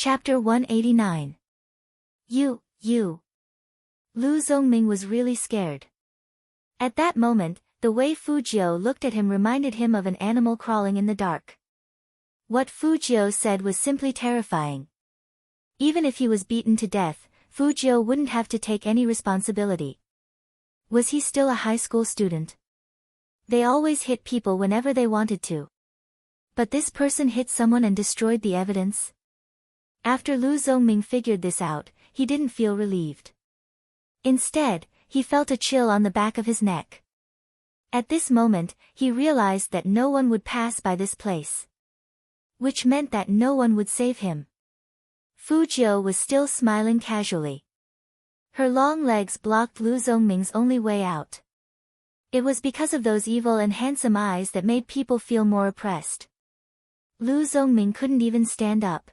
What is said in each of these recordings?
Chapter 189. You. Lu Zongming was really scared. At that moment, the way Fujiu looked at him reminded him of an animal crawling in the dark. What Fujiu said was simply terrifying. Even if he was beaten to death, Fujiu wouldn't have to take any responsibility. Was he still a high school student? They always hit people whenever they wanted to. But this person hit someone and destroyed the evidence? After Lu Zongming figured this out, he didn't feel relieved. Instead, he felt a chill on the back of his neck. At this moment, he realized that no one would pass by this place. Which meant that no one would save him. Fujiu was still smiling casually. Her long legs blocked Lu Zongming's only way out. It was because of those evil and handsome eyes that made people feel more oppressed. Lu Zongming couldn't even stand up.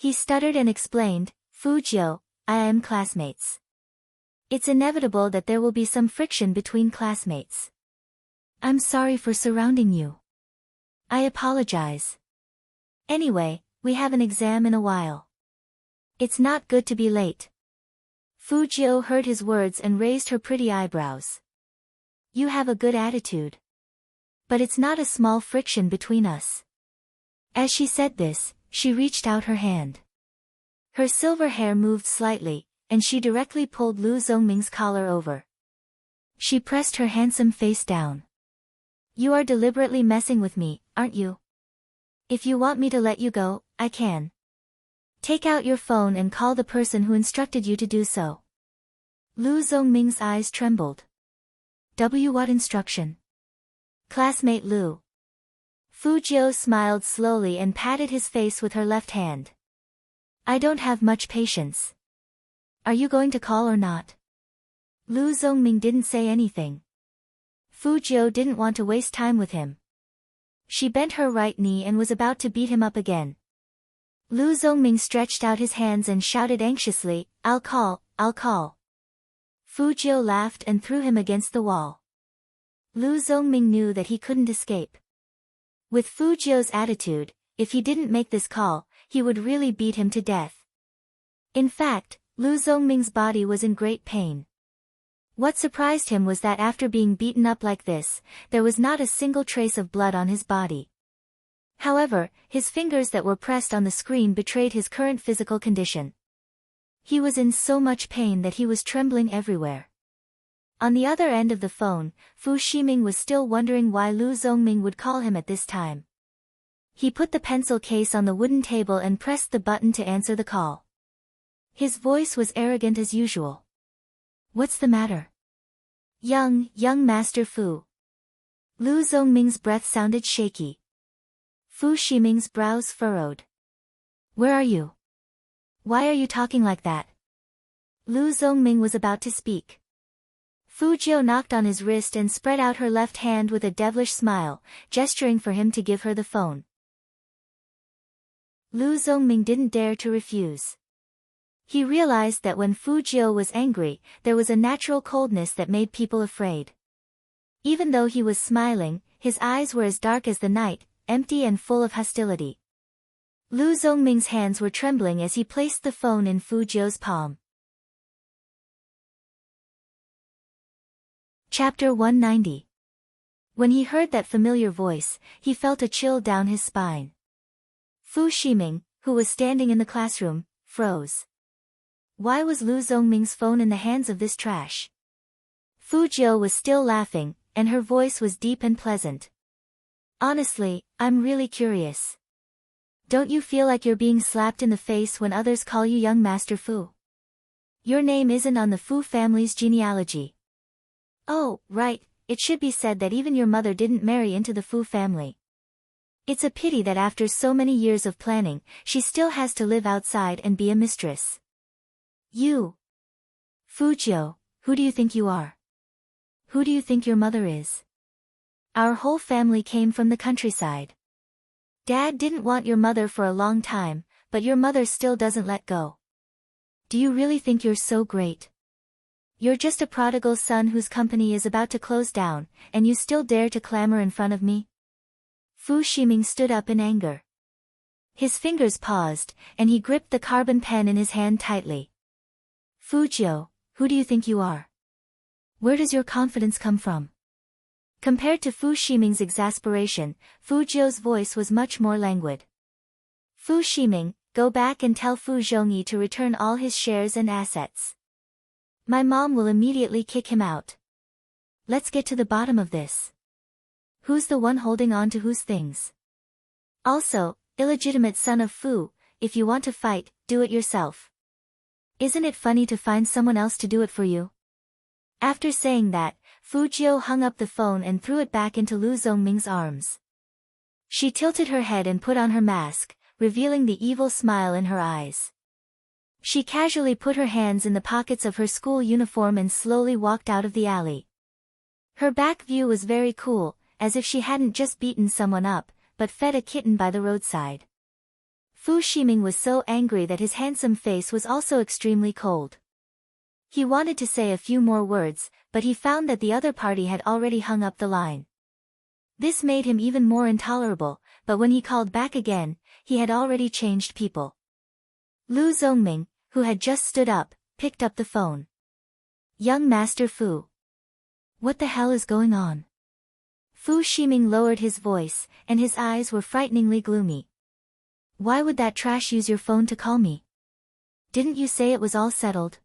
He stuttered and explained, Fujiu, I am classmates. It's inevitable that there will be some friction between classmates. I'm sorry for surrounding you. I apologize. Anyway, we have an exam in a while. It's not good to be late. Fujiu heard his words and raised her pretty eyebrows. You have a good attitude. But it's not a small friction between us. As she said this, she reached out her hand. Her silver hair moved slightly, and she directly pulled Lu Zongming's collar over. She pressed her handsome face down. You are deliberately messing with me, aren't you? If you want me to let you go, I can. Take out your phone and call the person who instructed you to do so. Lu Zongming's eyes trembled. What instruction? Classmate Lu. Fujiu smiled slowly and patted his face with her left hand. I don't have much patience. Are you going to call or not? Lu Zongming didn't say anything. Fujiu didn't want to waste time with him. She bent her right knee and was about to beat him up again. Lu Zongming stretched out his hands and shouted anxiously, I'll call. Fujiu laughed and threw him against the wall. Lu Zongming knew that he couldn't escape. With Fujiu's attitude, if he didn't make this call, he would really beat him to death. In fact, Lu Zongming's body was in great pain. What surprised him was that after being beaten up like this, there was not a single trace of blood on his body. However, his fingers that were pressed on the screen betrayed his current physical condition. He was in so much pain that he was trembling everywhere. On the other end of the phone, Fu Shiming was still wondering why Lu Zongming would call him at this time. He put the pencil case on the wooden table and pressed the button to answer the call. His voice was arrogant as usual. What's the matter? Young Master Fu. Lu Zongming's breath sounded shaky. Fu Shiming's brows furrowed. Where are you? Why are you talking like that? Lu Zongming was about to speak. Fujiu knocked on his wrist and spread out her left hand with a devilish smile, gesturing for him to give her the phone. Lu Zongming didn't dare to refuse. He realized that when Fujiu was angry, there was a natural coldness that made people afraid. Even though he was smiling, his eyes were as dark as the night, empty and full of hostility. Lu Zongming's hands were trembling as he placed the phone in Fujiu's palm. Chapter 190. When he heard that familiar voice, he felt a chill down his spine. Fu Shiming, who was standing in the classroom, froze. Why was Lu Zongming's phone in the hands of this trash? Fujiu was still laughing, and her voice was deep and pleasant. Honestly, I'm really curious. Don't you feel like you're being slapped in the face when others call you young Master Fu? Your name isn't on the Fu family's genealogy. Oh, right, it should be said that even your mother didn't marry into the Fu family. It's a pity that after so many years of planning, she still has to live outside and be a mistress. You. Fujiu, who do you think you are? Who do you think your mother is? Our whole family came from the countryside. Dad didn't want your mother for a long time, but your mother still doesn't let go. Do you really think you're so great? You're just a prodigal son whose company is about to close down, and you still dare to clamor in front of me? Fu Shiming stood up in anger. His fingers paused, and he gripped the carbon pen in his hand tightly. Fujio, who do you think you are? Where does your confidence come from? Compared to Fu Ximing's exasperation, Fujio's voice was much more languid. Fu Ximing, go back and tell Fu Zhongyi to return all his shares and assets. My mom will immediately kick him out. Let's get to the bottom of this. Who's the one holding on to whose things? Also, illegitimate son of Fu, if you want to fight, do it yourself. Isn't it funny to find someone else to do it for you? After saying that, Fujio hung up the phone and threw it back into Lu Zongming's arms. She tilted her head and put on her mask, revealing the evil smile in her eyes. She casually put her hands in the pockets of her school uniform and slowly walked out of the alley. Her back view was very cool, as if she hadn't just beaten someone up, but fed a kitten by the roadside. Fu Ximing was so angry that his handsome face was also extremely cold. He wanted to say a few more words, but he found that the other party had already hung up the line. This made him even more intolerable, but when he called back again, he had already changed people. Lu Zongming, who had just stood up, picked up the phone. Young Master Fu. What the hell is going on? Fu Ximing lowered his voice, and his eyes were frighteningly gloomy. Why would that trash use your phone to call me? Didn't you say it was all settled?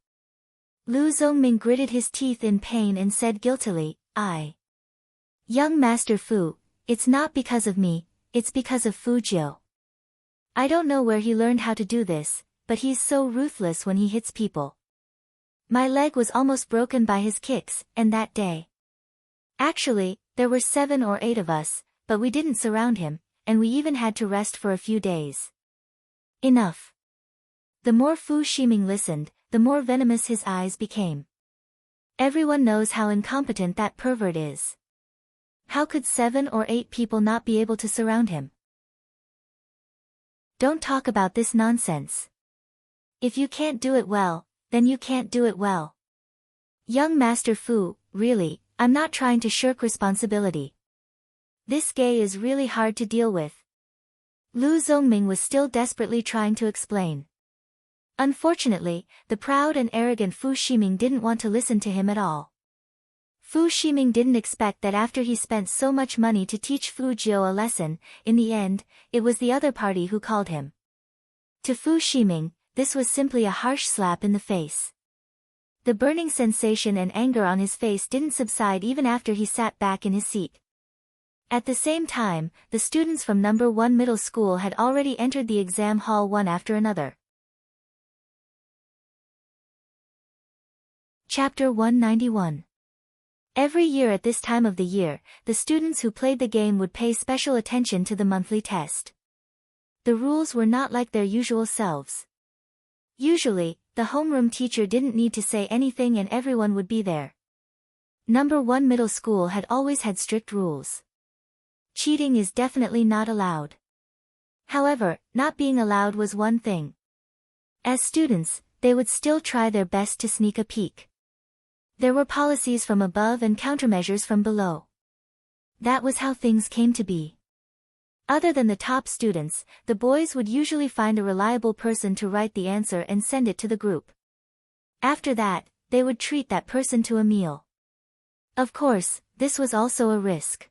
Lu Zongming gritted his teeth in pain and said guiltily, Young Master Fu, it's not because of me, it's because of Fujio. I don't know where he learned how to do this, but he's so ruthless when he hits people. My leg was almost broken by his kicks, and that day. Actually, there were 7 or 8 of us, but we didn't surround him, and we even had to rest for a few days. Enough. The more Fu Ximing listened, the more venomous his eyes became. Everyone knows how incompetent that pervert is. How could 7 or 8 people not be able to surround him? Don't talk about this nonsense. If you can't do it well, then you can't do it well. Young Master Fu, really, I'm not trying to shirk responsibility. This gay is really hard to deal with. Lu Zongming was still desperately trying to explain. Unfortunately, the proud and arrogant Fu Ximing didn't want to listen to him at all. Fu Ximing didn't expect that after he spent so much money to teach Fujio a lesson, in the end, it was the other party who called him. To Fu Ximing, this was simply a harsh slap in the face. The burning sensation and anger on his face didn't subside even after he sat back in his seat. At the same time, the students from number 1 middle school had already entered the exam hall one after another. Chapter 191. Every year at this time of the year, the students who played the game would pay special attention to the monthly test. The rules were not like their usual selves. Usually, the homeroom teacher didn't need to say anything and everyone would be there. Number 1 middle school had always had strict rules. Cheating is definitely not allowed. However, not being allowed was one thing. As students, they would still try their best to sneak a peek. There were policies from above and countermeasures from below. That was how things came to be. Other than the top students, the boys would usually find a reliable person to write the answer and send it to the group. After that, they would treat that person to a meal. Of course, this was also a risk.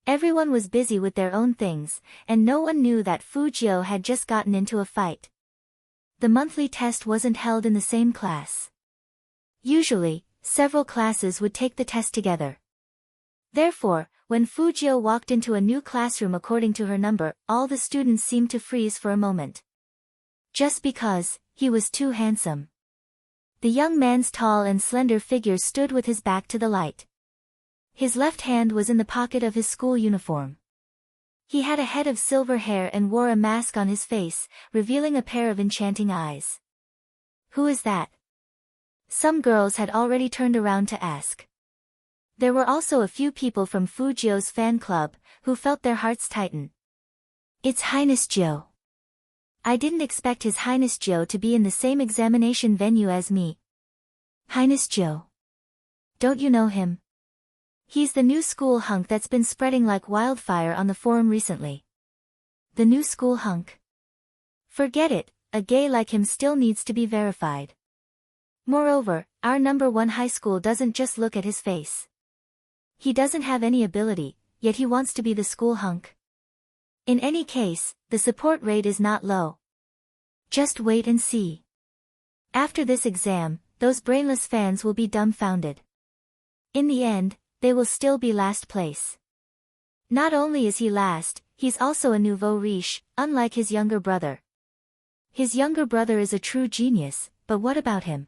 Everyone was busy with their own things, and no one knew that Fujio had just gotten into a fight. The monthly test wasn't held in the same class. Usually, several classes would take the test together. Therefore, when Fujio walked into a new classroom according to her number, all the students seemed to freeze for a moment. Just because, he was too handsome. The young man's tall and slender figure stood with his back to the light. His left hand was in the pocket of his school uniform. He had a head of silver hair and wore a mask on his face, revealing a pair of enchanting eyes. Who is that? Some girls had already turned around to ask. There were also a few people from Fujio's fan club, who felt their hearts tighten. It's Highness Joe. I didn't expect His Highness Joe to be in the same examination venue as me. Highness Joe. Don't you know him? He's the new school hunk that's been spreading like wildfire on the forum recently. The new school hunk? Forget it, a gay like him still needs to be verified. Moreover, our #1 high school doesn't just look at his face. He doesn't have any ability, yet he wants to be the school hunk. In any case, the support rate is not low. Just wait and see. After this exam, those brainless fans will be dumbfounded. In the end, they will still be last place. Not only is he last, he's also a nouveau riche, unlike his younger brother. His younger brother is a true genius, but what about him?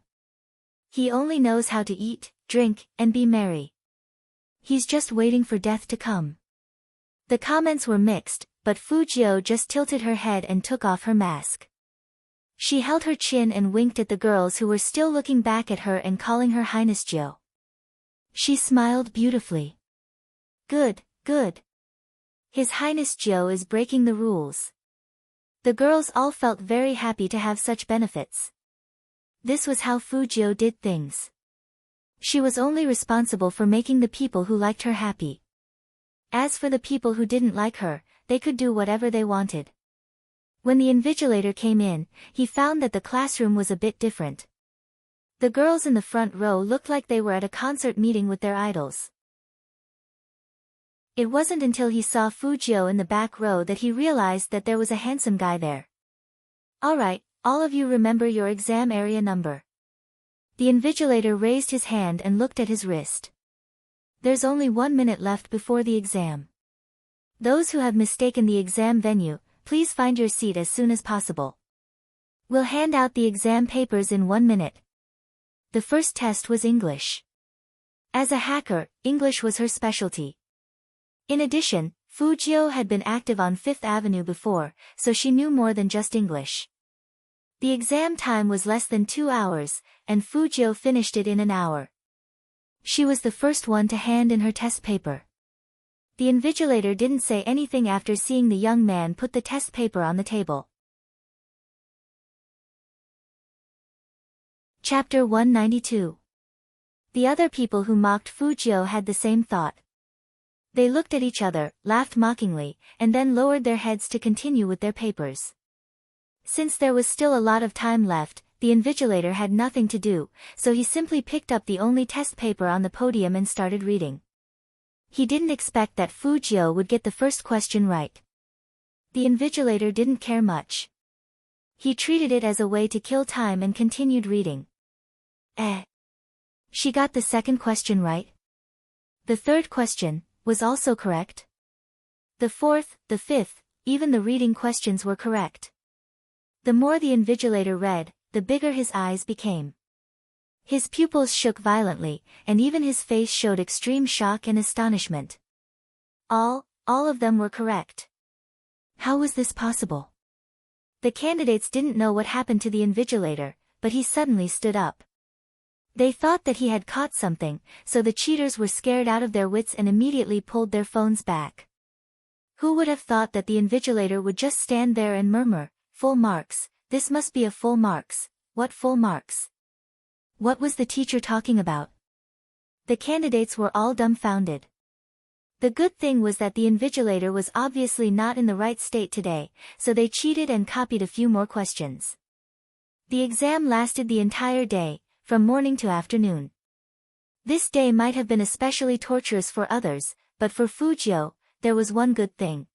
He only knows how to eat, drink, and be merry. He's just waiting for death to come. The comments were mixed, but Fujio just tilted her head and took off her mask. She held her chin and winked at the girls who were still looking back at her and calling her Highness Gyo. She smiled beautifully. Good, good. His Highness Gyo is breaking the rules. The girls all felt very happy to have such benefits. This was how Fujio did things. She was only responsible for making the people who liked her happy. As for the people who didn't like her, they could do whatever they wanted. When the invigilator came in, he found that the classroom was a bit different. The girls in the front row looked like they were at a concert meeting with their idols. It wasn't until he saw Fujio in the back row that he realized that there was a handsome guy there. Alright, all of you remember your exam area number. The invigilator raised his hand and looked at his wrist. There's only 1 minute left before the exam. Those who have mistaken the exam venue, please find your seat as soon as possible. We'll hand out the exam papers in 1 minute. The first test was English. As a hacker, English was her specialty. In addition, Fujio had been active on Fifth Avenue before, so she knew more than just English. The exam time was less than 2 hours, and Fujio finished it in an hour. She was the first one to hand in her test paper. The invigilator didn't say anything after seeing the young man put the test paper on the table. Chapter 192. The other people who mocked Fujio had the same thought. They looked at each other, laughed mockingly, and then lowered their heads to continue with their papers. Since there was still a lot of time left, the invigilator had nothing to do, so he simply picked up the only test paper on the podium and started reading. He didn't expect that Fujio would get the first question right. The invigilator didn't care much. He treated it as a way to kill time and continued reading. She got the second question right. The third question was also correct. The fourth, the fifth, even the reading questions were correct. The more the invigilator read, the bigger his eyes became. His pupils shook violently, and even his face showed extreme shock and astonishment. All of them were correct. How was this possible? The candidates didn't know what happened to the invigilator, but he suddenly stood up. They thought that he had caught something, so the cheaters were scared out of their wits and immediately pulled their phones back. Who would have thought that the invigilator would just stand there and murmur, "Full marks, this must be a full marks, what full marks?" What was the teacher talking about? The candidates were all dumbfounded. The good thing was that the invigilator was obviously not in the right state today, so they cheated and copied a few more questions. The exam lasted the entire day, from morning to afternoon. This day might have been especially torturous for others, but for Fujio, there was one good thing.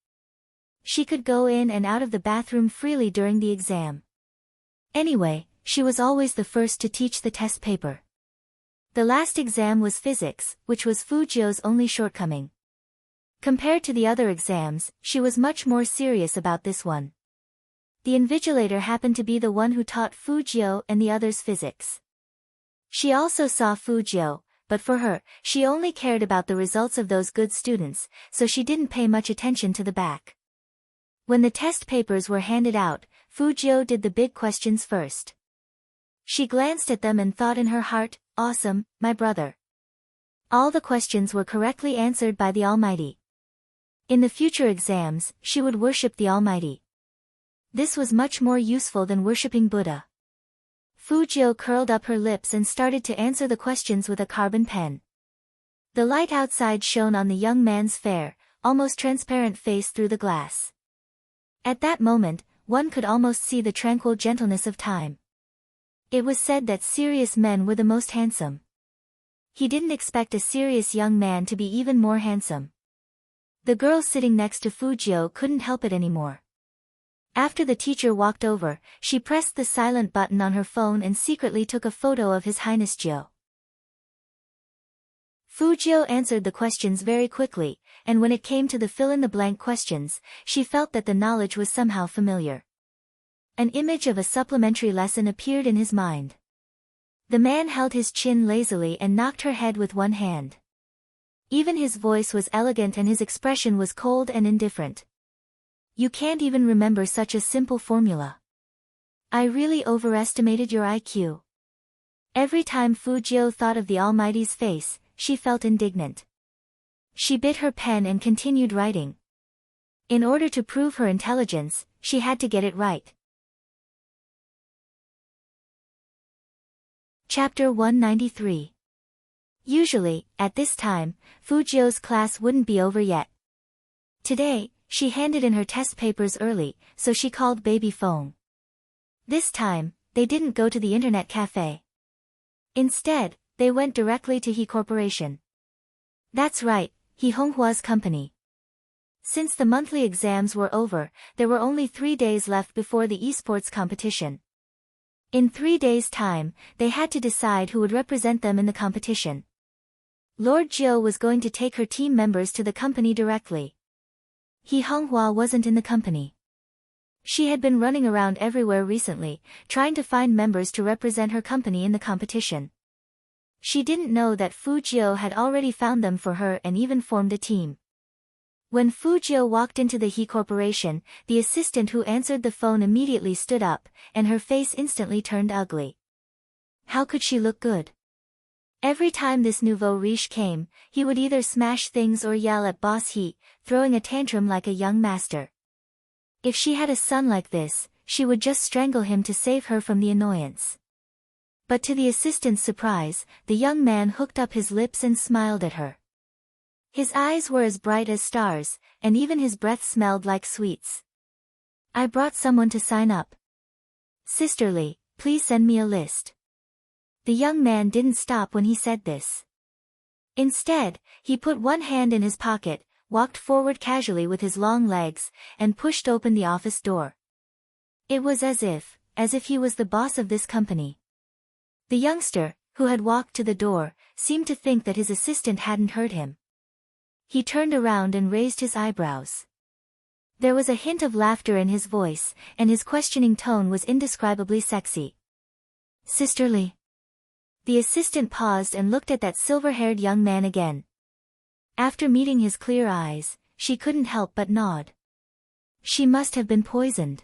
She could go in and out of the bathroom freely during the exam. Anyway, she was always the first to teach the test paper. The last exam was physics, which was Fujio's only shortcoming. Compared to the other exams, she was much more serious about this one. The invigilator happened to be the one who taught Fujio and the others physics. She also saw Fujio, but for her, she only cared about the results of those good students, so she didn't pay much attention to the back. When the test papers were handed out, Fujio did the big questions first. She glanced at them and thought in her heart, "Awesome, my brother." All the questions were correctly answered by the Almighty. In the future exams, she would worship the Almighty. This was much more useful than worshipping Buddha. Fujio curled up her lips and started to answer the questions with a carbon pen. The light outside shone on the young man's fair, almost transparent face through the glass. At that moment, one could almost see the tranquil gentleness of time. It was said that serious men were the most handsome. He didn't expect a serious young man to be even more handsome. The girl sitting next to Fujio couldn't help it anymore. After the teacher walked over, she pressed the silent button on her phone and secretly took a photo of His Highness Jio. Fujio answered the questions very quickly, and when it came to the fill-in-the-blank questions, she felt that the knowledge was somehow familiar. An image of a supplementary lesson appeared in his mind. The man held his chin lazily and knocked her head with one hand. Even his voice was elegant and his expression was cold and indifferent. You can't even remember such a simple formula. I really overestimated your IQ. Every time Fujio thought of the Almighty's face, she felt indignant. She bit her pen and continued writing. In order to prove her intelligence, she had to get it right. Chapter 193. Usually, at this time, Fujio's class wouldn't be over yet. Today, she handed in her test papers early, so she called baby Feng. This time, they didn't go to the internet cafe. Instead, they went directly to He Corporation. That's right, He Honghua's company. Since the monthly exams were over, there were only 3 days left before the esports competition. In 3 days' time, they had to decide who would represent them in the competition. Lord Jiu was going to take her team members to the company directly. He Honghua wasn't in the company. She had been running around everywhere recently, trying to find members to represent her company in the competition. She didn't know that Fujio had already found them for her and even formed a team. When Fujio walked into the He Corporation, the assistant who answered the phone immediately stood up, and her face instantly turned ugly. How could she look good? Every time this nouveau riche came, he would either smash things or yell at Boss He, throwing a tantrum like a young master. If she had a son like this, she would just strangle him to save her from the annoyance. But to the assistant's surprise, the young man hooked up his lips and smiled at her. His eyes were as bright as stars, and even his breath smelled like sweets. I brought someone to sign up. Sisterly, please send me a list. The young man didn't stop when he said this. Instead, he put one hand in his pocket, walked forward casually with his long legs, and pushed open the office door. It was as if he was the boss of this company. The youngster, who had walked to the door, seemed to think that his assistant hadn't heard him. He turned around and raised his eyebrows. There was a hint of laughter in his voice, and his questioning tone was indescribably sexy. Sisterly. The assistant paused and looked at that silver-haired young man again. After meeting his clear eyes, she couldn't help but nod. She must have been poisoned.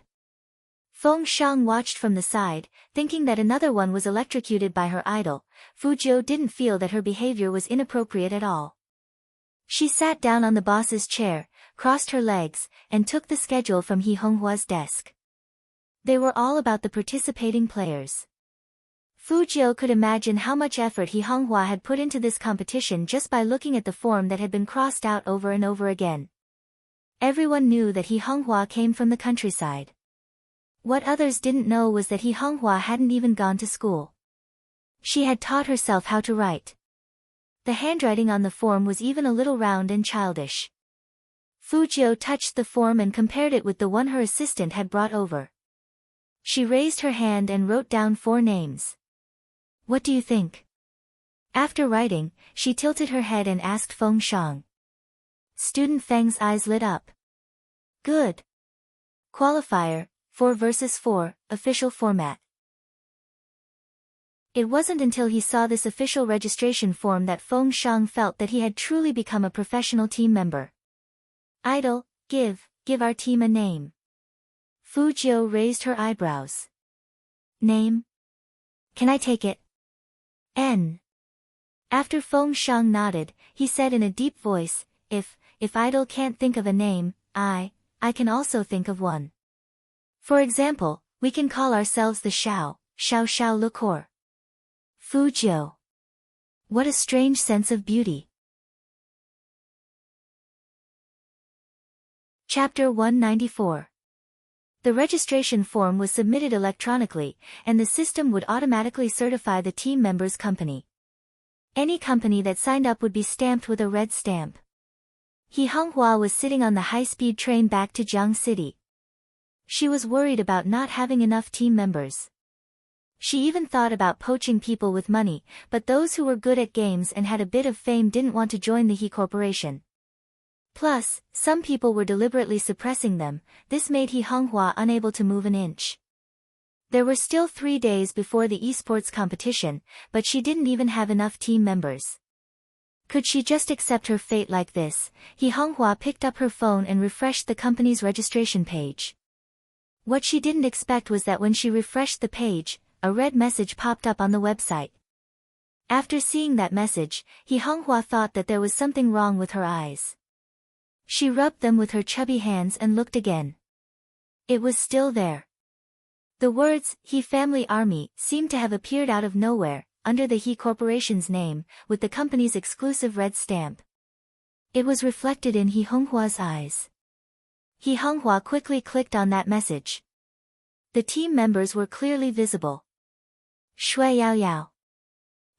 Feng Shang watched from the side, thinking that another one was electrocuted by her idol. Fujio didn't feel that her behavior was inappropriate at all. She sat down on the boss's chair, crossed her legs, and took the schedule from He Honghua's desk. They were all about the participating players. Fujio could imagine how much effort He Honghua had put into this competition just by looking at the form that had been crossed out over and over again. Everyone knew that He Honghua came from the countryside. What others didn't know was that He Honghua hadn't even gone to school. She had taught herself how to write. The handwriting on the form was even a little round and childish. Fujio touched the form and compared it with the one her assistant had brought over. She raised her hand and wrote down 4 names. What do you think? After writing, she tilted her head and asked Feng Shang. Student Feng's eyes lit up. Good. Qualifier, 4 versus 4, official format. It wasn't until he saw this official registration form that Feng Shang felt that he had truly become a professional team member. Idol, give our team a name. Fujio raised her eyebrows. Name? Can I take it? N. After Feng Shang nodded, he said in a deep voice, If Idol can't think of a name, I can also think of one. For example, we can call ourselves the Xiao Liquor. Fujio. What a strange sense of beauty. Chapter 194. The registration form was submitted electronically, and the system would automatically certify the team member's company. Any company that signed up would be stamped with a red stamp. He Honghua was sitting on the high-speed train back to Jiang City. She was worried about not having enough team members. She even thought about poaching people with money, but those who were good at games and had a bit of fame didn't want to join the He Corporation. Plus, some people were deliberately suppressing them. This made He Honghua unable to move an inch. There were still 3 days before the esports competition, but she didn't even have enough team members. Could she just accept her fate like this? He Honghua picked up her phone and refreshed the company's registration page. What she didn't expect was that when she refreshed the page, a red message popped up on the website. After seeing that message, He Honghua thought that there was something wrong with her eyes. She rubbed them with her chubby hands and looked again. It was still there. The words, He Family Army, seemed to have appeared out of nowhere, under the He Corporation's name, with the company's exclusive red stamp. It was reflected in He Honghua's eyes. He Honghua quickly clicked on that message. The team members were clearly visible. Shui Yao Yao,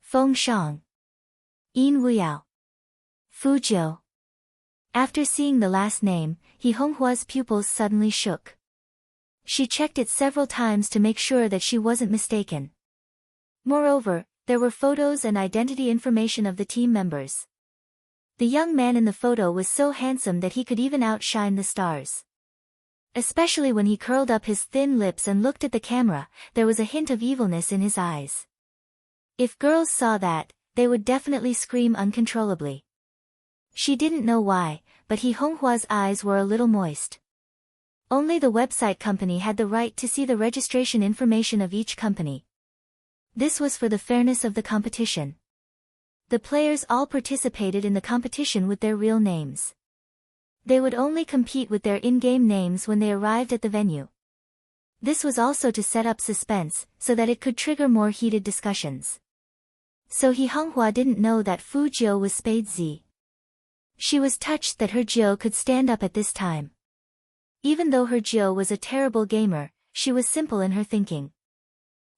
Feng Shang, Yin Wuyao, Fu Jiu. After seeing the last name, He Honghua's pupils suddenly shook. She checked it several times to make sure that she wasn't mistaken. Moreover, there were photos and identity information of the team members. The young man in the photo was so handsome that he could even outshine the stars. Especially when he curled up his thin lips and looked at the camera, there was a hint of evilness in his eyes. If girls saw that, they would definitely scream uncontrollably. She didn't know why, but He Honghua's eyes were a little moist. Only the website company had the right to see the registration information of each company. This was for the fairness of the competition. The players all participated in the competition with their real names. They would only compete with their in-game names when they arrived at the venue. This was also to set up suspense, so that it could trigger more heated discussions. So He Honghua didn't know that Fu Jiu was Spade Z. She was touched that her Jiu could stand up at this time. Even though her Jiu was a terrible gamer, she was simple in her thinking.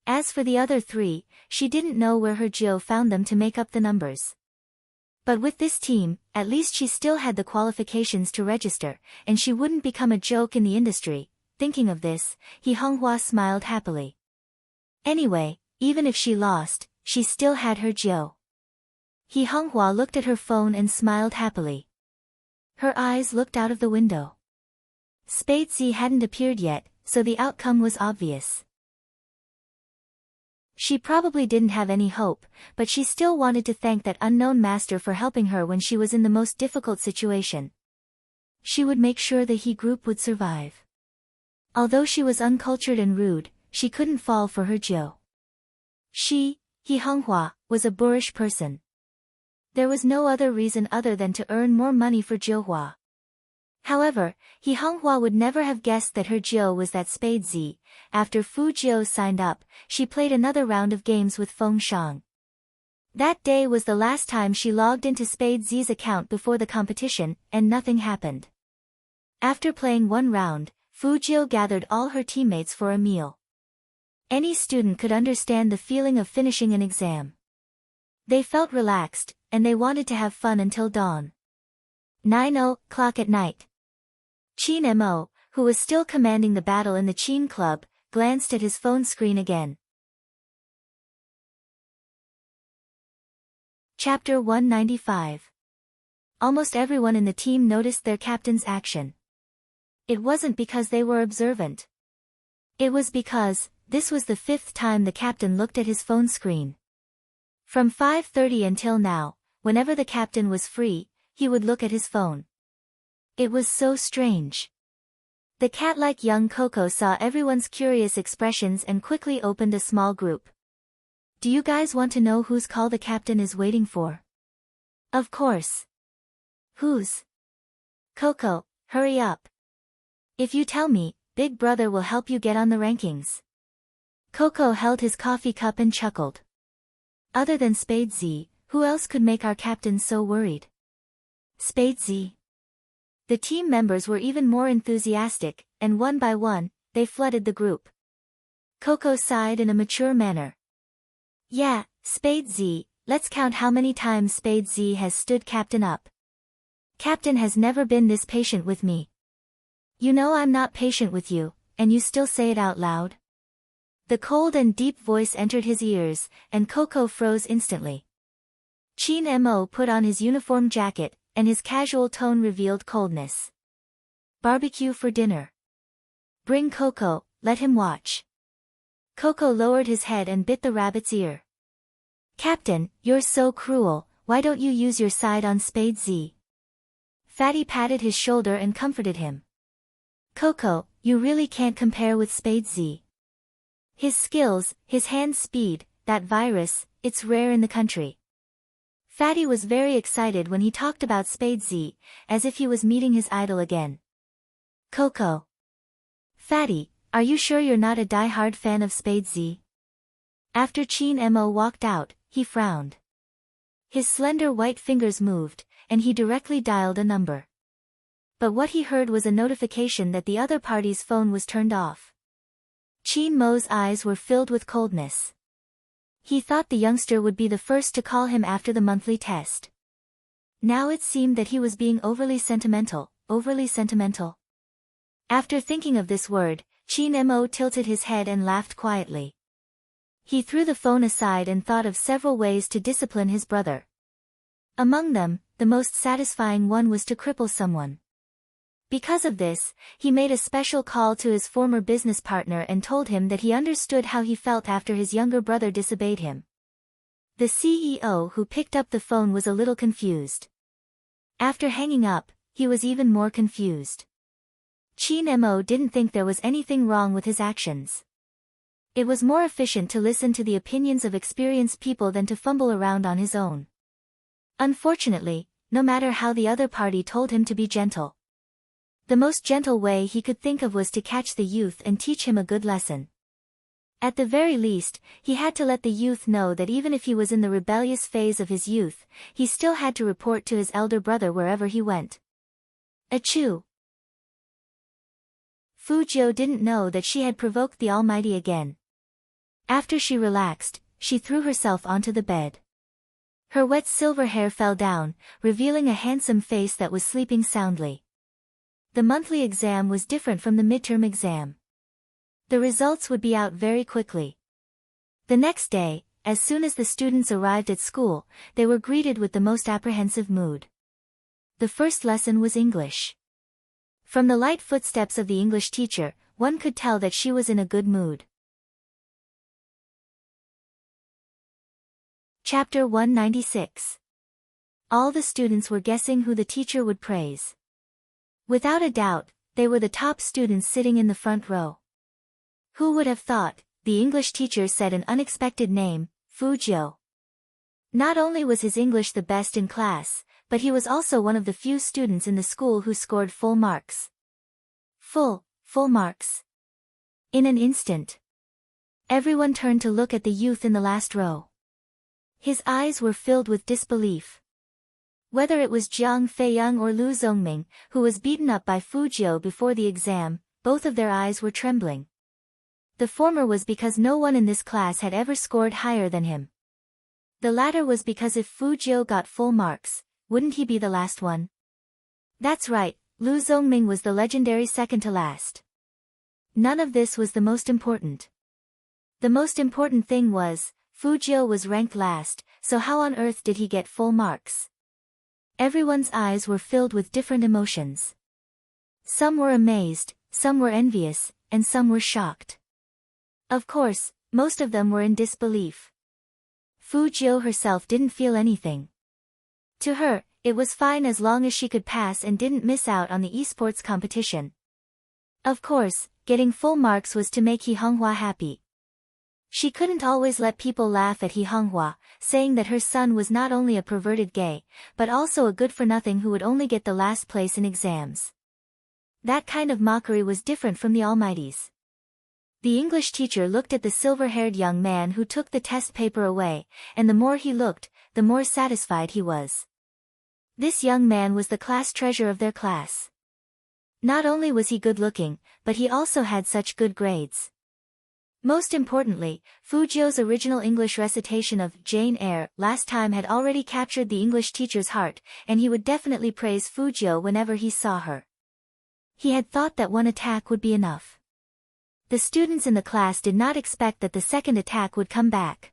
As for the other 3, she didn't know where her Jiu found them to make up the numbers. But with this team, at least she still had the qualifications to register, and she wouldn't become a joke in the industry. Thinking of this, He Honghua smiled happily. Anyway, even if she lost, she still had her Jiu. He Honghua looked at her phone and smiled happily. Her eyes looked out of the window. Spade Z hadn't appeared yet, so the outcome was obvious. She probably didn't have any hope, but she still wanted to thank that unknown master for helping her when she was in the most difficult situation. She would make sure the He group would survive. Although she was uncultured and rude, she couldn't fall for her Jiu. She, He Honghua, was a boorish person. There was no other reason other than to earn more money for Jiuhua. However, He Honghua would never have guessed that her Jiu was that Spade Z. After Fu Jiu signed up, she played another round of games with Feng Shang. That day was the last time she logged into Spade Z's account before the competition, and nothing happened. After playing one round, Fu Jiu gathered all her teammates for a meal. Any student could understand the feeling of finishing an exam. They felt relaxed, and they wanted to have fun until dawn. 9:00 at night. Qin Mo, who was still commanding the battle in the Qin Club, glanced at his phone screen again. Chapter 195. Almost everyone in the team noticed their captain's action. It wasn't because they were observant. It was because, this was the 5th time the captain looked at his phone screen. From 5:30 until now, whenever the captain was free, he would look at his phone. It was so strange. The cat-like young Coco saw everyone's curious expressions and quickly opened a small group. Do you guys want to know whose call the captain is waiting for? Of course. Whose? Coco, hurry up. If you tell me, Big Brother will help you get on the rankings. Coco held his coffee cup and chuckled. Other than Spade Z, who else could make our captain so worried? Spade Z. The team members were even more enthusiastic, and one by one, they flooded the group. Coco sighed in a mature manner. Yeah, Spade Z, let's count how many times Spade Z has stood Captain up. Captain has never been this patient with me. You know I'm not patient with you, and you still say it out loud? The cold and deep voice entered his ears, and Coco froze instantly. Chin Mo put on his uniform jacket, and his casual tone revealed coldness. Barbecue for dinner. Bring Coco, let him watch. Coco lowered his head and bit the rabbit's ear. Captain, you're so cruel, why don't you use your side on Spade Z? Fatty patted his shoulder and comforted him. Coco, you really can't compare with Spade Z. His skills, his hand speed, that virus, it's rare in the country. Fatty was very excited when he talked about Spade Z, as if he was meeting his idol again. Coco. Fatty, are you sure you're not a die-hard fan of Spade Z? After Chin Mo walked out, he frowned. His slender white fingers moved, and he directly dialed a number. But what he heard was a notification that the other party's phone was turned off. Chin Mo's eyes were filled with coldness. He thought the youngster would be the first to call him after the monthly test. Now it seemed that he was being overly sentimental. After thinking of this word, Chin Mo tilted his head and laughed quietly. He threw the phone aside and thought of several ways to discipline his brother. Among them, the most satisfying one was to cripple someone. Because of this, he made a special call to his former business partner and told him that he understood how he felt after his younger brother disobeyed him. The CEO who picked up the phone was a little confused. After hanging up, he was even more confused. Chin Mo didn't think there was anything wrong with his actions. It was more efficient to listen to the opinions of experienced people than to fumble around on his own. Unfortunately, no matter how the other party told him to be gentle, the most gentle way he could think of was to catch the youth and teach him a good lesson. At the very least, he had to let the youth know that even if he was in the rebellious phase of his youth, he still had to report to his elder brother wherever he went. Achoo! Fujio didn't know that she had provoked the Almighty again. After she relaxed, she threw herself onto the bed. Her wet silver hair fell down, revealing a handsome face that was sleeping soundly. The monthly exam was different from the midterm exam. The results would be out very quickly. The next day, as soon as the students arrived at school, they were greeted with the most apprehensive mood. The first lesson was English. From the light footsteps of the English teacher, one could tell that she was in a good mood. Chapter 196. All the students were guessing who the teacher would praise. Without a doubt, they were the top students sitting in the front row. Who would have thought, the English teacher said an unexpected name, Fujio. Not only was his English the best in class, but he was also one of the few students in the school who scored full marks. Full marks. In an instant, everyone turned to look at the youth in the last row. His eyes were filled with disbelief. Whether it was Jiang Feiyang or Lu Zongming, who was beaten up by Fujio before the exam, both of their eyes were trembling. The former was because no one in this class had ever scored higher than him. The latter was because if Fujio got full marks, wouldn't he be the last one? That's right, Lu Zongming was the legendary second to last. None of this was the most important. The most important thing was, Fujio was ranked last, so how on earth did he get full marks? Everyone's eyes were filled with different emotions. Some were amazed, some were envious, and some were shocked. Of course, most of them were in disbelief. Fujio herself didn't feel anything. To her, it was fine as long as she could pass and didn't miss out on the esports competition. Of course, getting full marks was to make He Honghua happy. She couldn't always let people laugh at He Honghua, saying that her son was not only a perverted gay, but also a good-for-nothing who would only get the last place in exams. That kind of mockery was different from the Almighty's. The English teacher looked at the silver-haired young man who took the test paper away, and the more he looked, the more satisfied he was. This young man was the class treasure of their class. Not only was he good-looking, but he also had such good grades. Most importantly, Fujio's original English recitation of Jane Eyre last time had already captured the English teacher's heart, and he would definitely praise Fujio whenever he saw her. He had thought that one attack would be enough. The students in the class did not expect that the second attack would come back.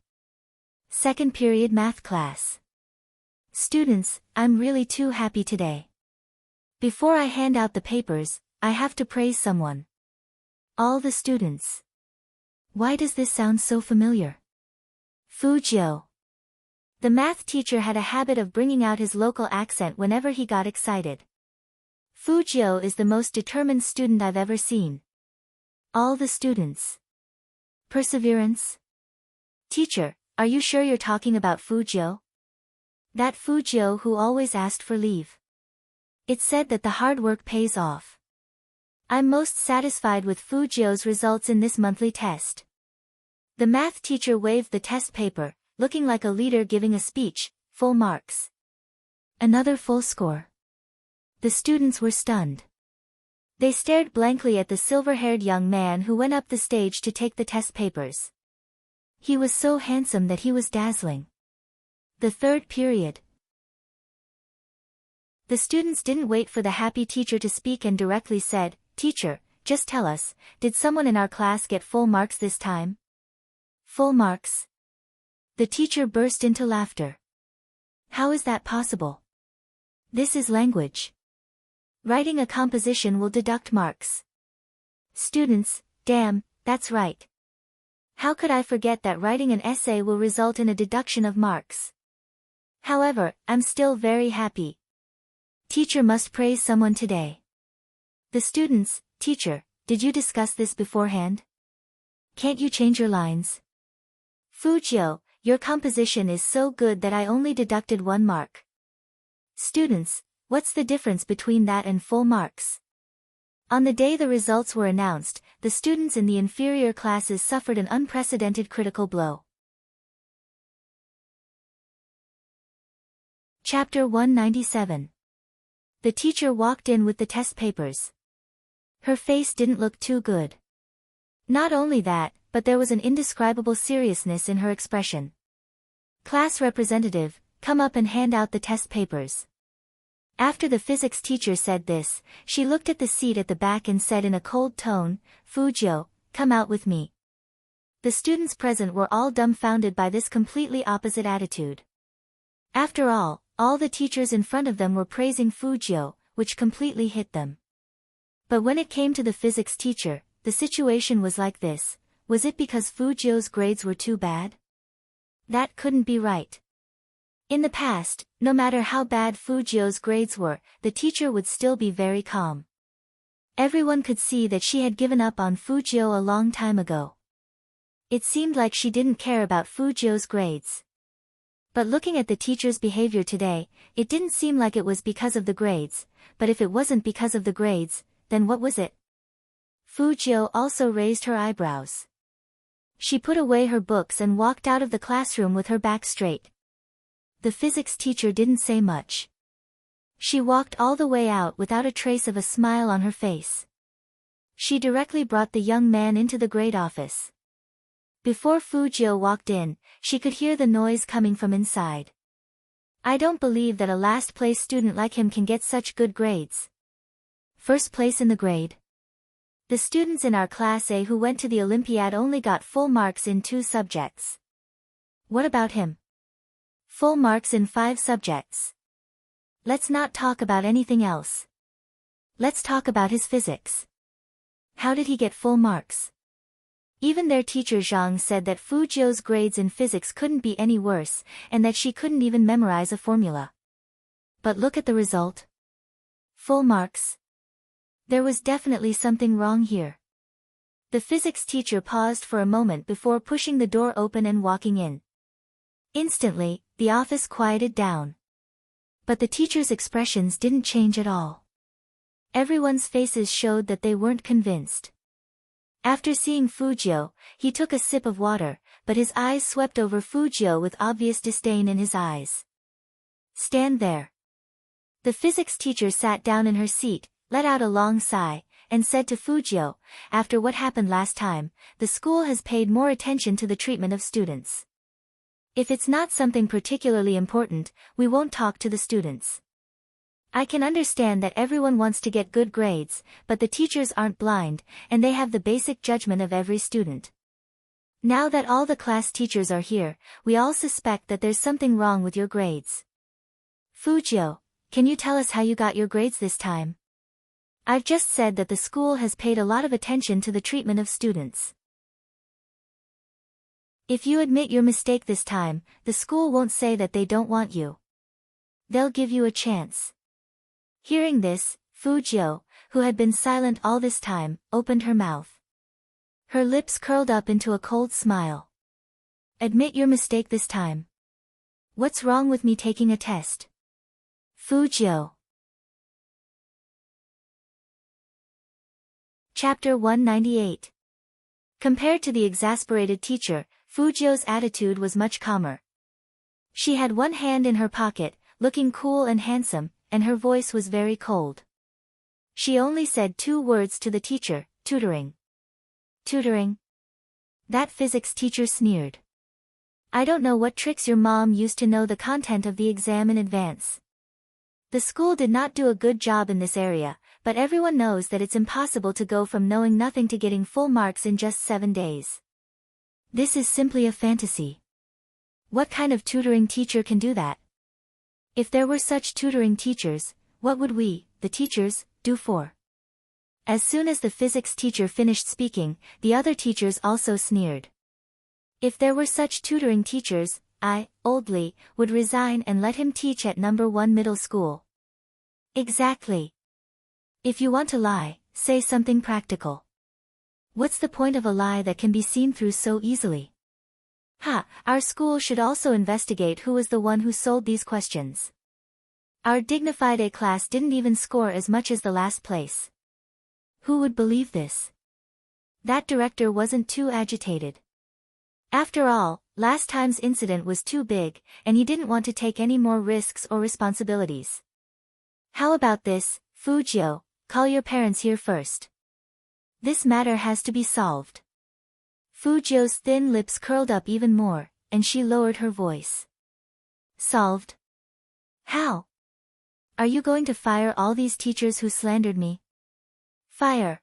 Second period math class. Students, I'm really too happy today. Before I hand out the papers, I have to praise someone. All the students. Why does this sound so familiar? Fujio. The math teacher had a habit of bringing out his local accent whenever he got excited. Fujio is the most determined student I've ever seen. All the students. Perseverance? Teacher, are you sure you're talking about Fujio? That Fujio who always asked for leave. It said that the hard work pays off. I'm most satisfied with Fujio's results in this monthly test. The math teacher waved the test paper, looking like a leader giving a speech, full marks. Another full score. The students were stunned. They stared blankly at the silver-haired young man who went up the stage to take the test papers. He was so handsome that he was dazzling. The third period. The students didn't wait for the happy teacher to speak and directly said, "Teacher, just tell us, did someone in our class get full marks this time?" Full marks? The teacher burst into laughter. How is that possible? This is language. Writing a composition will deduct marks. Students, damn, that's right. How could I forget that writing an essay will result in a deduction of marks? However, I'm still very happy. Teacher must praise someone today. The students, teacher, did you discuss this beforehand? Can't you change your lines? Fujio, your composition is so good that I only deducted 1 mark. Students, what's the difference between that and full marks? On the day the results were announced, the students in the inferior classes suffered an unprecedented critical blow. Chapter 197. The teacher walked in with the test papers. Her face didn't look too good. Not only that, but there was an indescribable seriousness in her expression. Class representative, come up and hand out the test papers. After the physics teacher said this, she looked at the seat at the back and said in a cold tone, Fujio, come out with me. The students present were all dumbfounded by this completely opposite attitude. After all the teachers in front of them were praising Fujio, which completely hit them. But when it came to the physics teacher, the situation was like this. Was it because Fujio's grades were too bad? That couldn't be right. In the past, no matter how bad Fujio's grades were, the teacher would still be very calm. Everyone could see that she had given up on Fujio a long time ago. It seemed like she didn't care about Fujio's grades. But looking at the teacher's behavior today, it didn't seem like it was because of the grades, but if it wasn't because of the grades, then what was it? Fujio also raised her eyebrows. She put away her books and walked out of the classroom with her back straight. The physics teacher didn't say much. She walked all the way out without a trace of a smile on her face. She directly brought the young man into the grade office. Before Fujio walked in, she could hear the noise coming from inside. I don't believe that a last-place student like him can get such good grades. First place in the grade. The students in our Class A who went to the Olympiad only got full marks in 2 subjects. What about him? Full marks in 5 subjects. Let's not talk about anything else. Let's talk about his physics. How did he get full marks? Even their teacher Zhang said that Fujio's grades in physics couldn't be any worse, and that she couldn't even memorize a formula. But look at the result. Full marks. There was definitely something wrong here. The physics teacher paused for a moment before pushing the door open and walking in. Instantly, the office quieted down. But the teacher's expressions didn't change at all. Everyone's faces showed that they weren't convinced. After seeing Fujio, he took a sip of water, but his eyes swept over Fujio with obvious disdain in his eyes. Stand there. The physics teacher sat down in her seat, let out a long sigh, and said to Fujio, "After what happened last time, the school has paid more attention to the treatment of students. If it's not something particularly important, we won't talk to the students. I can understand that everyone wants to get good grades, but the teachers aren't blind, and they have the basic judgment of every student. Now that all the class teachers are here, we all suspect that there's something wrong with your grades. Fujio, can you tell us how you got your grades this time? I've just said that the school has paid a lot of attention to the treatment of students. If you admit your mistake this time, the school won't say that they don't want you. They'll give you a chance." Hearing this, Fujio, who had been silent all this time, opened her mouth. Her lips curled up into a cold smile. "Admit your mistake this time. What's wrong with me taking a test?" Fujio. Chapter 198. Compared to the exasperated teacher, Fujio's attitude was much calmer. She had one hand in her pocket, looking cool and handsome, and her voice was very cold. She only said 2 words to the teacher, "Tutoring." "Tutoring?" That physics teacher sneered. "I don't know what tricks your mom used to know the content of the exam in advance. The school did not do a good job in this area, but everyone knows that it's impossible to go from knowing nothing to getting full marks in just 7 days. This is simply a fantasy. What kind of tutoring teacher can do that? If there were such tutoring teachers, what would we, the teachers, do for?" As soon as the physics teacher finished speaking, the other teachers also sneered. "If there were such tutoring teachers, I, Old Lee, would resign and let him teach at number 1 middle school." Exactly. If you want to lie, say something practical. What's the point of a lie that can be seen through so easily? Our school should also investigate who was the one who sold these questions. Our dignified A class didn't even score as much as the last place. Who would believe this? That director wasn't too agitated. After all, last time's incident was too big, and he didn't want to take any more risks or responsibilities. How about this, Fujio, call your parents here first. This matter has to be solved. Fujio's thin lips curled up even more, and she lowered her voice. Solved? How? Are you going to fire all these teachers who slandered me? Fire?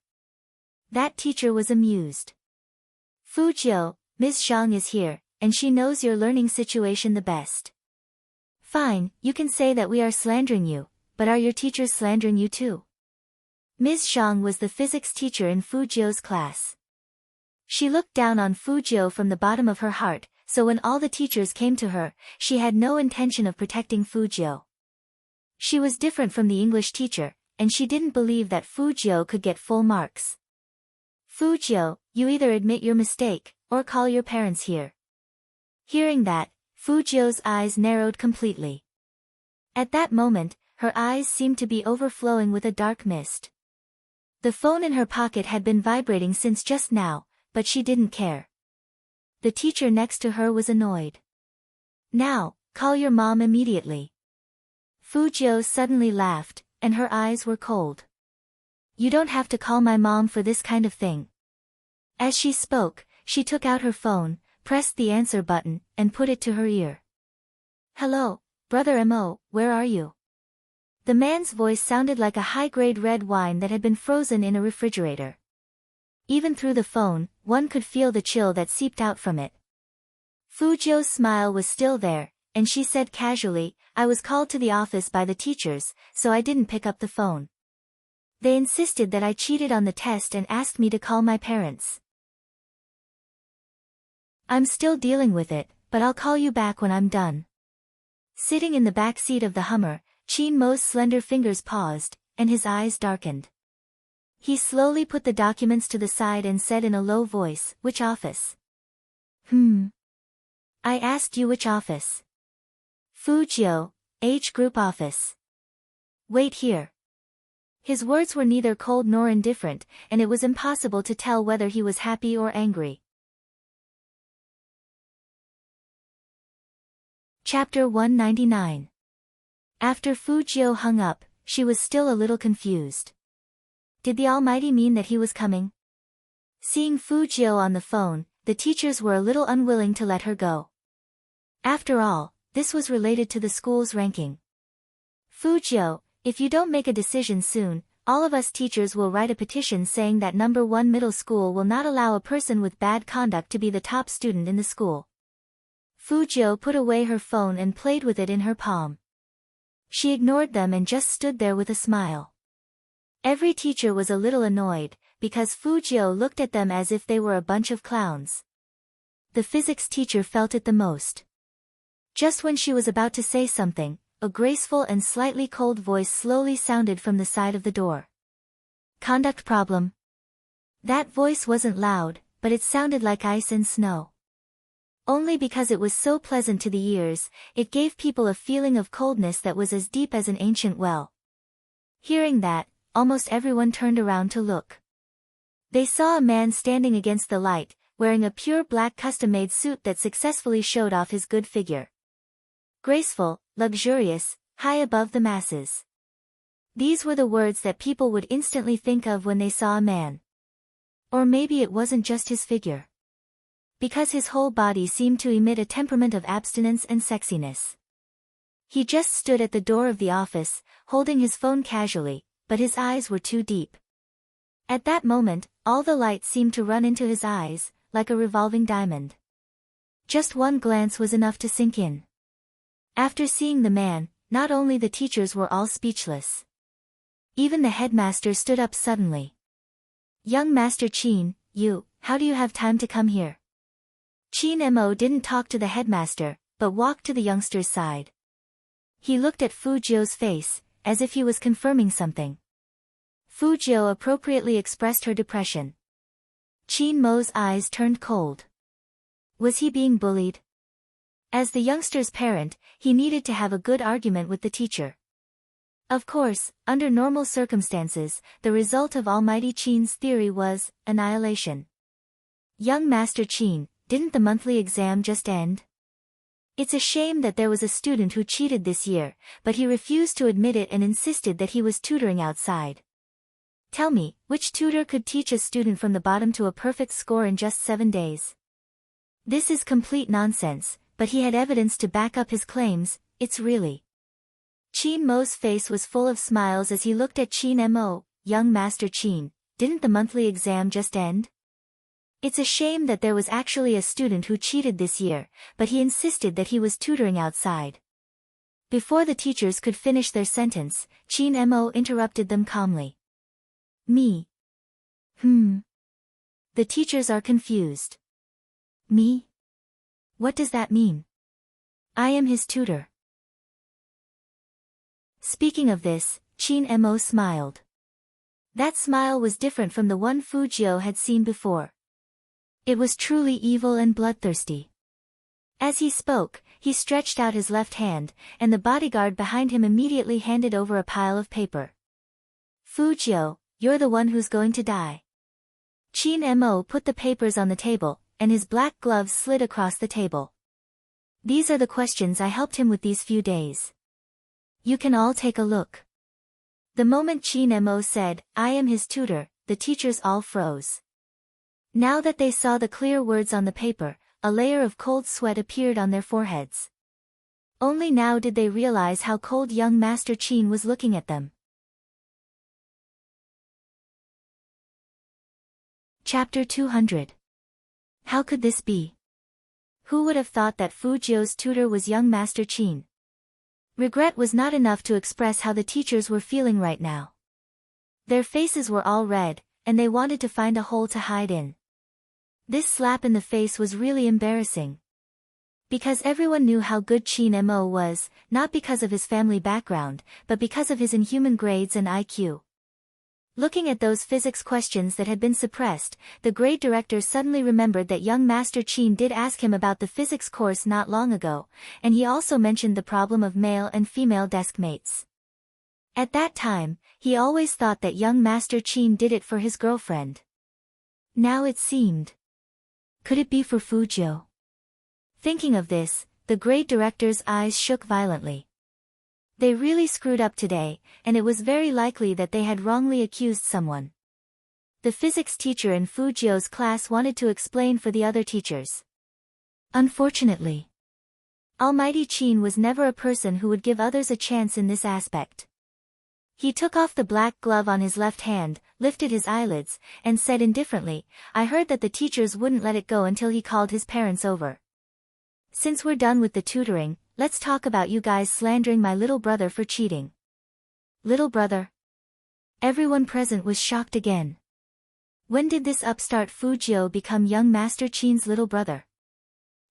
That teacher was amused. Fujio, Ms. Zhang is here, and she knows your learning situation the best. Fine, you can say that we are slandering you, but are your teachers slandering you too? Ms. Zhang was the physics teacher in Fujio's class. She looked down on Fujio from the bottom of her heart, so when all the teachers came to her, she had no intention of protecting Fujio. She was different from the English teacher, and she didn't believe that Fujio could get full marks. Fujio, you either admit your mistake, or call your parents here. Hearing that, Fujio's eyes narrowed completely. At that moment, her eyes seemed to be overflowing with a dark mist. The phone in her pocket had been vibrating since just now, but she didn't care. The teacher next to her was annoyed. Now, call your mom immediately. Fujio suddenly laughed, and her eyes were cold. You don't have to call my mom for this kind of thing. As she spoke, she took out her phone, pressed the answer button, and put it to her ear. Hello, brother Mo, where are you? The man's voice sounded like a high-grade red wine that had been frozen in a refrigerator. Even through the phone, one could feel the chill that seeped out from it. Fujio's smile was still there, and she said casually, I was called to the office by the teachers, so I didn't pick up the phone. They insisted that I cheated on the test and asked me to call my parents. I'm still dealing with it, but I'll call you back when I'm done. Sitting in the back seat of the Hummer, Chin Mo's slender fingers paused, and his eyes darkened. He slowly put the documents to the side and said in a low voice, which office? I asked you which office. Fujio, H Group office. Wait here. His words were neither cold nor indifferent, and it was impossible to tell whether he was happy or angry. Chapter 199. After Fujio hung up, she was still a little confused. did the Almighty mean that he was coming? Seeing Fu Jiu on the phone, the teachers were a little unwilling to let her go. After all, this was related to the school's ranking. Fu Jiu, if you don't make a decision soon, all of us teachers will write a petition saying that number 1 middle school will not allow a person with bad conduct to be the top student in the school. Fu Jiu put away her phone and played with it in her palm. She ignored them and just stood there with a smile. Every teacher was a little annoyed, because Fu Jiu looked at them as if they were a bunch of clowns. The physics teacher felt it the most. Just when she was about to say something, a graceful and slightly cold voice slowly sounded from the side of the door. Conduct problem? That voice wasn't loud, but it sounded like ice and snow. Only because it was so pleasant to the ears, it gave people a feeling of coldness that was as deep as an ancient well. Hearing that, almost everyone turned around to look. They saw a man standing against the light, wearing a pure black custom-made suit that successfully showed off his good figure. Graceful, luxurious, high above the masses. These were the words that people would instantly think of when they saw a man. Or maybe it wasn't just his figure. Because his whole body seemed to emit a temperament of abstinence and sexiness. He just stood at the door of the office, holding his phone casually, but his eyes were too deep. At that moment, all the light seemed to run into his eyes, like a revolving diamond. Just one glance was enough to sink in. After seeing the man, not only the teachers were all speechless. Even the headmaster stood up suddenly. Young Master Qin, how do you have time to come here? Qin Mo didn't talk to the headmaster, but walked to the youngster's side. He looked at Fu Jiu's face, as if he was confirming something. Fu Jiu appropriately expressed her depression. Qin Mo's eyes turned cold. Was he being bullied? As the youngster's parent, he needed to have a good argument with the teacher. Of course, under normal circumstances, the result of Almighty Qin's theory was annihilation. Young Master Qin, didn't the monthly exam just end? It's a shame that there was a student who cheated this year, but he refused to admit it and insisted that he was tutoring outside. Tell me, which tutor could teach a student from the bottom to a perfect score in just 7 days? This is complete nonsense. But he had evidence to back up his claims. It's really. Qin Mo's face was full of smiles as he looked at Qin Mo. Young Master Qin, didn't the monthly exam just end? It's a shame that there was actually a student who cheated this year, but he insisted that he was tutoring outside. Before the teachers could finish their sentence, Qin Mo interrupted them calmly. Me. The teachers are confused. Me? What does that mean? I am his tutor. Speaking of this, Qin Mo smiled. That smile was different from the one Fu Jiu had seen before. It was truly evil and bloodthirsty. As he spoke, he stretched out his left hand, and the bodyguard behind him immediately handed over a pile of paper. Fu Jiu, you're the one who's going to die. Qin Mo put the papers on the table, and his black gloves slid across the table. These are the questions I helped him with these few days. You can all take a look. The moment Qin Mo said, I am his tutor, the teachers all froze. Now that they saw the clear words on the paper, a layer of cold sweat appeared on their foreheads. Only now did they realize how cold young Master Qin was looking at them. Chapter 200. How could this be? Who would have thought that Fu Jiu's tutor was young Master Qin? Regret was not enough to express how the teachers were feeling right now. Their faces were all red, and they wanted to find a hole to hide in. This slap in the face was really embarrassing. Because everyone knew how good Qin Mo was, not because of his family background, but because of his inhuman grades and IQ. Looking at those physics questions that had been suppressed, the grade director suddenly remembered that young Master Qin did ask him about the physics course not long ago, and he also mentioned the problem of male and female desk mates. At that time, he always thought that young Master Qin did it for his girlfriend. Now it seemed. Could it be for Fu Jiu? Thinking of this, the grade director's eyes shook violently. They really screwed up today, and it was very likely that they had wrongly accused someone. the physics teacher in Fujio's class wanted to explain for the other teachers. Unfortunately, Almighty Qin was never a person who would give others a chance in this aspect. He took off the black glove on his left hand, lifted his eyelids, and said indifferently, "I heard that the teachers wouldn't let it go until he called his parents over. Since we're done with the tutoring, let's talk about you guys slandering my little brother for cheating." Little brother? Everyone present was shocked again. When did this upstart Fujio become young Master Qin's little brother?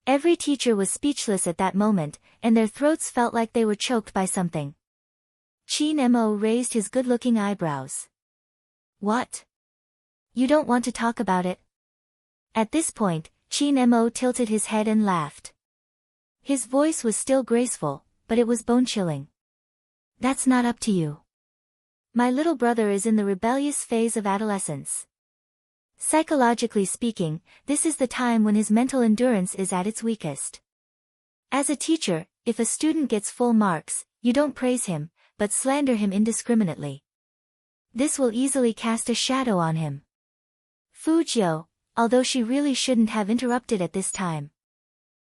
Every teacher was speechless at that moment, and their throats felt like they were choked by something. Qin Mo raised his good-looking eyebrows. What? You don't want to talk about it? At this point, Qin Mo tilted his head and laughed. His voice was still graceful, but it was bone-chilling. That's not up to you. My little brother is in the rebellious phase of adolescence. Psychologically speaking, this is the time when his mental endurance is at its weakest. As a teacher, if a student gets full marks, you don't praise him, but slander him indiscriminately. This will easily cast a shadow on him. Fujio, although she really shouldn't have interrupted at this time.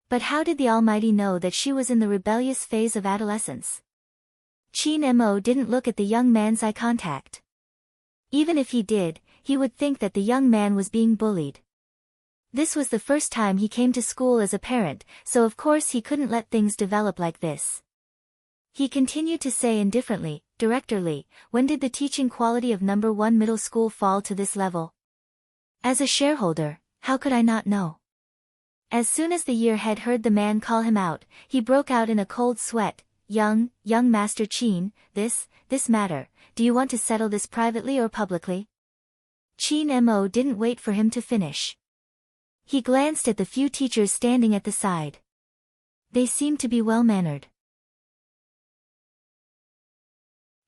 But how did the Almighty know that she was in the rebellious phase of adolescence? Qin Mo didn't look at the young man's eye contact. Even if he did, he would think that the young man was being bullied. This was the first time he came to school as a parent, so of course he couldn't let things develop like this. He continued to say indifferently, "Director Lee, when did the teaching quality of number 1 middle school fall to this level? As a shareholder, how could I not know?" As soon as the year head heard the man call him out, he broke out in a cold sweat. Young Master Qin, this matter, do you want to settle this privately or publicly?" Qin Mo didn't wait for him to finish. He glanced at the few teachers standing at the side. They seemed to be well-mannered.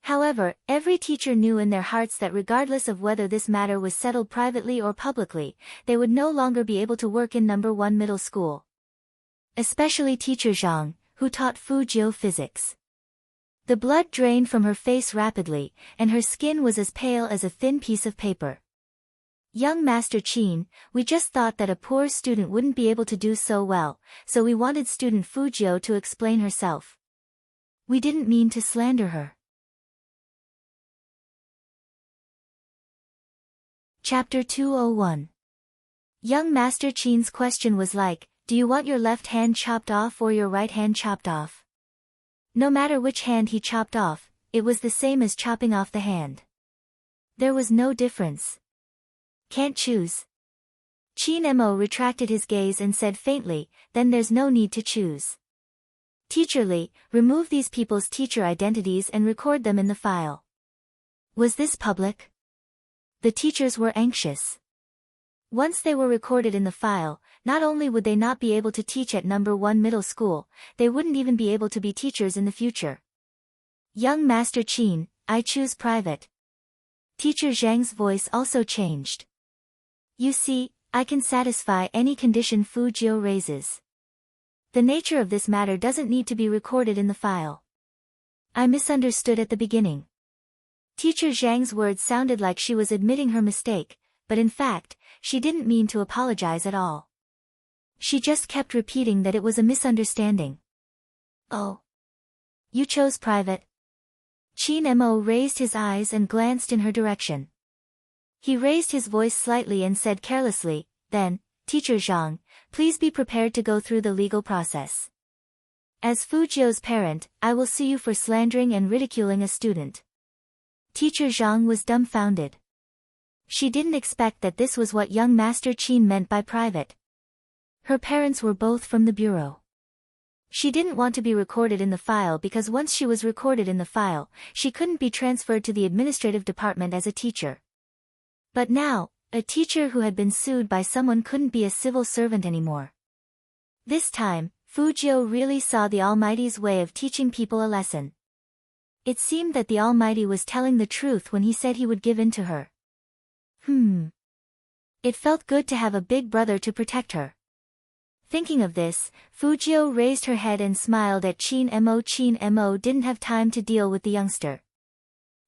However, every teacher knew in their hearts that regardless of whether this matter was settled privately or publicly, they would no longer be able to work in number 1 middle school. Especially teacher Zhang, who taught Fujio physics. The blood drained from her face rapidly, and her skin was as pale as a thin piece of paper. "Young Master Qin, we just thought that a poor student wouldn't be able to do so well, so we wanted student Fujio to explain herself. We didn't mean to slander her." Chapter 201. Young Master Qin's question was like, "Do you want your left hand chopped off or your right hand chopped off?" No matter which hand he chopped off, it was the same as chopping off the hand. There was no difference. "Can't choose." Qin Mo retracted his gaze and said faintly, "Then there's no need to choose. Teacher Lee, remove these people's teacher identities and record them in the file." Was this public? The teachers were anxious. Once they were recorded in the file, not only would they not be able to teach at number 1 middle school, they wouldn't even be able to be teachers in the future. "Young Master Qin, I choose private." Teacher Zhang's voice also changed. "You see, I can satisfy any condition Fujio raises. The nature of this matter doesn't need to be recorded in the file. I misunderstood at the beginning." Teacher Zhang's words sounded like she was admitting her mistake, but in fact, she didn't mean to apologize at all. She just kept repeating that it was a misunderstanding. "Oh. You chose private?" Qin Mo raised his eyes and glanced in her direction. He raised his voice slightly and said carelessly, "Then, Teacher Zhang, please be prepared to go through the legal process. As Fujio's parent, I will sue you for slandering and ridiculing a student." Teacher Zhang was dumbfounded. She didn't expect that this was what young Master Qin meant by private. Her parents were both from the bureau. She didn't want to be recorded in the file because once she was recorded in the file, she couldn't be transferred to the administrative department as a teacher. But now, a teacher who had been sued by someone couldn't be a civil servant anymore. This time, Fujio really saw the Almighty's way of teaching people a lesson. It seemed that the Almighty was telling the truth when he said he would give in to her. It felt good to have a big brother to protect her. Thinking of this, Fujio raised her head and smiled at Qin Mo. Qin Mo didn't have time to deal with the youngster.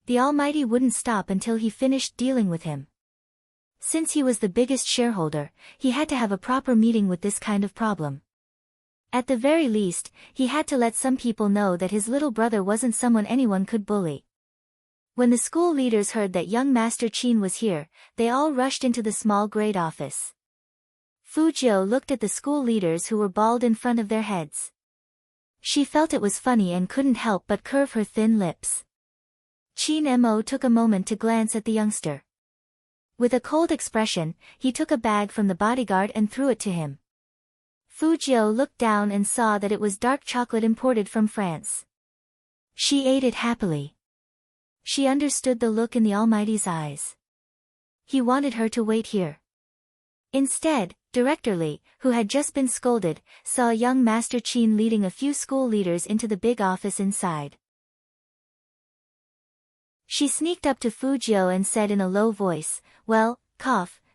The Almighty wouldn't stop until he finished dealing with him. Since he was the biggest shareholder, he had to have a proper meeting with this kind of problem. At the very least, he had to let some people know that his little brother wasn't someone anyone could bully. When the school leaders heard that young Master Qin was here, they all rushed into the small grade office. Fu Jiu looked at the school leaders who were bald in front of their heads. She felt it was funny and couldn't help but curve her thin lips. Qin Mo took a moment to glance at the youngster. With a cold expression, he took a bag from the bodyguard and threw it to him. Fu Jiu looked down and saw that it was dark chocolate imported from France. She ate it happily. She understood the look in the Almighty's eyes. He wanted her to wait here. Instead, Director Li, who had just been scolded, saw young Master Qin leading a few school leaders into the big office inside. She sneaked up to Fu Jiu and said in a low voice, "Well,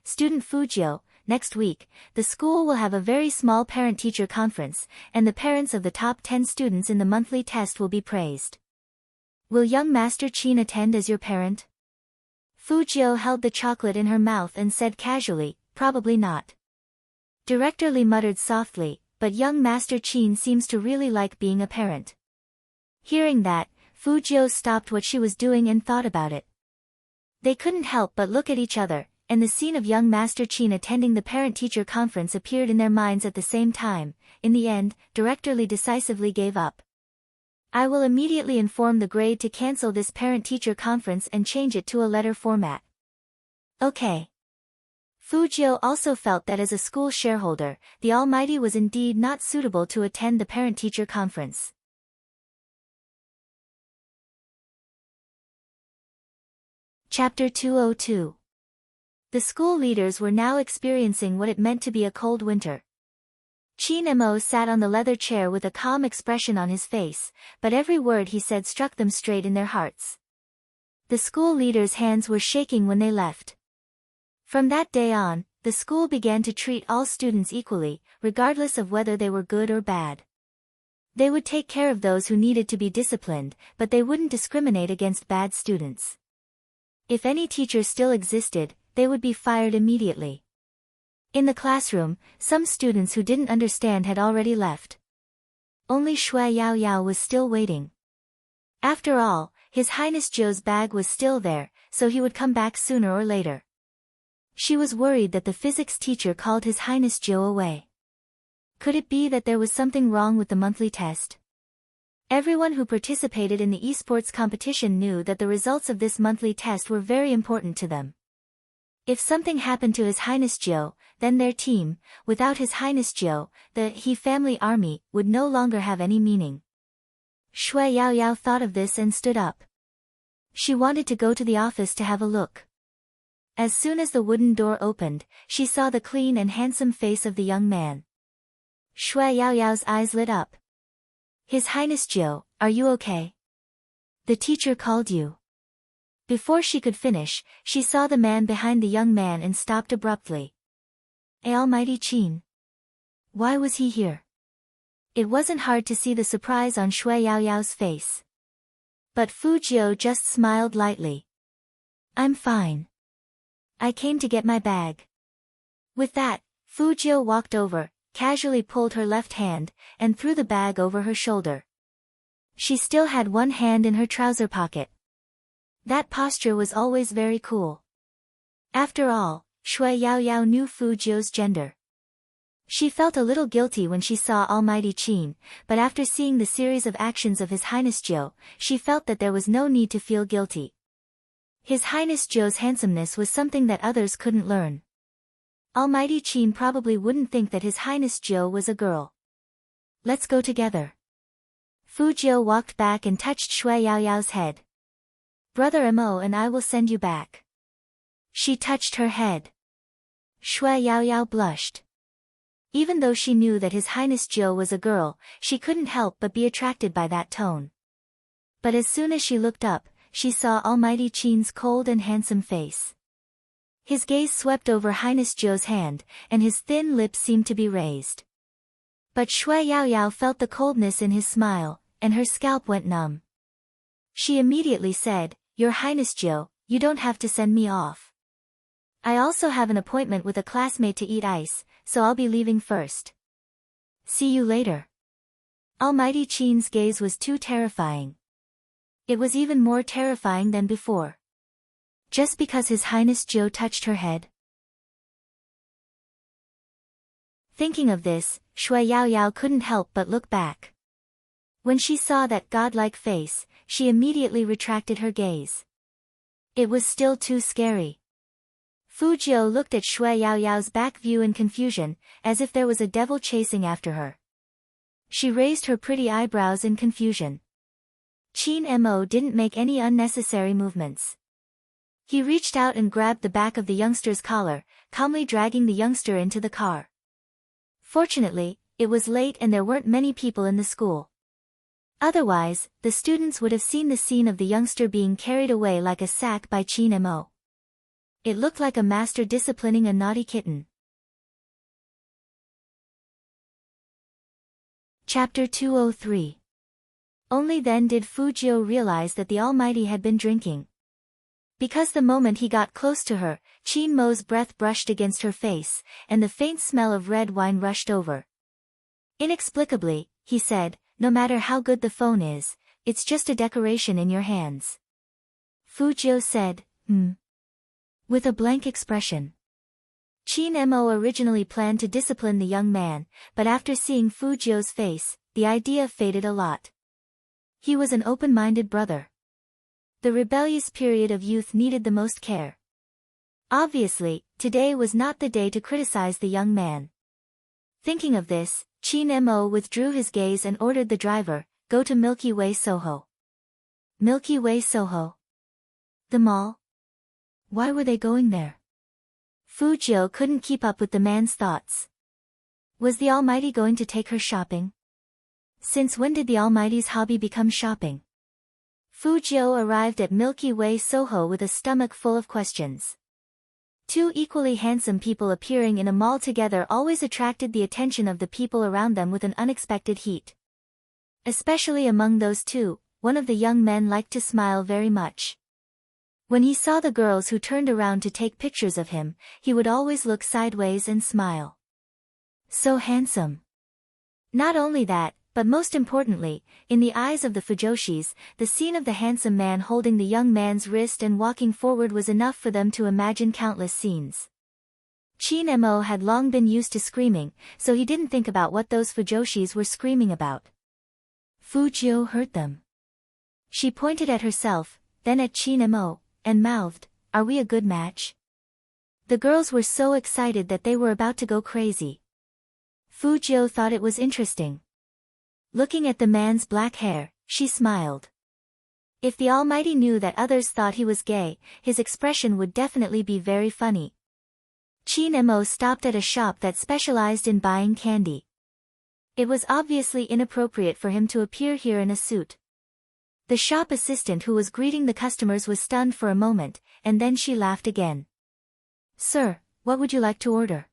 student Fu Jiu, next week, the school will have a very small parent-teacher conference, and the parents of the top 10 students in the monthly test will be praised. Will young Master Qin attend as your parent?" Fu Jiu held the chocolate in her mouth and said casually, "Probably not." Director Li muttered softly, "But young Master Qin seems to really like being a parent." Hearing that, Fu Jiu stopped what she was doing and thought about it. They couldn't help but look at each other, and the scene of young Master Qin attending the parent-teacher conference appeared in their minds at the same time. In the end, Director Li decisively gave up. "I will immediately inform the grade to cancel this parent-teacher conference and change it to a letter format." Okay. Fu Jiu also felt that as a school shareholder, the Almighty was indeed not suitable to attend the parent-teacher conference. Chapter 202. The school leaders were now experiencing what it meant to be a cold winter. Qin Mo sat on the leather chair with a calm expression on his face, but every word he said struck them straight in their hearts. The school leaders' hands were shaking when they left. From that day on, the school began to treat all students equally, regardless of whether they were good or bad. They would take care of those who needed to be disciplined, but they wouldn't discriminate against bad students. If any teacher still existed, they would be fired immediately. In the classroom, some students who didn't understand had already left. Only Shui Yaoyao was still waiting. After all, His Highness Zhou's bag was still there, so he would come back sooner or later. She was worried that the physics teacher called His Highness Zhou away. Could it be that there was something wrong with the monthly test? Everyone who participated in the esports competition knew that the results of this monthly test were very important to them. If something happened to His Highness Zhou, then their team, without His Highness Zhou, the He family army, would no longer have any meaning. Shui Yaoyao thought of this and stood up. She wanted to go to the office to have a look. As soon as the wooden door opened, she saw the clean and handsome face of the young man. Shui Yaoyao's eyes lit up. "His Highness Zhou, are you okay? The teacher called you." Before she could finish, she saw the man behind the young man and stopped abruptly. Almighty Qin. Why was he here? It wasn't hard to see the surprise on Shui Yaoyao's face. But Fu Jiu just smiled lightly. "I'm fine. I came to get my bag." With that, Fu Jiu walked over, casually pulled her left hand, and threw the bag over her shoulder. She still had one hand in her trouser pocket. That posture was always very cool. After all, Shui Yaoyao knew Fu Jiu's gender. She felt a little guilty when she saw Almighty Qin, but after seeing the series of actions of His Highness Zhou, she felt that there was no need to feel guilty. His Highness Zhou's handsomeness was something that others couldn't learn. Almighty Qin probably wouldn't think that His Highness Zhou was a girl. "Let's go together." Fu Jiu walked back and touched Shui Yaoyao's head. "Brother Mo and I will send you back." She touched her head. Shui Yaoyao blushed. Even though she knew that His Highness Zhou was a girl, she couldn't help but be attracted by that tone. But as soon as she looked up, she saw Almighty Qin's cold and handsome face. His gaze swept over Highness Zhou's hand, and his thin lips seemed to be raised. But Shui Yaoyao felt the coldness in his smile, and her scalp went numb. She immediately said, "Your Highness Zhou, you don't have to send me off." I also have an appointment with a classmate to eat ice, so I'll be leaving first. See you later. Almighty Qin's gaze was too terrifying. It was even more terrifying than before. Just because His Highness Zhou touched her head. Thinking of this, Shui Yaoyao couldn't help but look back. When she saw that godlike face, she immediately retracted her gaze. It was still too scary. Fu Jiu looked at Shui Yaoyao's back view in confusion, as if there was a devil chasing after her. She raised her pretty eyebrows in confusion. Qin Mo didn't make any unnecessary movements. He reached out and grabbed the back of the youngster's collar, calmly dragging the youngster into the car. Fortunately, it was late and there weren't many people in the school. Otherwise, the students would have seen the scene of the youngster being carried away like a sack by Qin Mo. It looked like a master disciplining a naughty kitten. Chapter 203. Only then did Fu Jiu realize that the Almighty had been drinking. Because the moment he got close to her, Qin Mo's breath brushed against her face, and the faint smell of red wine rushed over. Inexplicably, he said, "No matter how good the phone is, it's just a decoration in your hands." Fu Jiu said, with a blank expression. Qin Mo originally planned to discipline the young man, but after seeing Fu Jiu's face, the idea faded a lot. He was an open-minded brother. The rebellious period of youth needed the most care. Obviously, today was not the day to criticize the young man. Thinking of this, Qin Mo withdrew his gaze and ordered the driver, "Go to Milky Way Soho." Milky Way Soho? The mall? Why were they going there? Fu Jiu couldn't keep up with the man's thoughts. Was the Almighty going to take her shopping? Since when did the Almighty's hobby become shopping? Fu Jiu arrived at Milky Way Soho with a stomach full of questions. Two equally handsome people appearing in a mall together always attracted the attention of the people around them with an unexpected heat. Especially among those two, one of the young men liked to smile very much. When he saw the girls who turned around to take pictures of him, he would always look sideways and smile. So handsome. Not only that, but most importantly, in the eyes of the Fujoshis, the scene of the handsome man holding the young man's wrist and walking forward was enough for them to imagine countless scenes. Qin Mo had long been used to screaming, so he didn't think about what those Fujoshis were screaming about. Fu Jiu heard them. She pointed at herself, then at Qin Mo, and mouthed, "Are we a good match?" The girls were so excited that they were about to go crazy. Fu Jiu thought it was interesting. Looking at the man's black hair, she smiled. If the Almighty knew that others thought he was gay, his expression would definitely be very funny. Qin Mo stopped at a shop that specialized in buying candy. It was obviously inappropriate for him to appear here in a suit. The shop assistant who was greeting the customers was stunned for a moment, and then she laughed again. "Sir, what would you like to order?"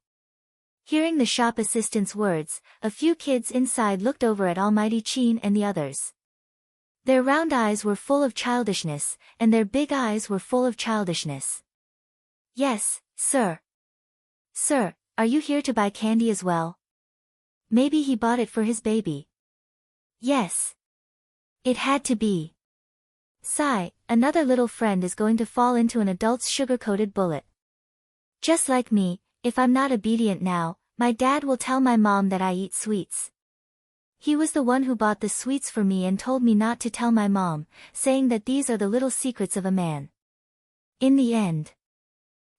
Hearing the shop assistant's words, a few kids inside looked over at Almighty Qin and the others. Their round eyes were full of childishness, and their big eyes were full of childishness. "Yes, sir." "Sir, are you here to buy candy as well?" Maybe he bought it for his baby. Yes. It had to be. Sigh, another little friend is going to fall into an adult's sugar-coated bullet. Just like me, if I'm not obedient now, my dad will tell my mom that I eat sweets. He was the one who bought the sweets for me and told me not to tell my mom, saying that these are the little secrets of a man. In the end,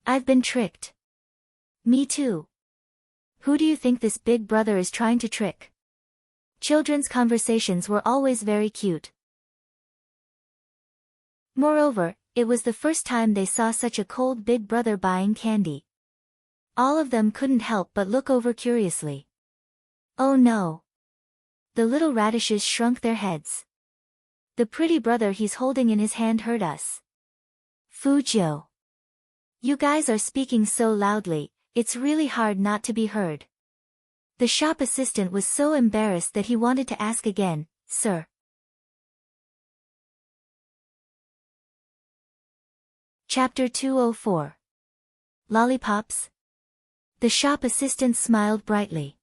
I've been tricked. Me too. Who do you think this big brother is trying to trick? Children's conversations were always very cute. Moreover, it was the first time they saw such a cold big brother buying candy. All of them couldn't help but look over curiously. Oh no. The little radishes shrunk their heads. The pretty brother he's holding in his hand heard us. Fu Jiu. You guys are speaking so loudly, it's really hard not to be heard. The shop assistant was so embarrassed that he wanted to ask again, Sir. Chapter 204. lollipops? The shop assistant smiled brightly.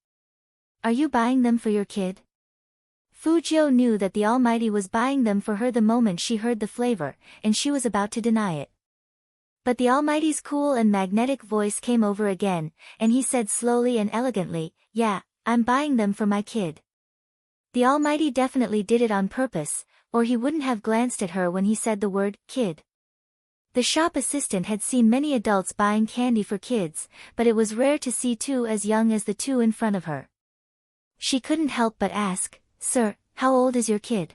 Are you buying them for your kid? Fujio knew that the Almighty was buying them for her the moment she heard the flavor, and she was about to deny it. But the Almighty's cool and magnetic voice came over again, and he said slowly and elegantly, "Yeah, I'm buying them for my kid." The Almighty definitely did it on purpose, or he wouldn't have glanced at her when he said the word, kid. The shop assistant had seen many adults buying candy for kids, but it was rare to see two as young as the two in front of her. She couldn't help but ask, "Sir, how old is your kid?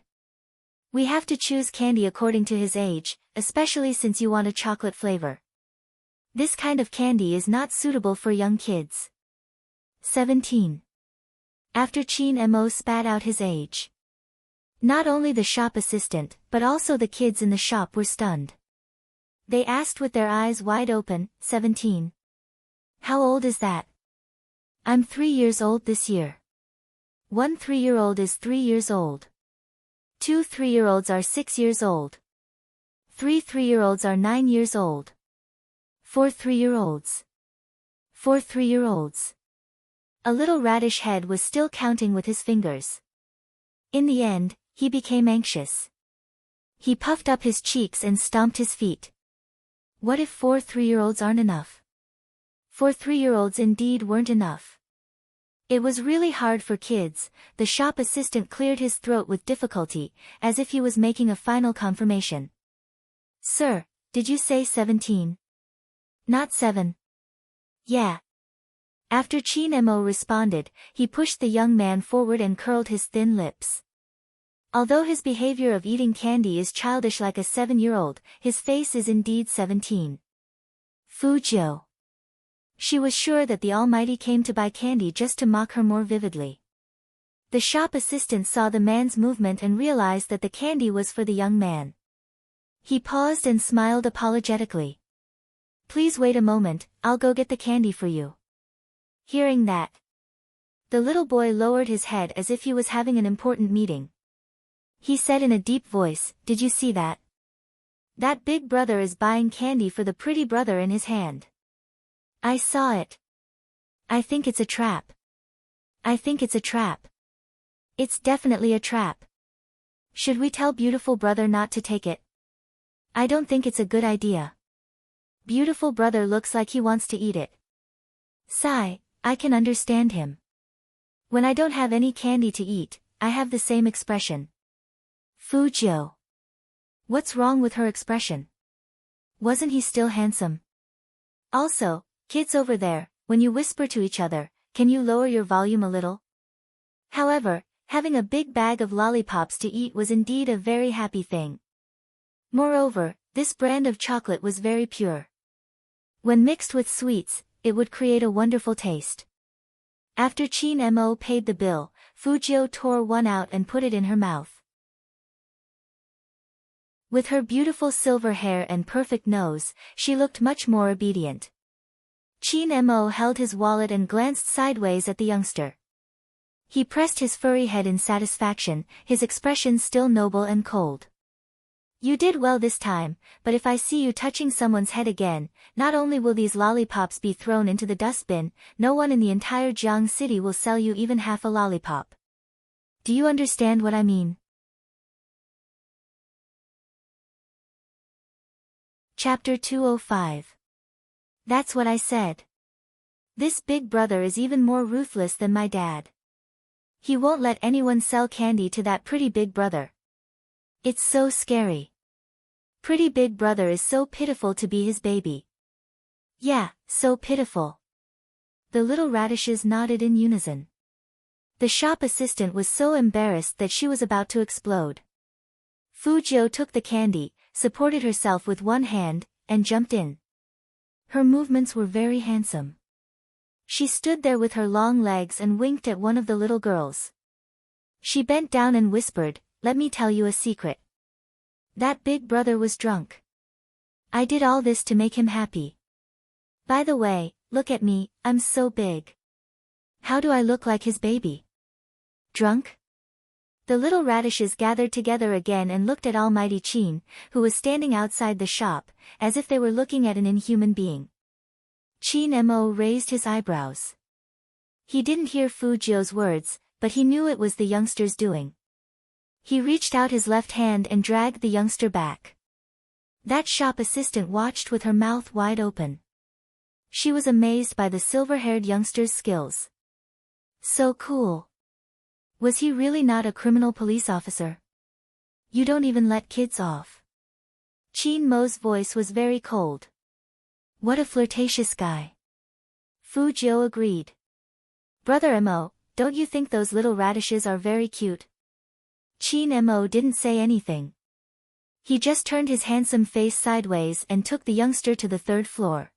We have to choose candy according to his age, especially since you want a chocolate flavor. This kind of candy is not suitable for young kids." 17. After Chin Mo spat out his age. Not only the shop assistant, but also the kids in the shop were stunned. They asked with their eyes wide open, 17. How old is that? I'm 3 years old this year. 1 3-year-old is 3 years old. 2 3-year-olds are 6 years old. 3 3-year-olds are 9 years old. 4 3-year-olds. 4 3-year-olds. A little radish head was still counting with his fingers. In the end, he became anxious. He puffed up his cheeks and stomped his feet. What if 4 3-year-olds aren't enough? 4 3-year-olds indeed weren't enough. It was really hard for kids. The shop assistant cleared his throat with difficulty, as if he was making a final confirmation. Sir, did you say 17? Not 7. Yeah. After Chin Mo responded, he pushed the young man forward and curled his thin lips. Although his behavior of eating candy is childish like a 7-year-old, his face is indeed 17. Fujio. She was sure that the Almighty came to buy candy just to mock her more vividly. The shop assistant saw the man's movement and realized that the candy was for the young man. He paused and smiled apologetically. Please wait a moment, I'll go get the candy for you. Hearing that, the little boy lowered his head as if he was having an important meeting. He said in a deep voice, Did you see that? That big brother is buying candy for the pretty brother in his hand. I saw it. I think it's a trap. I think it's a trap. It's definitely a trap. Should we tell beautiful brother not to take it? I don't think it's a good idea. Beautiful brother looks like he wants to eat it. Sigh, I can understand him. When I don't have any candy to eat, I have the same expression. Fujio. What's wrong with her expression? Wasn't he still handsome? Also, kids over there, when you whisper to each other, can you lower your volume a little? However, having a big bag of lollipops to eat was indeed a very happy thing. Moreover, this brand of chocolate was very pure. When mixed with sweets, it would create a wonderful taste. After Chin Mo paid the bill, Fujio tore one out and put it in her mouth. With her beautiful silver hair and perfect nose, she looked much more obedient. Chin Mo held his wallet and glanced sideways at the youngster. He pressed his furry head in satisfaction, his expression still noble and cold. You did well this time, but if I see you touching someone's head again, not only will these lollipops be thrown into the dustbin, no one in the entire Jiang city will sell you even half a lollipop. Do you understand what I mean? Chapter 205. That's what I said. This big brother is even more ruthless than my dad. He won't let anyone sell candy to that pretty big brother. It's so scary. Pretty big brother is so pitiful to be his baby. Yeah, so pitiful. The little radishes nodded in unison. The shop assistant was so embarrassed that she was about to explode. Fujio took the candy, supported herself with one hand, and jumped in. Her movements were very handsome. She stood there with her long legs and winked at one of the little girls. She bent down and whispered, Let me tell you a secret. That big brother was drunk. I did all this to make him happy. By the way, look at me, I'm so big. How do I look like his baby? Drunk? The little radishes gathered together again and looked at Almighty Chin, who was standing outside the shop, as if they were looking at an inhuman being. Chin Mo raised his eyebrows. He didn't hear Fu Jiu's words, but he knew it was the youngster's doing. He reached out his left hand and dragged the youngster back. That shop assistant watched with her mouth wide open. She was amazed by the silver-haired youngster's skills. So cool. Was he really not a criminal police officer? You don't even let kids off. Chin Mo's voice was very cold. What a flirtatious guy. Fu Jiu agreed. Brother Mo, don't you think those little radishes are very cute? Chin Mo didn't say anything. He just turned his handsome face sideways and took the youngster to the third floor.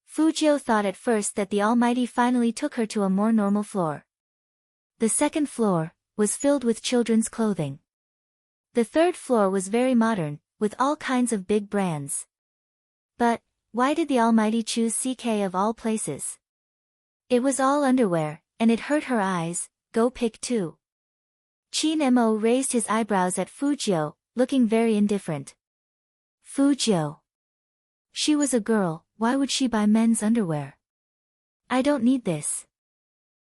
Fu Jiu thought at first that the Almighty finally took her to a more normal floor. The second floor was filled with children's clothing. The third floor was very modern, with all kinds of big brands. But why did the Almighty choose CK of all places? It was all underwear, and it hurt her eyes. Go pick two. Chin Mo raised his eyebrows at Fu Jiu, looking very indifferent. Fu Jiu. She was a girl, why would she buy men's underwear? I don't need this.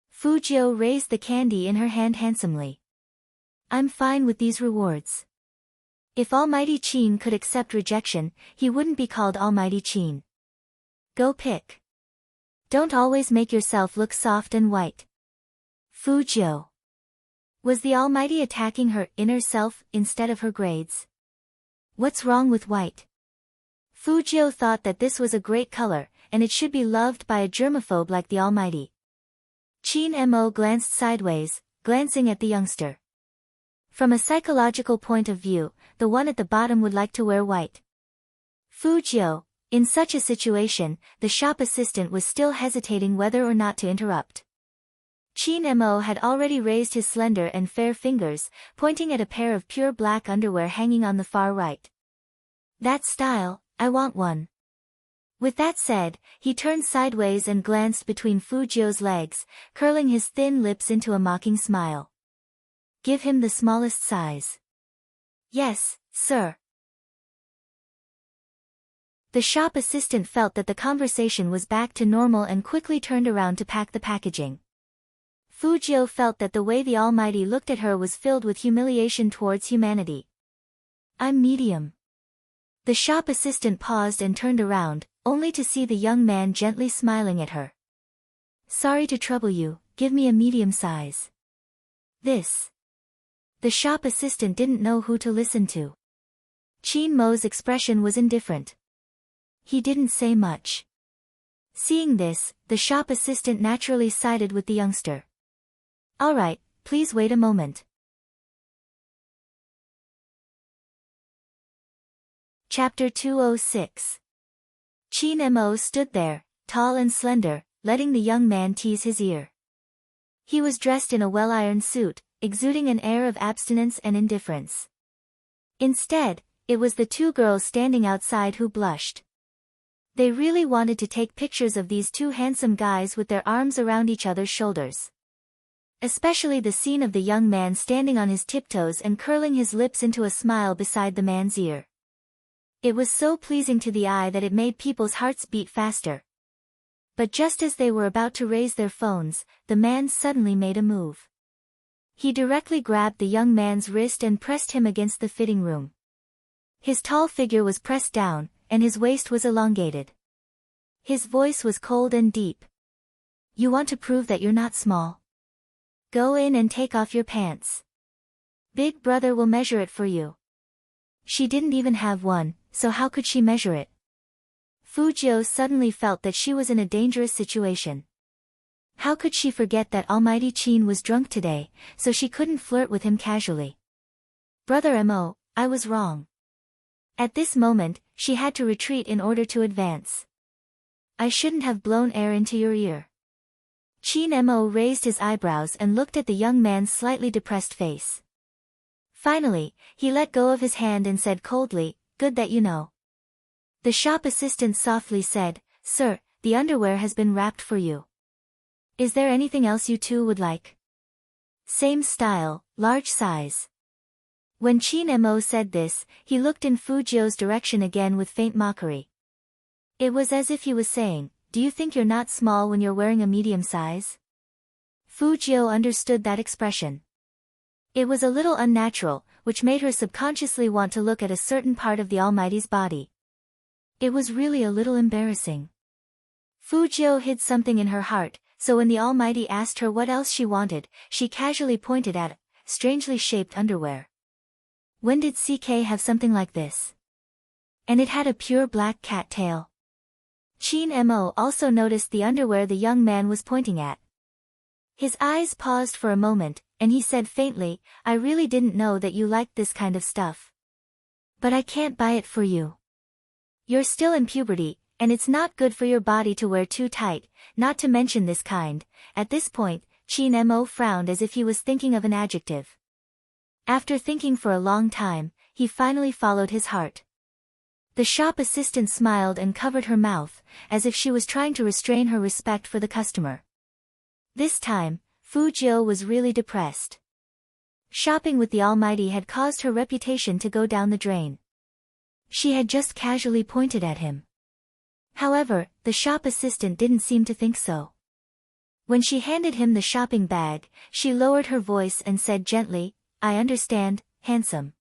Fu Jiu raised the candy in her hand handsomely. I'm fine with these rewards. If Almighty Chin could accept rejection, he wouldn't be called Almighty Chin. Go pick. Don't always make yourself look soft and white. Fu Jiu. Was the Almighty attacking her inner self instead of her grades? What's wrong with white? Fu Jiu thought that this was a great color, and it should be loved by a germaphobe like the Almighty. Chin Mo glanced sideways, glancing at the youngster. From a psychological point of view, the one at the bottom would like to wear white. Fu Jiu, in such a situation, the shop assistant was still hesitating whether or not to interrupt. Chin Mo had already raised his slender and fair fingers, pointing at a pair of pure black underwear hanging on the far right. That style, I want one. With that said, he turned sideways and glanced between Fu Jiu's legs, curling his thin lips into a mocking smile. Give him the smallest size. Yes, sir. The shop assistant felt that the conversation was back to normal and quickly turned around to pack the packaging. Fu Jiu felt that the way the Almighty looked at her was filled with humiliation towards humanity. I'm medium. The shop assistant paused and turned around, only to see the young man gently smiling at her. Sorry to trouble you, give me a medium size. This. The shop assistant didn't know who to listen to. Chin Mo's expression was indifferent. He didn't say much. Seeing this, the shop assistant naturally sided with the youngster. All right, please wait a moment. Chapter 206. Chin Mo stood there, tall and slender, letting the young man tease his ear. He was dressed in a well-ironed suit, exuding an air of abstinence and indifference. Instead, it was the two girls standing outside who blushed. They really wanted to take pictures of these two handsome guys with their arms around each other's shoulders. Especially the scene of the young man standing on his tiptoes and curling his lips into a smile beside the man's ear. It was so pleasing to the eye that it made people's hearts beat faster. But just as they were about to raise their phones, the man suddenly made a move. He directly grabbed the young man's wrist and pressed him against the fitting room. His tall figure was pressed down, and his waist was elongated. His voice was cold and deep. You want to prove that you're not small? Go in and take off your pants. Big brother will measure it for you. She didn't even have one, so how could she measure it? Fu Jiu suddenly felt that she was in a dangerous situation. How could she forget that Almighty Chin was drunk today, so she couldn't flirt with him casually? Brother Mo, I was wrong. At this moment, she had to retreat in order to advance. I shouldn't have blown air into your ear. Chin Mo raised his eyebrows and looked at the young man's slightly depressed face. Finally, he let go of his hand and said coldly, Good that you know. The shop assistant softly said, Sir, the underwear has been wrapped for you. Is there anything else you two would like? Same style, large size. When Chin Mo said this, he looked in Fu Jiu's direction again with faint mockery. It was as if he was saying, do you think you're not small when you're wearing a medium size? Fu Jiu understood that expression. It was a little unnatural, which made her subconsciously want to look at a certain part of the Almighty's body. It was really a little embarrassing. Fu Jiu hid something in her heart, so when the Almighty asked her what else she wanted, she casually pointed at strangely shaped underwear. When did CK have something like this? And it had a pure black cat tail. Qin Mo also noticed the underwear the young man was pointing at. His eyes paused for a moment, and he said faintly, I really didn't know that you liked this kind of stuff. But I can't buy it for you. You're still in puberty, and it's not good for your body to wear too tight, not to mention this kind. At this point, Qin Mo frowned as if he was thinking of an adjective. After thinking for a long time, he finally followed his heart. The shop assistant smiled and covered her mouth, as if she was trying to restrain her respect for the customer. This time, Fu Jiu was really depressed. Shopping with the Almighty had caused her reputation to go down the drain. She had just casually pointed at him. However, the shop assistant didn't seem to think so. When she handed him the shopping bag, she lowered her voice and said gently, I understand, handsome.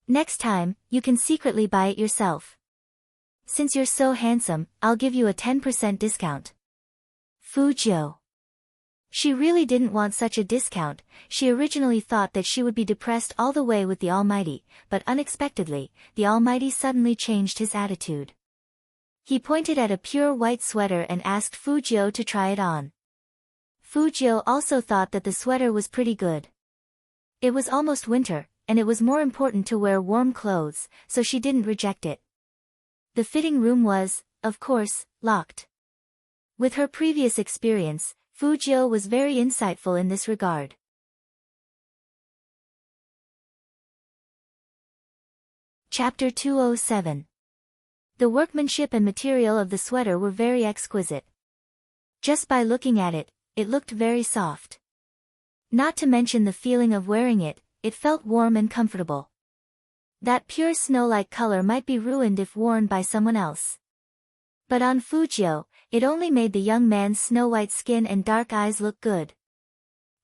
Next time, you can secretly buy it yourself. Since you're so handsome, I'll give you a 10% discount. Fu Jiu. She really didn't want such a discount. She originally thought that she would be depressed all the way with the Almighty, but unexpectedly, the Almighty suddenly changed his attitude. He pointed at a pure white sweater and asked Fu Jiu to try it on. Fu Jiu also thought that the sweater was pretty good. It was almost winter, and it was more important to wear warm clothes, so she didn't reject it. The fitting room was, of course, locked. With her previous experience, Fu Jiu was very insightful in this regard. Chapter 207. The workmanship and material of the sweater were very exquisite. Just by looking at it, it looked very soft. Not to mention the feeling of wearing it, it felt warm and comfortable. That pure snow-like color might be ruined if worn by someone else. But on Fu Jiu, it only made the young man's snow-white skin and dark eyes look good.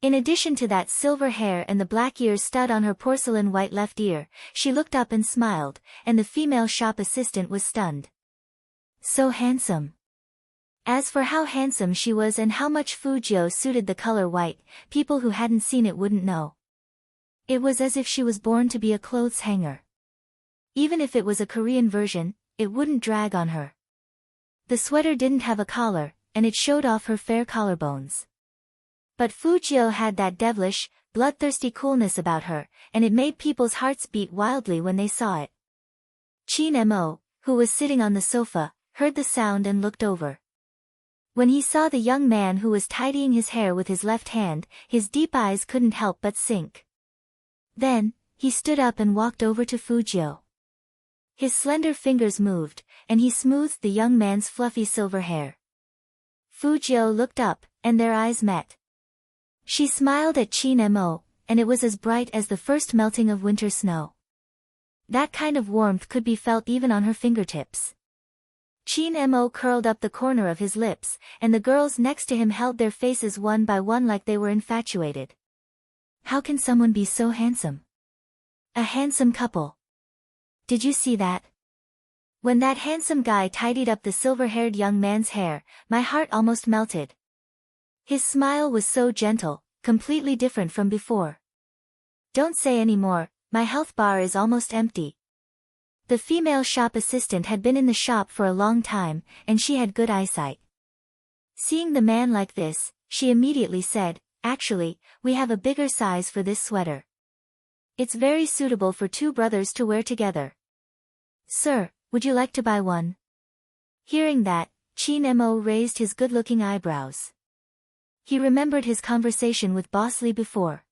In addition to that silver hair and the black ear stud on her porcelain white left ear, she looked up and smiled, and the female shop assistant was stunned. So handsome. As for how handsome she was and how much Fu Jiu suited the color white, people who hadn't seen it wouldn't know. It was as if she was born to be a clothes hanger. Even if it was a Korean version, it wouldn't drag on her. The sweater didn't have a collar, and it showed off her fair collarbones. But Fu Jiu had that devilish, bloodthirsty coolness about her, and it made people's hearts beat wildly when they saw it. Qin Mo, who was sitting on the sofa, heard the sound and looked over. When he saw the young man who was tidying his hair with his left hand, his deep eyes couldn't help but sink. Then, he stood up and walked over to Fu Jiu. His slender fingers moved, and he smoothed the young man's fluffy silver hair. Fu Jiu looked up, and their eyes met. She smiled at Qin Mo, and it was as bright as the first melting of winter snow. That kind of warmth could be felt even on her fingertips. Qin Mo curled up the corner of his lips, and the girls next to him held their faces one by one like they were infatuated. How can someone be so handsome? A handsome couple. Did you see that? When that handsome guy tidied up the silver-haired young man's hair, my heart almost melted. His smile was so gentle, completely different from before. Don't say any more, my health bar is almost empty. The female shop assistant had been in the shop for a long time, and she had good eyesight. Seeing the man like this, she immediately said, actually, we have a bigger size for this sweater. It's very suitable for two brothers to wear together. Sir, would you like to buy one? Hearing that, Qin Mo raised his good-looking eyebrows. He remembered his conversation with Boss Lee before.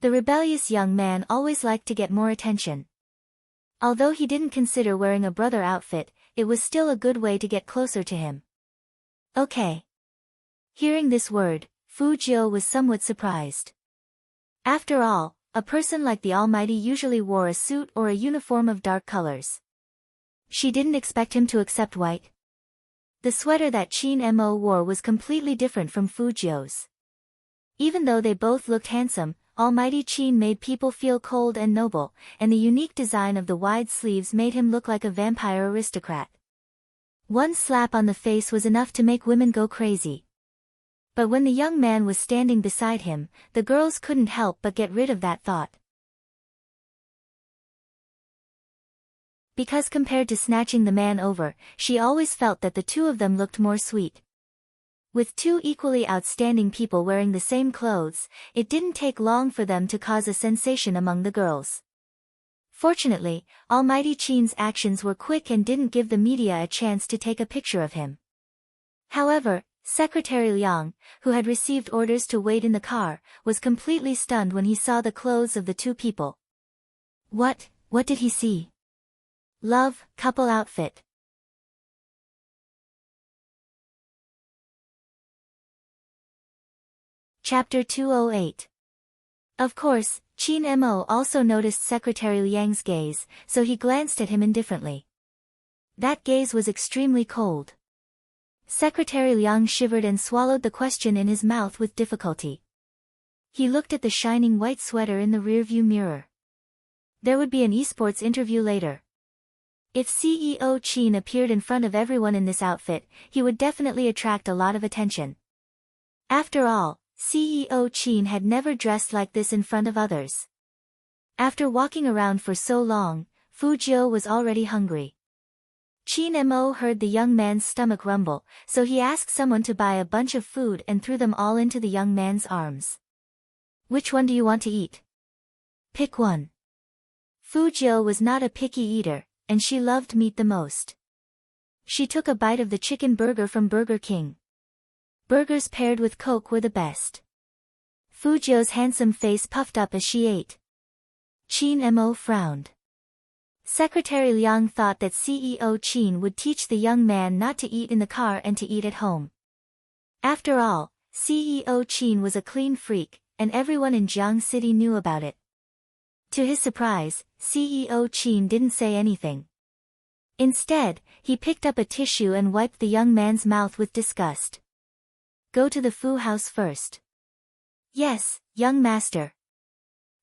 The rebellious young man always liked to get more attention. Although he didn't consider wearing a brother outfit, it was still a good way to get closer to him. Okay. Hearing this word, Fu Jiu was somewhat surprised. After all, a person like the Almighty usually wore a suit or a uniform of dark colors. She didn't expect him to accept white. The sweater that Qin Mo wore was completely different from Fujio's. Even though they both looked handsome, Almighty Qin made people feel cold and noble, and the unique design of the wide sleeves made him look like a vampire aristocrat. One slap on the face was enough to make women go crazy. But when the young man was standing beside him, the girls couldn't help but get rid of that thought. Because compared to snatching the man over, she always felt that the two of them looked more sweet. With two equally outstanding people wearing the same clothes, it didn't take long for them to cause a sensation among the girls. Fortunately, Almighty Qin's actions were quick and didn't give the media a chance to take a picture of him. However, Secretary Liang, who had received orders to wait in the car, was completely stunned when he saw the clothes of the two people. What did he see? Love, couple outfit. Chapter 208. Of course, Qin Mo also noticed Secretary Liang's gaze, so he glanced at him indifferently. That gaze was extremely cold. Secretary Liang shivered and swallowed the question in his mouth with difficulty. He looked at the shining white sweater in the rearview mirror. There would be an esports interview later. If CEO Qin appeared in front of everyone in this outfit, he would definitely attract a lot of attention. After all, CEO Qin had never dressed like this in front of others. After walking around for so long, Fujio was already hungry. Qin Mo heard the young man's stomach rumble, so he asked someone to buy a bunch of food and threw them all into the young man's arms. Which one do you want to eat? Pick one. Fujio was not a picky eater, and she loved meat the most. She took a bite of the chicken burger from Burger King. Burgers paired with Coke were the best. Fujio's handsome face puffed up as she ate. Qin Mo frowned. Secretary Liang thought that CEO Qin would teach the young man not to eat in the car and to eat at home. After all, CEO Qin was a clean freak, and everyone in Jiang City knew about it. To his surprise, CEO Qin didn't say anything. Instead, he picked up a tissue and wiped the young man's mouth with disgust. Go to the Fu house first. Yes, young master.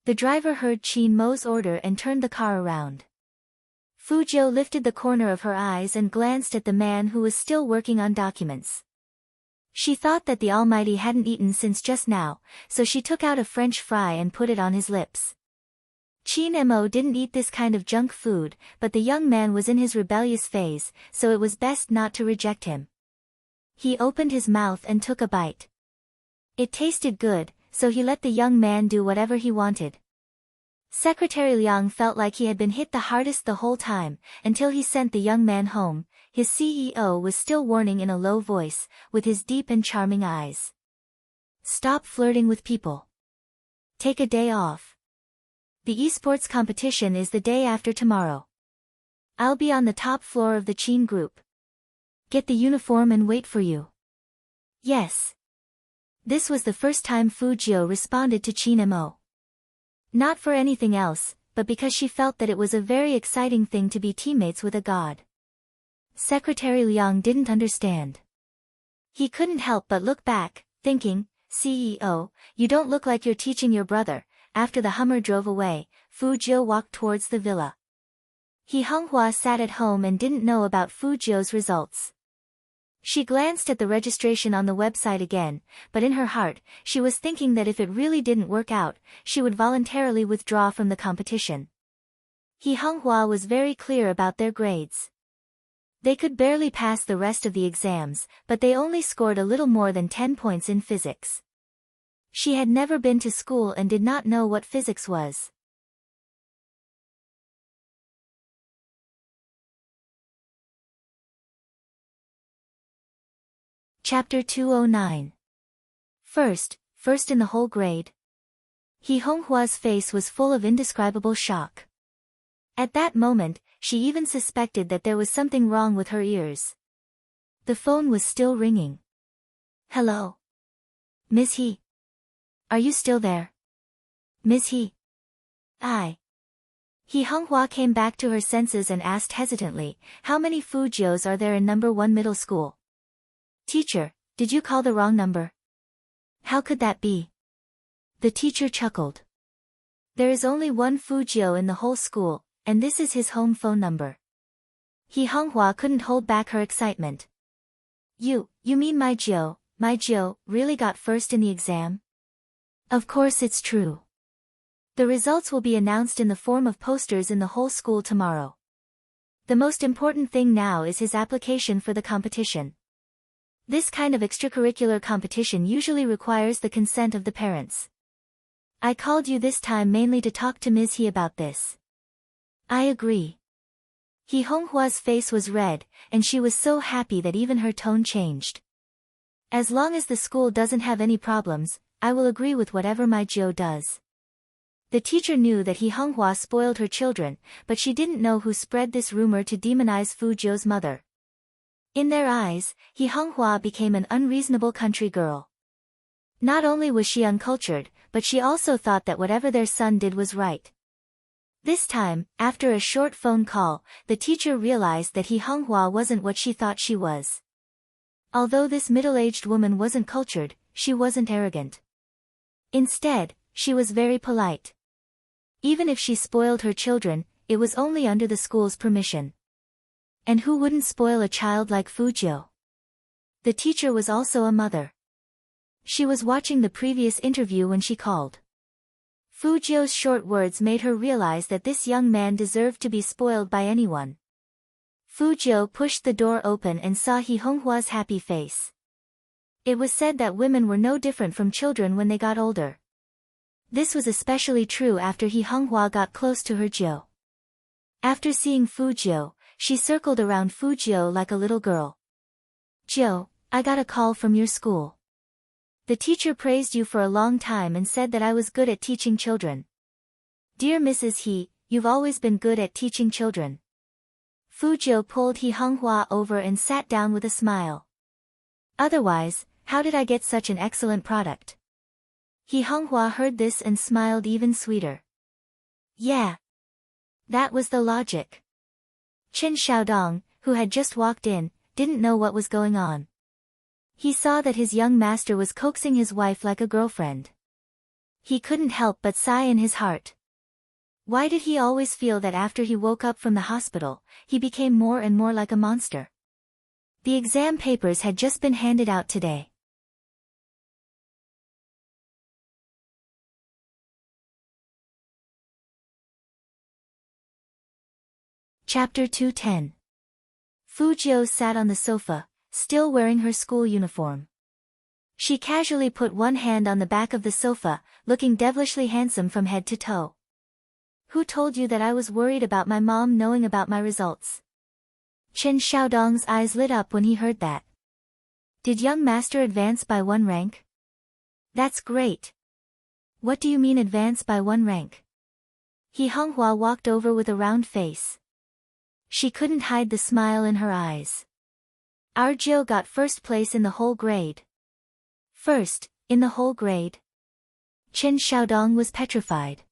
The driver heard Qin Mo's order and turned the car around. Fujio lifted the corner of her eyes and glanced at the man who was still working on documents. She thought that the Almighty hadn't eaten since just now, so she took out a French fry and put it on his lips. Qin Mo didn't eat this kind of junk food, but the young man was in his rebellious phase, so it was best not to reject him. He opened his mouth and took a bite. It tasted good, so he let the young man do whatever he wanted. Secretary Liang felt like he had been hit the hardest the whole time, until he sent the young man home. His CEO was still warning in a low voice, with his deep and charming eyes. Stop flirting with people. Take a day off. The esports competition is the day after tomorrow. I'll be on the top floor of the Qin group. Get the uniform and wait for you. Yes. This was the first time Fujio responded to Qin Mo. Not for anything else, but because she felt that it was a very exciting thing to be teammates with a god. Secretary Liang didn't understand. He couldn't help but look back, thinking, CEO, you don't look like you're teaching your brother. After the Hummer drove away, Fujio walked towards the villa. He Honghua sat at home and didn't know about Fujio's results. She glanced at the registration on the website again, but in her heart, she was thinking that if it really didn't work out, she would voluntarily withdraw from the competition. He Honghua was very clear about their grades. They could barely pass the rest of the exams, but they only scored a little more than 10 points in physics. She had never been to school and did not know what physics was. Chapter 209. First in the whole grade. He Honghua's face was full of indescribable shock. At that moment, she even suspected that there was something wrong with her ears. The phone was still ringing. Hello? Miss He? Are you still there? Miss He? He Honghua came back to her senses and asked hesitantly, how many Fujios are there in number 1 middle school? Teacher, did you call the wrong number? How could that be? The teacher chuckled. There is only one Fujio in the whole school, and this is his home phone number. He Honghua couldn't hold back her excitement. You mean my Jio really got first in the exam? Of course it's true. The results will be announced in the form of posters in the whole school tomorrow. The most important thing now is his application for the competition. This kind of extracurricular competition usually requires the consent of the parents. I called you this time mainly to talk to Ms. He about this. I agree. He Honghua's face was red, and she was so happy that even her tone changed. As long as the school doesn't have any problems, I will agree with whatever my Jio does. The teacher knew that He Honghua spoiled her children, but she didn't know who spread this rumor to demonize Fujio's mother. In their eyes, He Honghua became an unreasonable country girl. Not only was she uncultured, but she also thought that whatever their son did was right. This time, after a short phone call, the teacher realized that He Honghua wasn't what she thought she was. Although this middle-aged woman wasn't cultured, she wasn't arrogant. Instead, she was very polite. Even if she spoiled her children, it was only under the school's permission. And who wouldn't spoil a child like Fujio? The teacher was also a mother. She was watching the previous interview when she called. Fujio's short words made her realize that this young man deserved to be spoiled by anyone. Fujio pushed the door open and saw He Honghua's happy face. It was said that women were no different from children when they got older. This was especially true after He Honghua got close to her Jio. After seeing Fujio, she circled around Fujio like a little girl. Jio, I got a call from your school. The teacher praised you for a long time and said that I was good at teaching children. Dear Mrs. He, you've always been good at teaching children. Fujio pulled He Honghua over and sat down with a smile. Otherwise, how did I get such an excellent product? He Honghua heard this and smiled even sweeter. Yeah. That was the logic. Chen Xiaodong, who had just walked in, didn't know what was going on. He saw that his young master was coaxing his wife like a girlfriend. He couldn't help but sigh in his heart. Why did he always feel that after he woke up from the hospital, he became more and more like a monster? The exam papers had just been handed out today. Chapter 210. Fujio sat on the sofa, still wearing her school uniform. She casually put one hand on the back of the sofa, looking devilishly handsome from head to toe. Who told you that I was worried about my mom knowing about my results? Chen Xiaodong's eyes lit up when he heard that. Did young master advance by 1 rank? That's great. What do you mean advance by 1 rank? He Honghua walked over with a round face. She couldn't hide the smile in her eyes. Our Jio got first place in the whole grade. First, in the whole grade? Chen Xiaodong was petrified.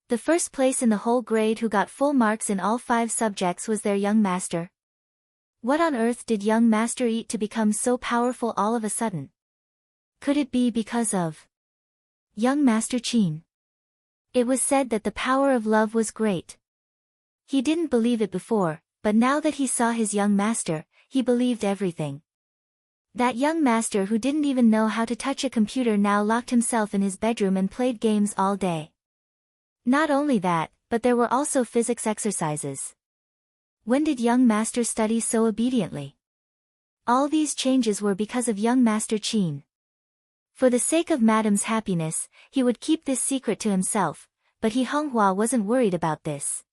The first place in the whole grade who got full marks in all 5 subjects was their young master. What on earth did young master eat to become so powerful all of a sudden? Could it be because of young master Qin? It was said that the power of love was great. He didn't believe it before, but now that he saw his young master, he believed everything. That young master who didn't even know how to touch a computer now locked himself in his bedroom and played games all day. Not only that, but there were also physics exercises. When did young master study so obediently? All these changes were because of young master Qin. For the sake of Madame's happiness, he would keep this secret to himself, but He Honghua wasn't worried about this.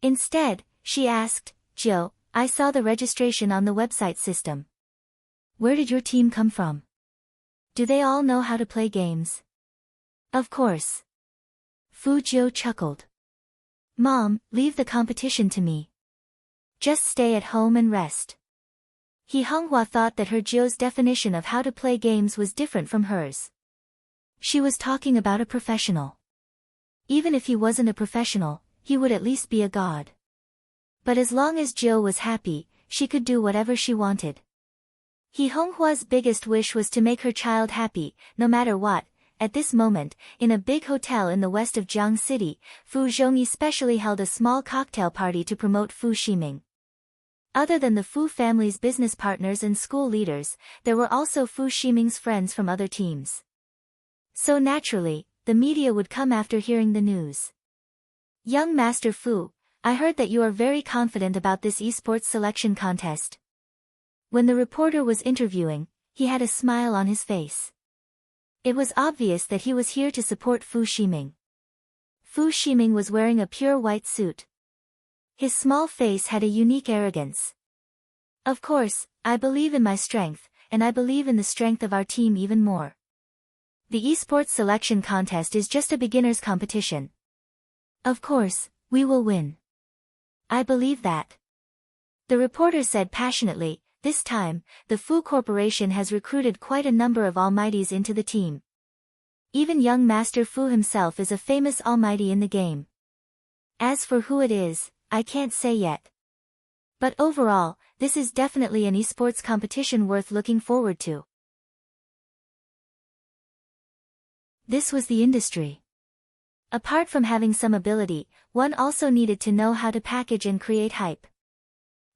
Instead, she asked, Jio, I saw the registration on the website system. Where did your team come from? Do they all know how to play games? Of course. Fujio chuckled. Mom, leave the competition to me. Just stay at home and rest. He Honghua thought that her Jio's definition of how to play games was different from hers. She was talking about a professional. Even if he wasn't a professional, he would at least be a god. But as long as Jill was happy, she could do whatever she wanted. He Honghua's biggest wish was to make her child happy, no matter what. At this moment, in a big hotel in the west of Jiang City, Fu Zhongyi specially held a small cocktail party to promote Fu Ximing. Other than the Fu family's business partners and school leaders, there were also Fu Ximing's friends from other teams. So naturally, the media would come after hearing the news. Young Master Fu, I heard that you are very confident about this esports selection contest. When the reporter was interviewing, he had a smile on his face. It was obvious that he was here to support Fu Ximing. Fu Ximing was wearing a pure white suit. His small face had a unique arrogance. Of course, I believe in my strength, and I believe in the strength of our team even more. The esports selection contest is just a beginner's competition. Of course, we will win. I believe that. The reporter said passionately. This time, the Fu Corporation has recruited quite a number of almighties into the team. Even young Master Fu himself is a famous almighty in the game. As for who it is, I can't say yet. But overall, this is definitely an esports competition worth looking forward to. This was the industry. Apart from having some ability, one also needed to know how to package and create hype.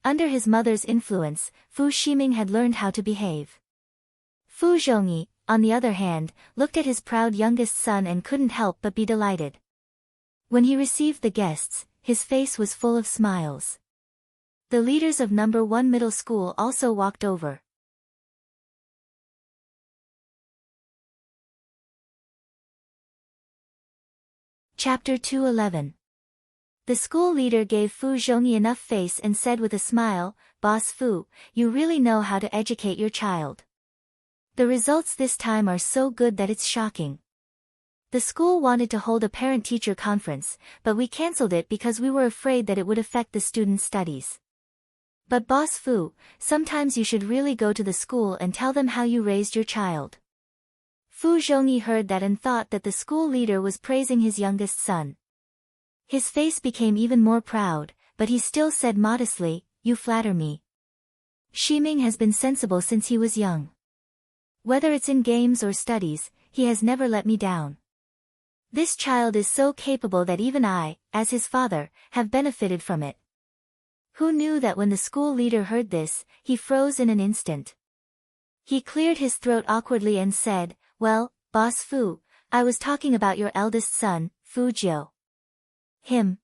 Under his mother's influence, Fu Ximing had learned how to behave. Fu Zhongyi, on the other hand, looked at his proud youngest son and couldn't help but be delighted. When he received the guests, his face was full of smiles. The leaders of No. 1 middle school also walked over. Chapter 211. The school leader gave Fu Zhongyi enough face and said with a smile, "Boss Fu, you really know how to educate your child. The results this time are so good that it's shocking. The school wanted to hold a parent-teacher conference, but we cancelled it because we were afraid that it would affect the students' studies. But Boss Fu, sometimes you should really go to the school and tell them how you raised your child." Fu Zhongyi heard that and thought that the school leader was praising his youngest son. His face became even more proud, but he still said modestly, "You flatter me. Ximing has been sensible since he was young. Whether it's in games or studies, he has never let me down. This child is so capable that even I, as his father, have benefited from it." Who knew that when the school leader heard this, he froze in an instant. He cleared his throat awkwardly and said, "Well, Boss Fu, I was talking about your eldest son, Fu Jiu." Him.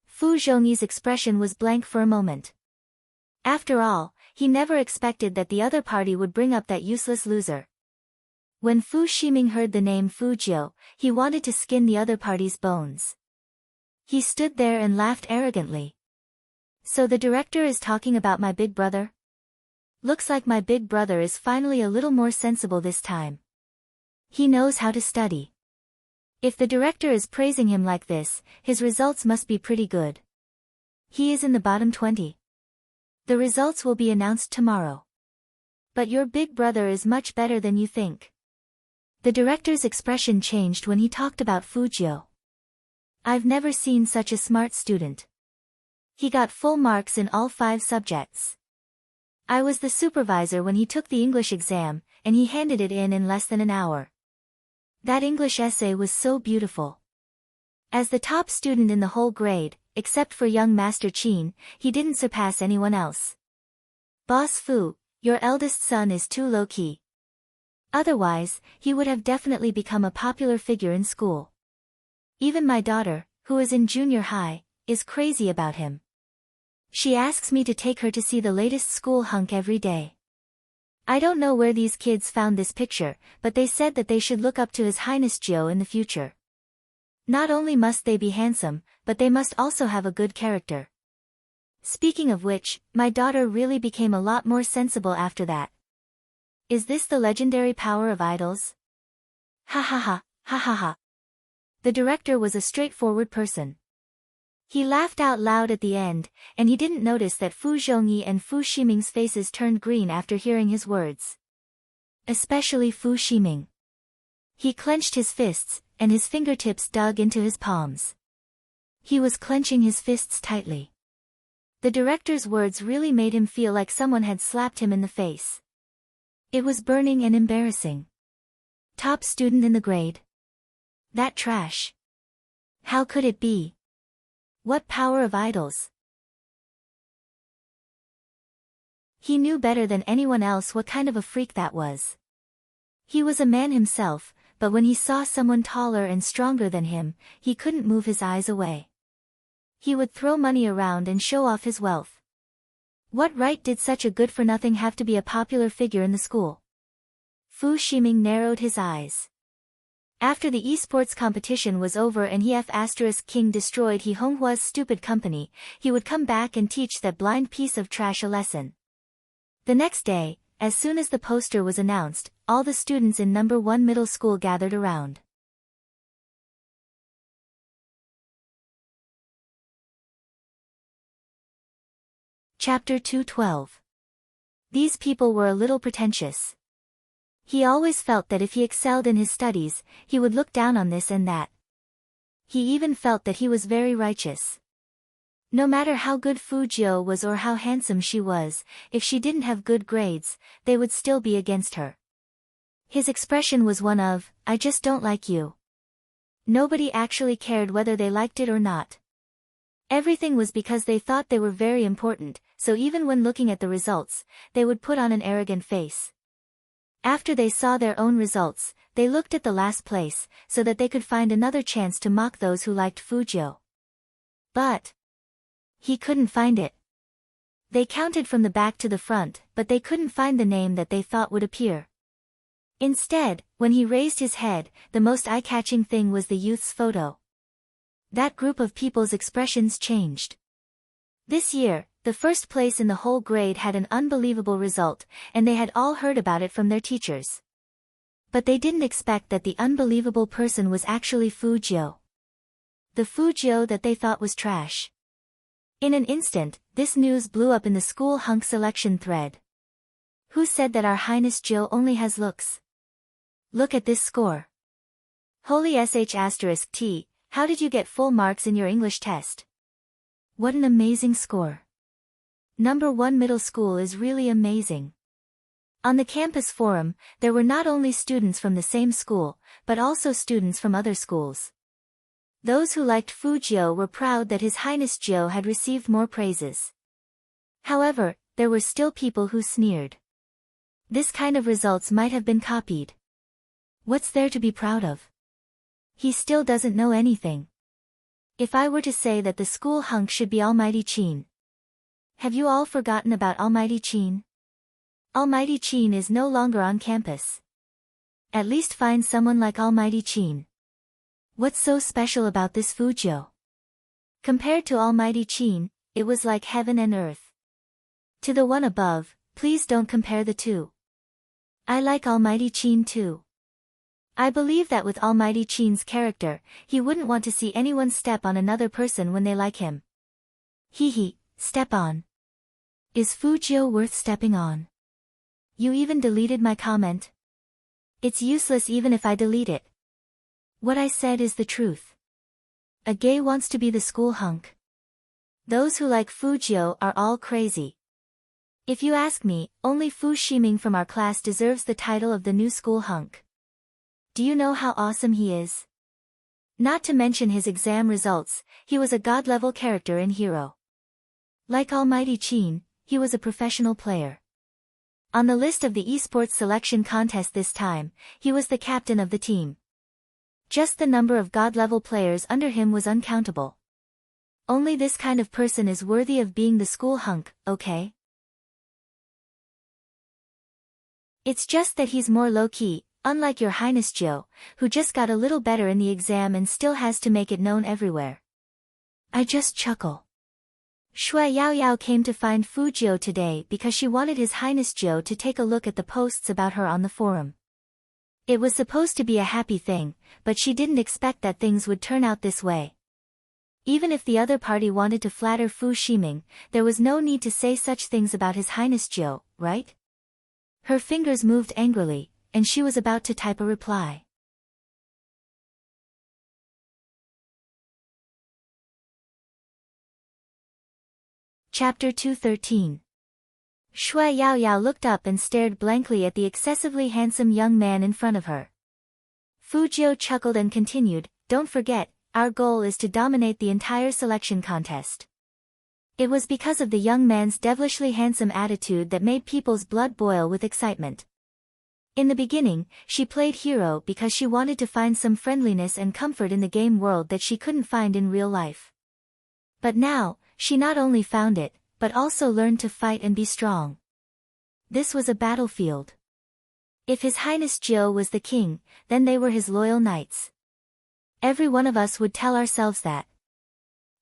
Fu Zhongyi's expression was blank for a moment. After all, he never expected that the other party would bring up that useless loser. When Fu Ximing heard the name Fu Jiu, he wanted to skin the other party's bones. He stood there and laughed arrogantly. "So the director is talking about my big brother? Looks like my big brother is finally a little more sensible this time. He knows how to study. If the director is praising him like this, his results must be pretty good. He is in the bottom 20. The results will be announced tomorrow. But your big brother is much better than you think." The director's expression changed when he talked about Fu Jiu. "I've never seen such a smart student. He got full marks in all 5 subjects. I was the supervisor when he took the English exam, and he handed it in less than an hour. That English essay was so beautiful. As the top student in the whole grade, except for young Master Qin, he didn't surpass anyone else. Boss Fu, your eldest son is too low-key. Otherwise, he would have definitely become a popular figure in school. Even my daughter, who is in junior high, is crazy about him. She asks me to take her to see the latest school hunk every day. I don't know where these kids found this picture, but they said that they should look up to His Highness Jiu in the future. Not only must they be handsome, but they must also have a good character. Speaking of which, my daughter really became a lot more sensible after that. Is this the legendary power of idols? Ha ha ha, ha ha ha." The director was a straightforward person. He laughed out loud at the end, and he didn't notice that Fu Zhongyi and Fu Ximing's faces turned green after hearing his words. Especially Fu Ximing. He clenched his fists, and his fingertips dug into his palms. He was clenching his fists tightly. The director's words really made him feel like someone had slapped him in the face. It was burning and embarrassing. Top student in the grade. That trash. How could it be? What power of idols? He knew better than anyone else what kind of a freak that was. He was a man himself, but when he saw someone taller and stronger than him, he couldn't move his eyes away. He would throw money around and show off his wealth. What right did such a good-for-nothing have to be a popular figure in the school? Fu Ximing narrowed his eyes. After the esports competition was over and King destroyed He Honghua's stupid company, he would come back and teach that blind piece of trash a lesson. The next day, as soon as the poster was announced, all the students in number 1 middle school gathered around. Chapter 212. These people were a little pretentious. He always felt that if he excelled in his studies, he would look down on this and that. He even felt that he was very righteous. No matter how good Fu Jiu was or how handsome she was, if she didn't have good grades, they would still be against her. His expression was one of, "I just don't like you." Nobody actually cared whether they liked it or not. Everything was because they thought they were very important, so even when looking at the results, they would put on an arrogant face. After they saw their own results, they looked at the last place, so that they could find another chance to mock those who liked Fu Jiu. But he couldn't find it. They counted from the back to the front, but they couldn't find the name that they thought would appear. Instead, when he raised his head, the most eye-catching thing was the youth's photo. That group of people's expressions changed. This year, the first place in the whole grade had an unbelievable result, and they had all heard about it from their teachers. But they didn't expect that the unbelievable person was actually Fu Jiu. The Fu Jiu that they thought was trash. In an instant, this news blew up in the school hunk selection thread. Who said that Our Highness Jiu only has looks? Look at this score. Holy sh*t, how did you get full marks in your English test? What an amazing score. Number 1 middle school is really amazing. On the campus forum, there were not only students from the same school, but also students from other schools. Those who liked Fu Jiu were proud that His Highness Jiu had received more praises. However, there were still people who sneered. This kind of results might have been copied. What's there to be proud of? He still doesn't know anything. If I were to say that the school hunk should be Almighty Qin. Have you all forgotten about Almighty Qin? Almighty Qin is no longer on campus. At least find someone like Almighty Qin. What's so special about this Fu Jiu? Compared to Almighty Qin, it was like heaven and earth. To the one above, please don't compare the two. I like Almighty Qin too. I believe that with Almighty Qin's character, he wouldn't want to see anyone step on another person when they like him. Hee, step on. Is Fu Jiu worth stepping on? You even deleted my comment? It's useless even if I delete it. What I said is the truth. A gay wants to be the school hunk. Those who like Fu Jiu are all crazy. If you ask me, only Fu Ximing from our class deserves the title of the new school hunk. Do you know how awesome he is? Not to mention his exam results, he was a god-level character and hero. Like Almighty Qin, he was a professional player. On the list of the esports selection contest this time, he was the captain of the team. Just the number of god-level players under him was uncountable. Only this kind of person is worthy of being the school hunk, okay? It's just that he's more low-key, unlike Your Highness Jiu, who just got a little better in the exam and still has to make it known everywhere. I just chuckle. Shui Yaoyao came to find Fu Jiu today because she wanted His Highness Jiu to take a look at the posts about her on the forum. It was supposed to be a happy thing, but she didn't expect that things would turn out this way. Even if the other party wanted to flatter Fu Ximing, there was no need to say such things about His Highness Jiu, right? Her fingers moved angrily, and she was about to type a reply. Chapter 213. Shui Yaoyao looked up and stared blankly at the excessively handsome young man in front of her. Fu Jiu chuckled and continued, "Don't forget, our goal is to dominate the entire selection contest." It was because of the young man's devilishly handsome attitude that made people's blood boil with excitement. In the beginning, she played hero because she wanted to find some friendliness and comfort in the game world that she couldn't find in real life. But now, she not only found it, but also learned to fight and be strong. This was a battlefield. If His Highness Jiu was the king, then they were his loyal knights. Every one of us would tell ourselves that.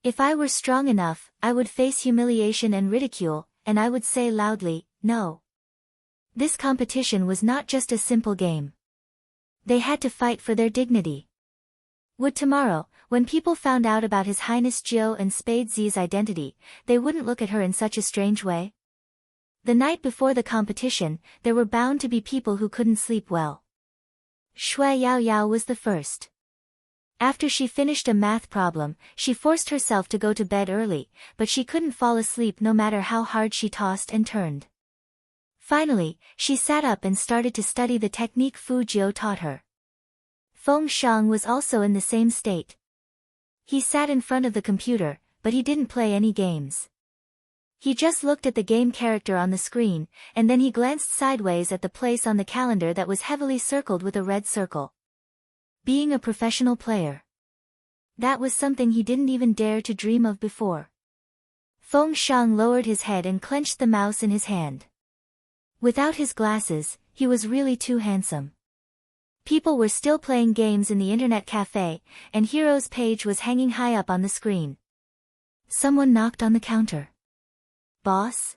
If I were strong enough, I would face humiliation and ridicule, and I would say loudly, no. This competition was not just a simple game. They had to fight for their dignity. Would tomorrow, when people found out about His Highness Jiu and Spade Z's identity, they wouldn't look at her in such a strange way? The night before the competition, there were bound to be people who couldn't sleep well. Shui Yaoyao was the first. After she finished a math problem, she forced herself to go to bed early, but she couldn't fall asleep no matter how hard she tossed and turned. Finally, she sat up and started to study the technique Fu Jiu taught her. Feng Shang was also in the same state. He sat in front of the computer, but he didn't play any games. He just looked at the game character on the screen, and then he glanced sideways at the place on the calendar that was heavily circled with a red circle. Being a professional player. That was something he didn't even dare to dream of before. Feng Shang lowered his head and clenched the mouse in his hand. Without his glasses, he was really too handsome. People were still playing games in the internet cafe, and Hero's page was hanging high up on the screen. Someone knocked on the counter. "Boss?"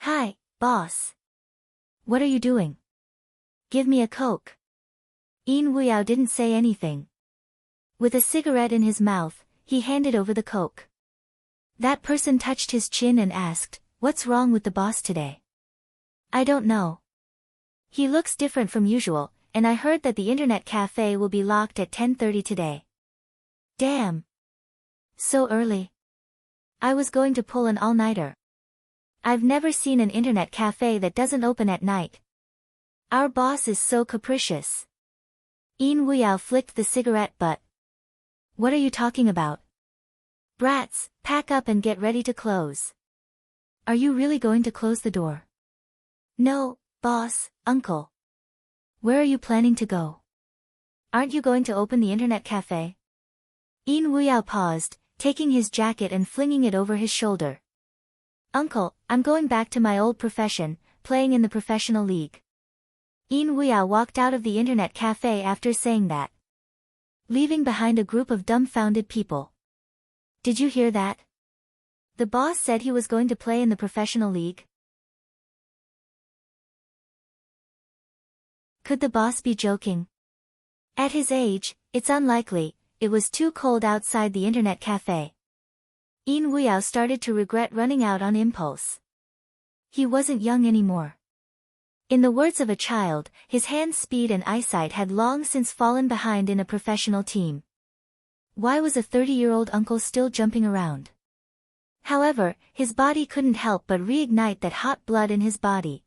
"Hi, boss. What are you doing?" "Give me a Coke." Yin Wuyao didn't say anything. With a cigarette in his mouth, he handed over the Coke. That person touched his chin and asked, "What's wrong with the boss today?" "I don't know. He looks different from usual, and I heard that the internet cafe will be locked at 10:30 today." "Damn. So early. I was going to pull an all-nighter. I've never seen an internet cafe that doesn't open at night. Our boss is so capricious." Yin Wuyao flicked the cigarette butt. "What are you talking about? Brats, pack up and get ready to close." "Are you really going to close the door?" "No, boss, uncle." "Where are you planning to go? Aren't you going to open the internet cafe?" Yin Wuyao paused, taking his jacket and flinging it over his shoulder. "Uncle, I'm going back to my old profession, playing in the professional league." Yin Wuyao walked out of the internet cafe after saying that, leaving behind a group of dumbfounded people. "Did you hear that? The boss said he was going to play in the professional league." Could the boss be joking? At his age, it's unlikely. It was too cold outside the internet cafe. Yin Wuyao started to regret running out on impulse. He wasn't young anymore. In the words of a child, his hand speed and eyesight had long since fallen behind in a professional team. Why was a 30-year-old uncle still jumping around? However, his body couldn't help but reignite that hot blood in his body.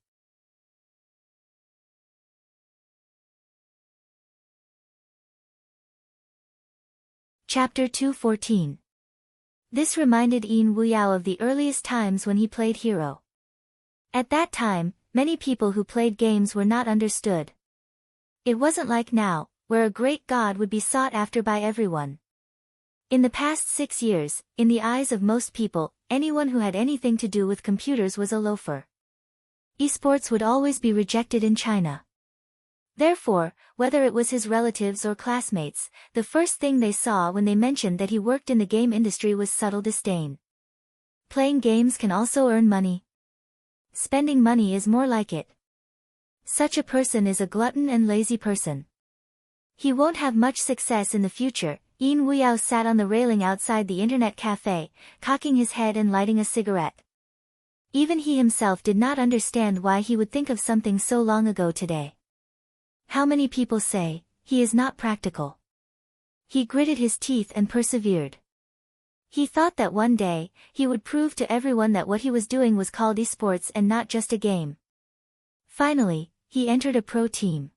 Chapter 214. This reminded Yin Wuyao of the earliest times when he played hero. At that time, many people who played games were not understood. It wasn't like now, where a great god would be sought after by everyone. In the past 6 years, in the eyes of most people, anyone who had anything to do with computers was a loafer. Esports would always be rejected in China. Therefore, whether it was his relatives or classmates, the first thing they saw when they mentioned that he worked in the game industry was subtle disdain. Playing games can also earn money. Spending money is more like it. Such a person is a glutton and lazy person. He won't have much success in the future. Yin Wuyao sat on the railing outside the internet cafe, cocking his head and lighting a cigarette. Even he himself did not understand why he would think of something so long ago today. How many people say, he is not practical. He gritted his teeth and persevered. He thought that one day, he would prove to everyone that what he was doing was called esports and not just a game. Finally, he entered a pro team.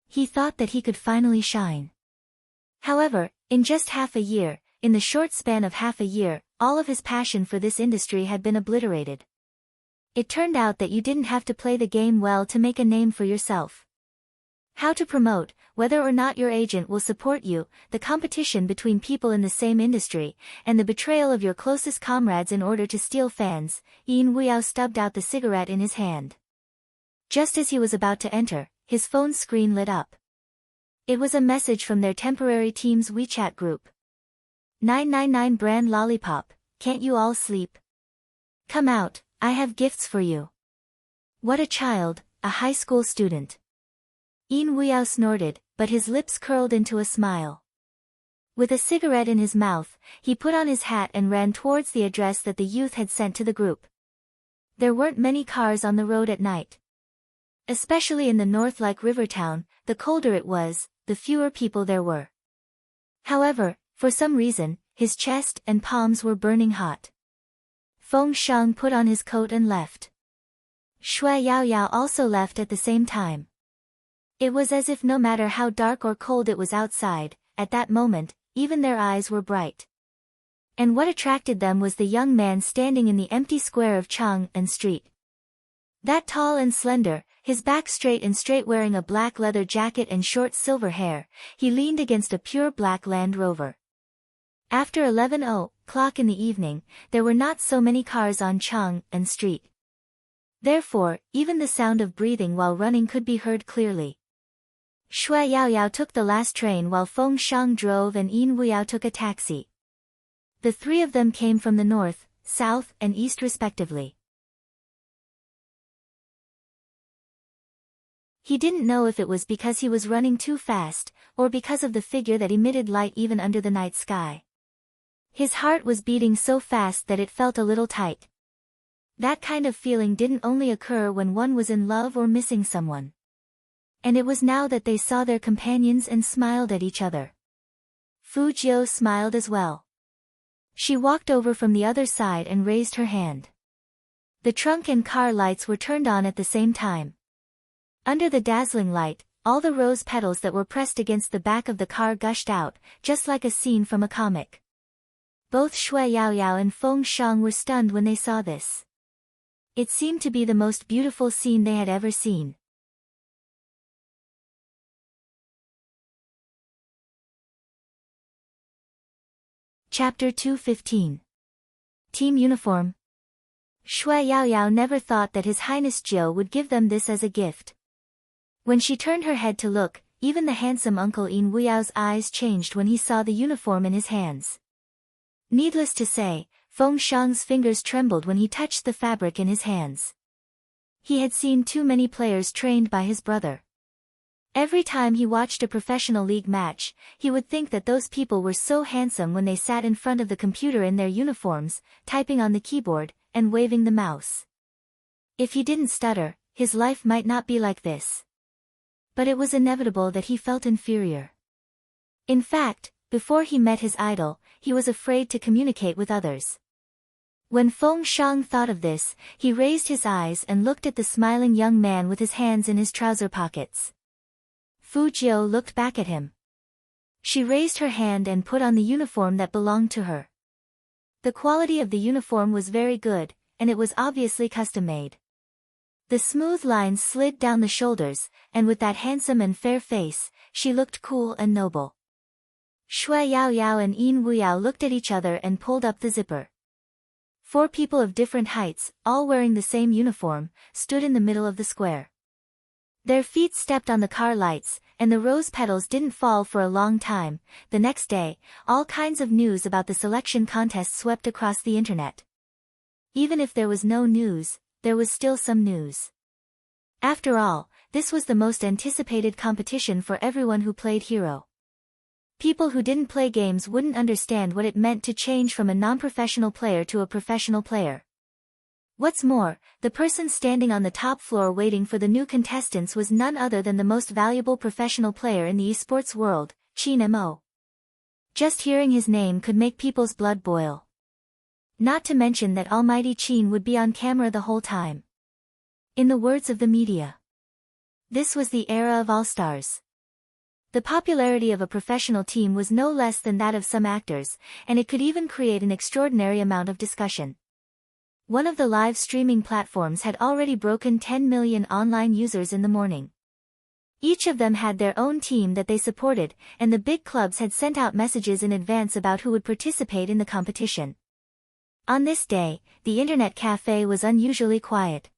He thought that he could finally shine. However, in just half a year, in the short span of half a year, all of his passion for this industry had been obliterated. It turned out that you didn't have to play the game well to make a name for yourself. How to promote, whether or not your agent will support you, the competition between people in the same industry, and the betrayal of your closest comrades in order to steal fans. Yin Weiyao stubbed out the cigarette in his hand. Just as he was about to enter, his phone's screen lit up. It was a message from their temporary team's WeChat group. 999 brand lollipop, can't you all sleep? Come out, I have gifts for you. What a child, a high school student. Yin Weiyao snorted, but his lips curled into a smile. With a cigarette in his mouth, he put on his hat and ran towards the address that the youth had sent to the group. There weren't many cars on the road at night. Especially in the north, like Rivertown, the colder it was, the fewer people there were. However, for some reason, his chest and palms were burning hot. Feng Sheng put on his coat and left. Shui Yaoyao also left at the same time. It was as if no matter how dark or cold it was outside, at that moment, even their eyes were bright. And what attracted them was the young man standing in the empty square of Chang'an Street. That tall and slender, his back straight and straight, wearing a black leather jacket and short silver hair, he leaned against a pure black Land Rover. After 11:00 in the evening, there were not so many cars on Chang'an Street. Therefore, even the sound of breathing while running could be heard clearly. Shui Yaoyao took the last train while Feng Sheng drove and Yin Weiyao took a taxi. The three of them came from the north, south, and east respectively. He didn't know if it was because he was running too fast, or because of the figure that emitted light even under the night sky. His heart was beating so fast that it felt a little tight. That kind of feeling didn't only occur when one was in love or missing someone. And it was now that they saw their companions and smiled at each other. Fu Jiu smiled as well. She walked over from the other side and raised her hand. The trunk and car lights were turned on at the same time. Under the dazzling light, all the rose petals that were pressed against the back of the car gushed out, just like a scene from a comic. Both Shui Yaoyao and Feng Sheng were stunned when they saw this. It seemed to be the most beautiful scene they had ever seen. Chapter 215. Team Uniform. Shui Yaoyao never thought that His Highness Jiu would give them this as a gift. When she turned her head to look, even the handsome Uncle Yin Weyao's eyes changed when he saw the uniform in his hands. Needless to say, Feng Sheng's fingers trembled when he touched the fabric in his hands. He had seen too many players trained by his brother. Every time he watched a professional league match, he would think that those people were so handsome when they sat in front of the computer in their uniforms, typing on the keyboard, and waving the mouse. If he didn't stutter, his life might not be like this. But it was inevitable that he felt inferior. In fact, before he met his idol, he was afraid to communicate with others. When Feng Sheng thought of this, he raised his eyes and looked at the smiling young man with his hands in his trouser pockets. Fu Jiu looked back at him. She raised her hand and put on the uniform that belonged to her. The quality of the uniform was very good, and it was obviously custom-made. The smooth lines slid down the shoulders, and with that handsome and fair face, she looked cool and noble. Shui Yaoyao and Yin Weiyao looked at each other and pulled up the zipper. 4 people of different heights, all wearing the same uniform, stood in the middle of the square. Their feet stepped on the car lights, and the rose petals didn't fall for a long time. The next day, all kinds of news about the selection contest swept across the internet. Even if there was no news, there was still some news. After all, this was the most anticipated competition for everyone who played Hero. People who didn't play games wouldn't understand what it meant to change from a non-professional player to a professional player. What's more, the person standing on the top floor waiting for the new contestants was none other than the most valuable professional player in the esports world, Qin Mo. Just hearing his name could make people's blood boil. Not to mention that Almighty Qin would be on camera the whole time. In the words of the media, this was the era of all-stars. The popularity of a professional team was no less than that of some actors, and it could even create an extraordinary amount of discussion. One of the live streaming platforms had already broken 10 million online users in the morning. Each of them had their own team that they supported, and the big clubs had sent out messages in advance about who would participate in the competition. On this day, the internet cafe was unusually quiet.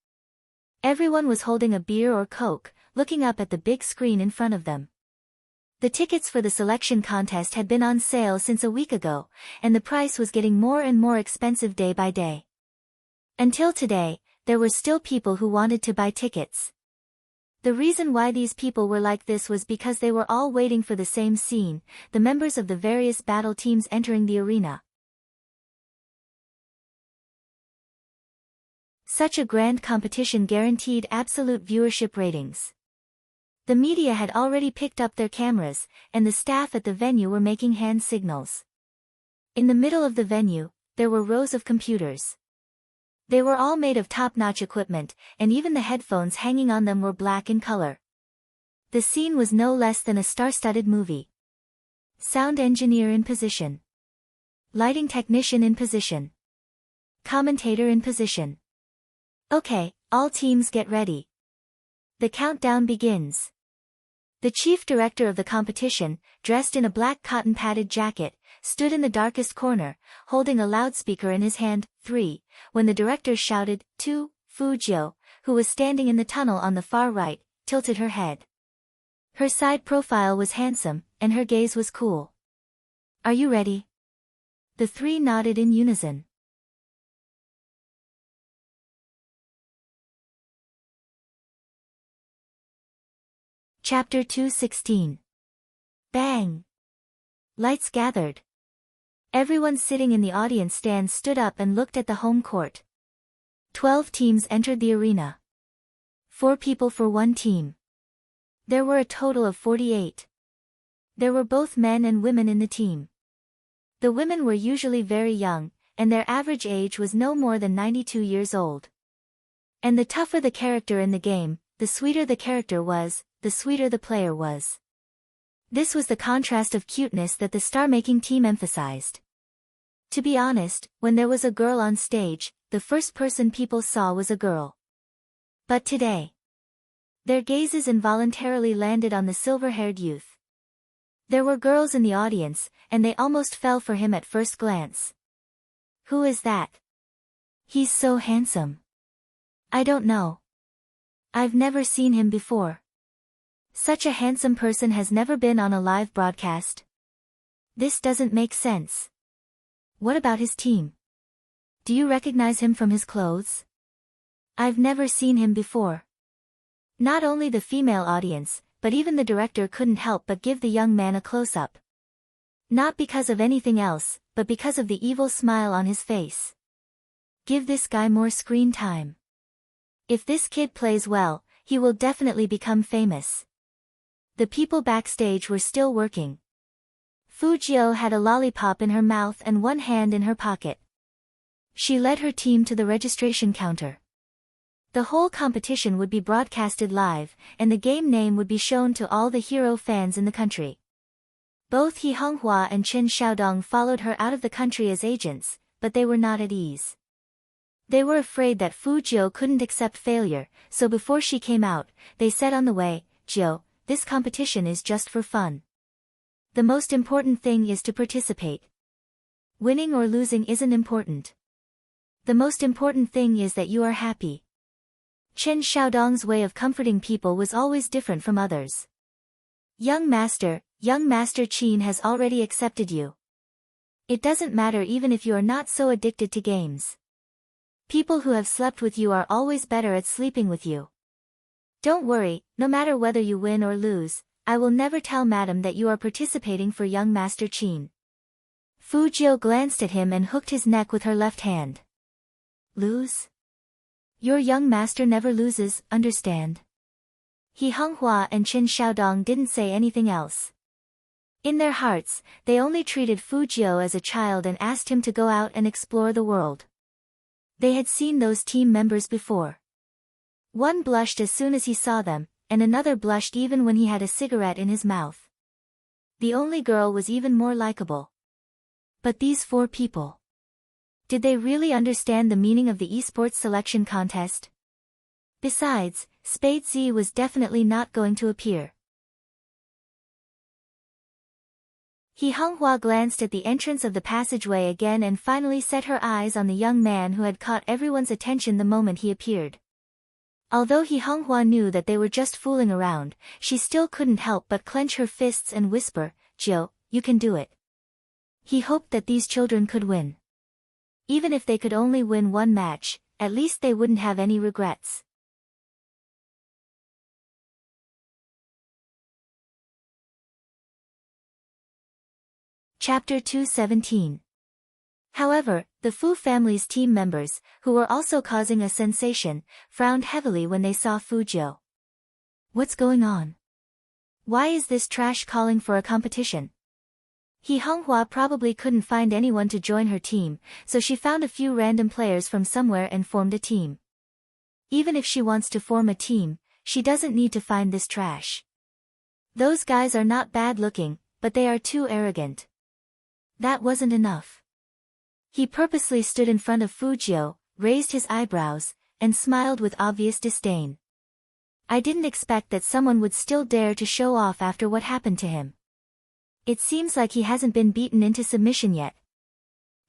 Everyone was holding a beer or Coke, looking up at the big screen in front of them. The tickets for the selection contest had been on sale since a week ago, and the price was getting more and more expensive day by day. Until today, there were still people who wanted to buy tickets. The reason why these people were like this was because they were all waiting for the same scene, the members of the various battle teams entering the arena. Such a grand competition guaranteed absolute viewership ratings. The media had already picked up their cameras, and the staff at the venue were making hand signals. In the middle of the venue, there were rows of computers. They were all made of top-notch equipment, and even the headphones hanging on them were black in color. The scene was no less than a star-studded movie. Sound engineer in position. Lighting technician in position. Commentator in position. Okay, all teams get ready. The countdown begins. The chief director of the competition, dressed in a black cotton-padded jacket, stood in the darkest corner, holding a loudspeaker in his hand. 3. When the director shouted, 2, Fu Jiu, who was standing in the tunnel on the far right, tilted her head. Her side profile was handsome, and her gaze was cool. Are you ready? The three nodded in unison. Chapter 2:16. Bang! Lights gathered. Everyone sitting in the audience stands stood up and looked at the home court. 12 teams entered the arena. 4 people for one team. There were a total of 48. There were both men and women in the team. The women were usually very young, and their average age was no more than 92 years old. And the tougher the character in the game, the sweeter the character was, the sweeter the player was. This was the contrast of cuteness that the star-making team emphasized. To be honest, when there was a girl on stage, the first person people saw was a girl. But today, their gazes involuntarily landed on the silver-haired youth. There were girls in the audience, and they almost fell for him at first glance. Who is that? He's so handsome. I don't know. I've never seen him before. Such a handsome person has never been on a live broadcast. This doesn't make sense. What about his team? Do you recognize him from his clothes? I've never seen him before. Not only the female audience, but even the director couldn't help but give the young man a close-up. Not because of anything else, but because of the evil smile on his face. Give this guy more screen time. If this kid plays well, he will definitely become famous. The people backstage were still working. Fu Jiu had a lollipop in her mouth and one hand in her pocket. She led her team to the registration counter. The whole competition would be broadcasted live, and the game name would be shown to all the hero fans in the country. Both He Honghua and Chen Xiaodong followed her out of the country as agents, but they were not at ease. They were afraid that Fu Jiu couldn't accept failure, so before she came out, they said on the way, Jiu, this competition is just for fun. The most important thing is to participate. Winning or losing isn't important. The most important thing is that you are happy. Chen Xiaodong's way of comforting people was always different from others. Young Master Qin has already accepted you. It doesn't matter even if you are not so addicted to games. People who have slept with you are always better at sleeping with you. Don't worry, no matter whether you win or lose, I will never tell Madam that you are participating for young Master Qin. Fu Jiu glanced at him and hooked his neck with her left hand. Lose? Your young master never loses, understand? He Honghua and Chen Xiaodong didn't say anything else. In their hearts, they only treated Fujio as a child and asked him to go out and explore the world. They had seen those team members before. One blushed as soon as he saw them, and another blushed even when he had a cigarette in his mouth. The only girl was even more likable. But these 4 people. Did they really understand the meaning of the esports selection contest? Besides, Spade Z was definitely not going to appear. He Honghua glanced at the entrance of the passageway again and finally set her eyes on the young man who had caught everyone's attention the moment he appeared. Although He Honghua knew that they were just fooling around, she still couldn't help but clench her fists and whisper, "Jiu, you can do it." He hoped that these children could win. Even if they could only win one match, at least they wouldn't have any regrets. Chapter 217. However, the Fu family's team members, who were also causing a sensation, frowned heavily when they saw Fujio. What's going on? Why is this trash calling for a competition? He Honghua probably couldn't find anyone to join her team, so she found a few random players from somewhere and formed a team. Even if she wants to form a team, she doesn't need to find this trash. Those guys are not bad looking, but they are too arrogant. That wasn't enough. He purposely stood in front of Fujio, raised his eyebrows, and smiled with obvious disdain. I didn't expect that someone would still dare to show off after what happened to him. It seems like he hasn't been beaten into submission yet.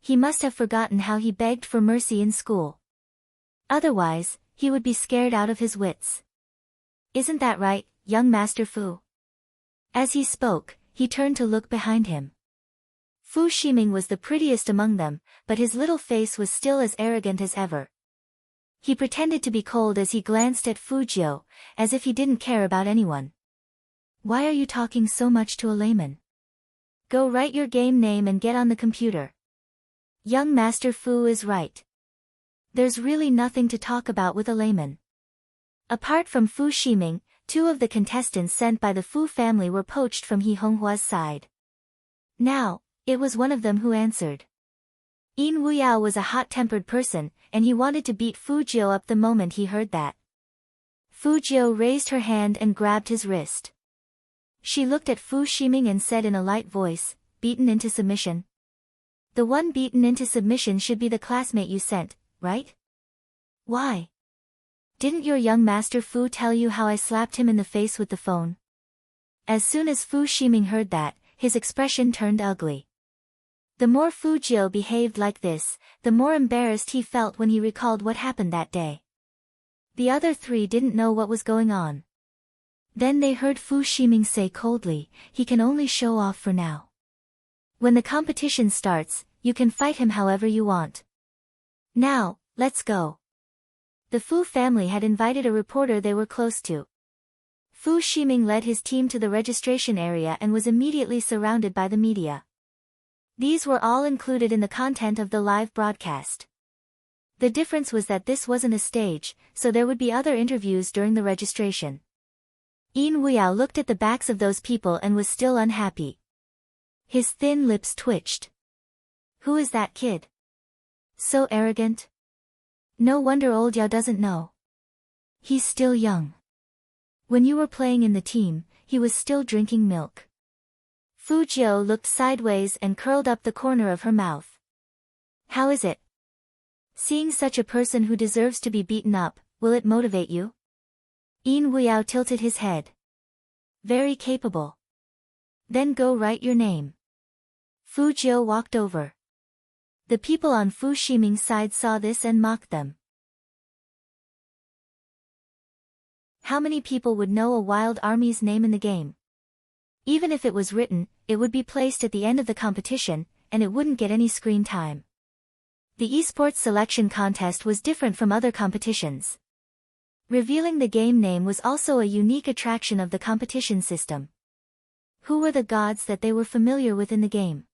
He must have forgotten how he begged for mercy in school. Otherwise, he would be scared out of his wits. Isn't that right, young Master Fu? As he spoke, he turned to look behind him. Fu Shiming was the prettiest among them, but his little face was still as arrogant as ever. He pretended to be cold as he glanced at Fujio, as if he didn't care about anyone. Why are you talking so much to a layman? Go write your game name and get on the computer. Young Master Fu is right. There's really nothing to talk about with a layman. Apart from Fu Shiming, 2 of the contestants sent by the Fu family were poached from He Honghua's side. Now, it was one of them who answered. Yin Wuyao was a hot-tempered person, and he wanted to beat Fujio up the moment he heard that. Fujio raised her hand and grabbed his wrist. She looked at Fu Shiming and said in a light voice, "Beaten into submission? The one beaten into submission should be the classmate you sent, right? Why? Didn't your young master Fu tell you how I slapped him in the face with the phone?" As soon as Fu Shiming heard that, his expression turned ugly. The more Fujio behaved like this, the more embarrassed he felt when he recalled what happened that day. The other 3 didn't know what was going on. Then they heard Fu Shiming say coldly, "He can only show off for now. When the competition starts, you can fight him however you want. Now, let's go." The Fu family had invited a reporter they were close to. Fu Shiming led his team to the registration area and was immediately surrounded by the media. These were all included in the content of the live broadcast. The difference was that this wasn't a stage, so there would be other interviews during the registration. Yin Wuyao looked at the backs of those people and was still unhappy. His thin lips twitched. Who is that kid? So arrogant? No wonder old Yao doesn't know. He's still young. When you were playing in the team, he was still drinking milk. Fujio looked sideways and curled up the corner of her mouth. How is it? Seeing such a person who deserves to be beaten up, will it motivate you? Yin Wuyao tilted his head. Very capable. Then go write your name. Fujio walked over. The people on Fu Shiming's side saw this and mocked them. How many people would know a wild army's name in the game? Even if it was written, it would be placed at the end of the competition, and it wouldn't get any screen time. The esports selection contest was different from other competitions. Revealing the game name was also a unique attraction of the competition system. Who were the gods that they were familiar with in the game?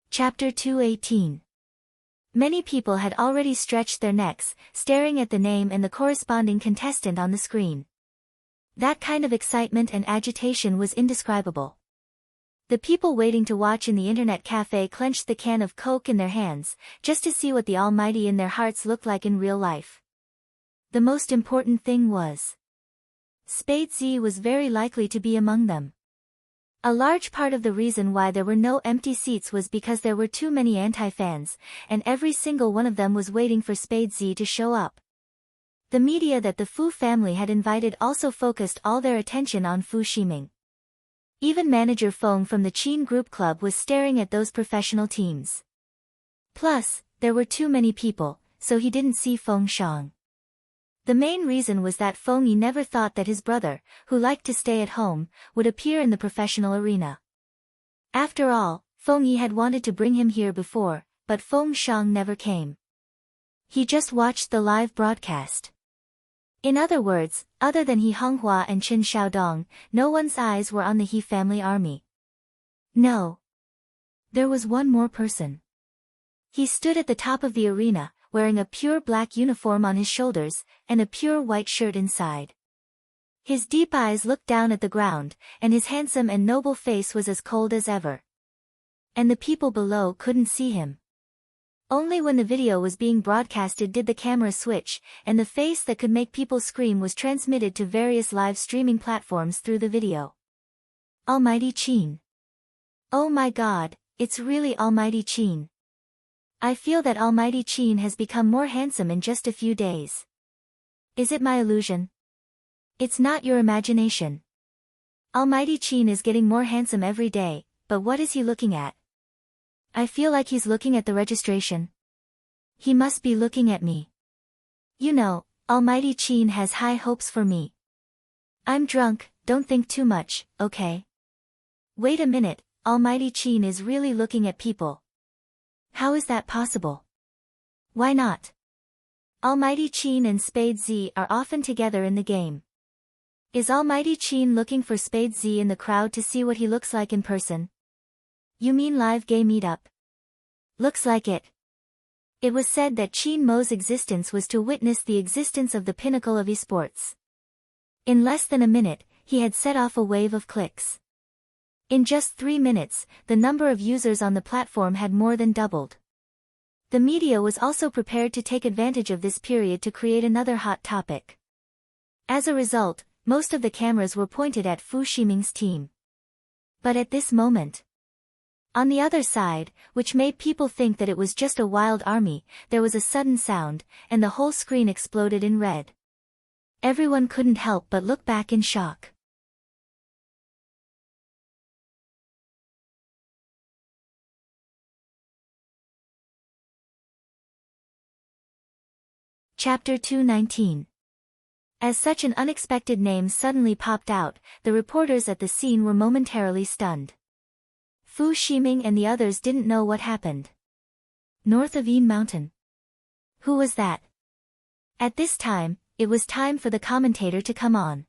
Chapter 218. Many people had already stretched their necks, staring at the name and the corresponding contestant on the screen. That kind of excitement and agitation was indescribable. The people waiting to watch in the internet cafe clenched the can of Coke in their hands, just to see what the Almighty in their hearts looked like in real life. The most important thing was, Spade Z was very likely to be among them. A large part of the reason why there were no empty seats was because there were too many anti-fans, and every single one of them was waiting for Spade Z to show up. The media that the Fu family had invited also focused all their attention on Fu Ximing. Even manager Feng from the Qin Group Club was staring at those professional teams. Plus, there were too many people, so he didn't see Feng Shang. The main reason was that Feng Yi never thought that his brother, who liked to stay at home, would appear in the professional arena. After all, Feng Yi had wanted to bring him here before, but Feng Shang never came. He just watched the live broadcast. In other words, other than He Honghua and Qin Xiaodong, no one's eyes were on the He family army. No. There was one more person. He stood at the top of the arena, wearing a pure black uniform on his shoulders, and a pure white shirt inside. His deep eyes looked down at the ground, and his handsome and noble face was as cold as ever. And the people below couldn't see him. Only when the video was being broadcasted did the camera switch, and the face that could make people scream was transmitted to various live streaming platforms through the video. Almighty Qin. Oh my God, it's really Almighty Qin. I feel that Almighty Qin has become more handsome in just a few days. Is it my illusion? It's not your imagination. Almighty Qin is getting more handsome every day, but what is he looking at? I feel like he's looking at the registration. He must be looking at me. You know, Almighty Qin has high hopes for me. I'm drunk, don't think too much, okay? Wait a minute, Almighty Qin is really looking at people. How is that possible? Why not? Almighty Qin and Spade Z are often together in the game. Is Almighty Qin looking for Spade Z in the crowd to see what he looks like in person? You mean live gay meetup? Looks like it. It was said that Qin Mo's existence was to witness the existence of the pinnacle of esports. In less than a minute, he had set off a wave of clicks. In just 3 minutes, the number of users on the platform had more than doubled. The media was also prepared to take advantage of this period to create another hot topic. As a result, most of the cameras were pointed at Fu Ximing's team. But at this moment, on the other side, which made people think that it was just a wild army, there was a sudden sound, and the whole screen exploded in red. Everyone couldn't help but look back in shock. Chapter 219. As such an unexpected name suddenly popped out, the reporters at the scene were momentarily stunned. Fu Ximing and the others didn't know what happened. North of Yin Mountain. Who was that? At this time, it was time for the commentator to come on.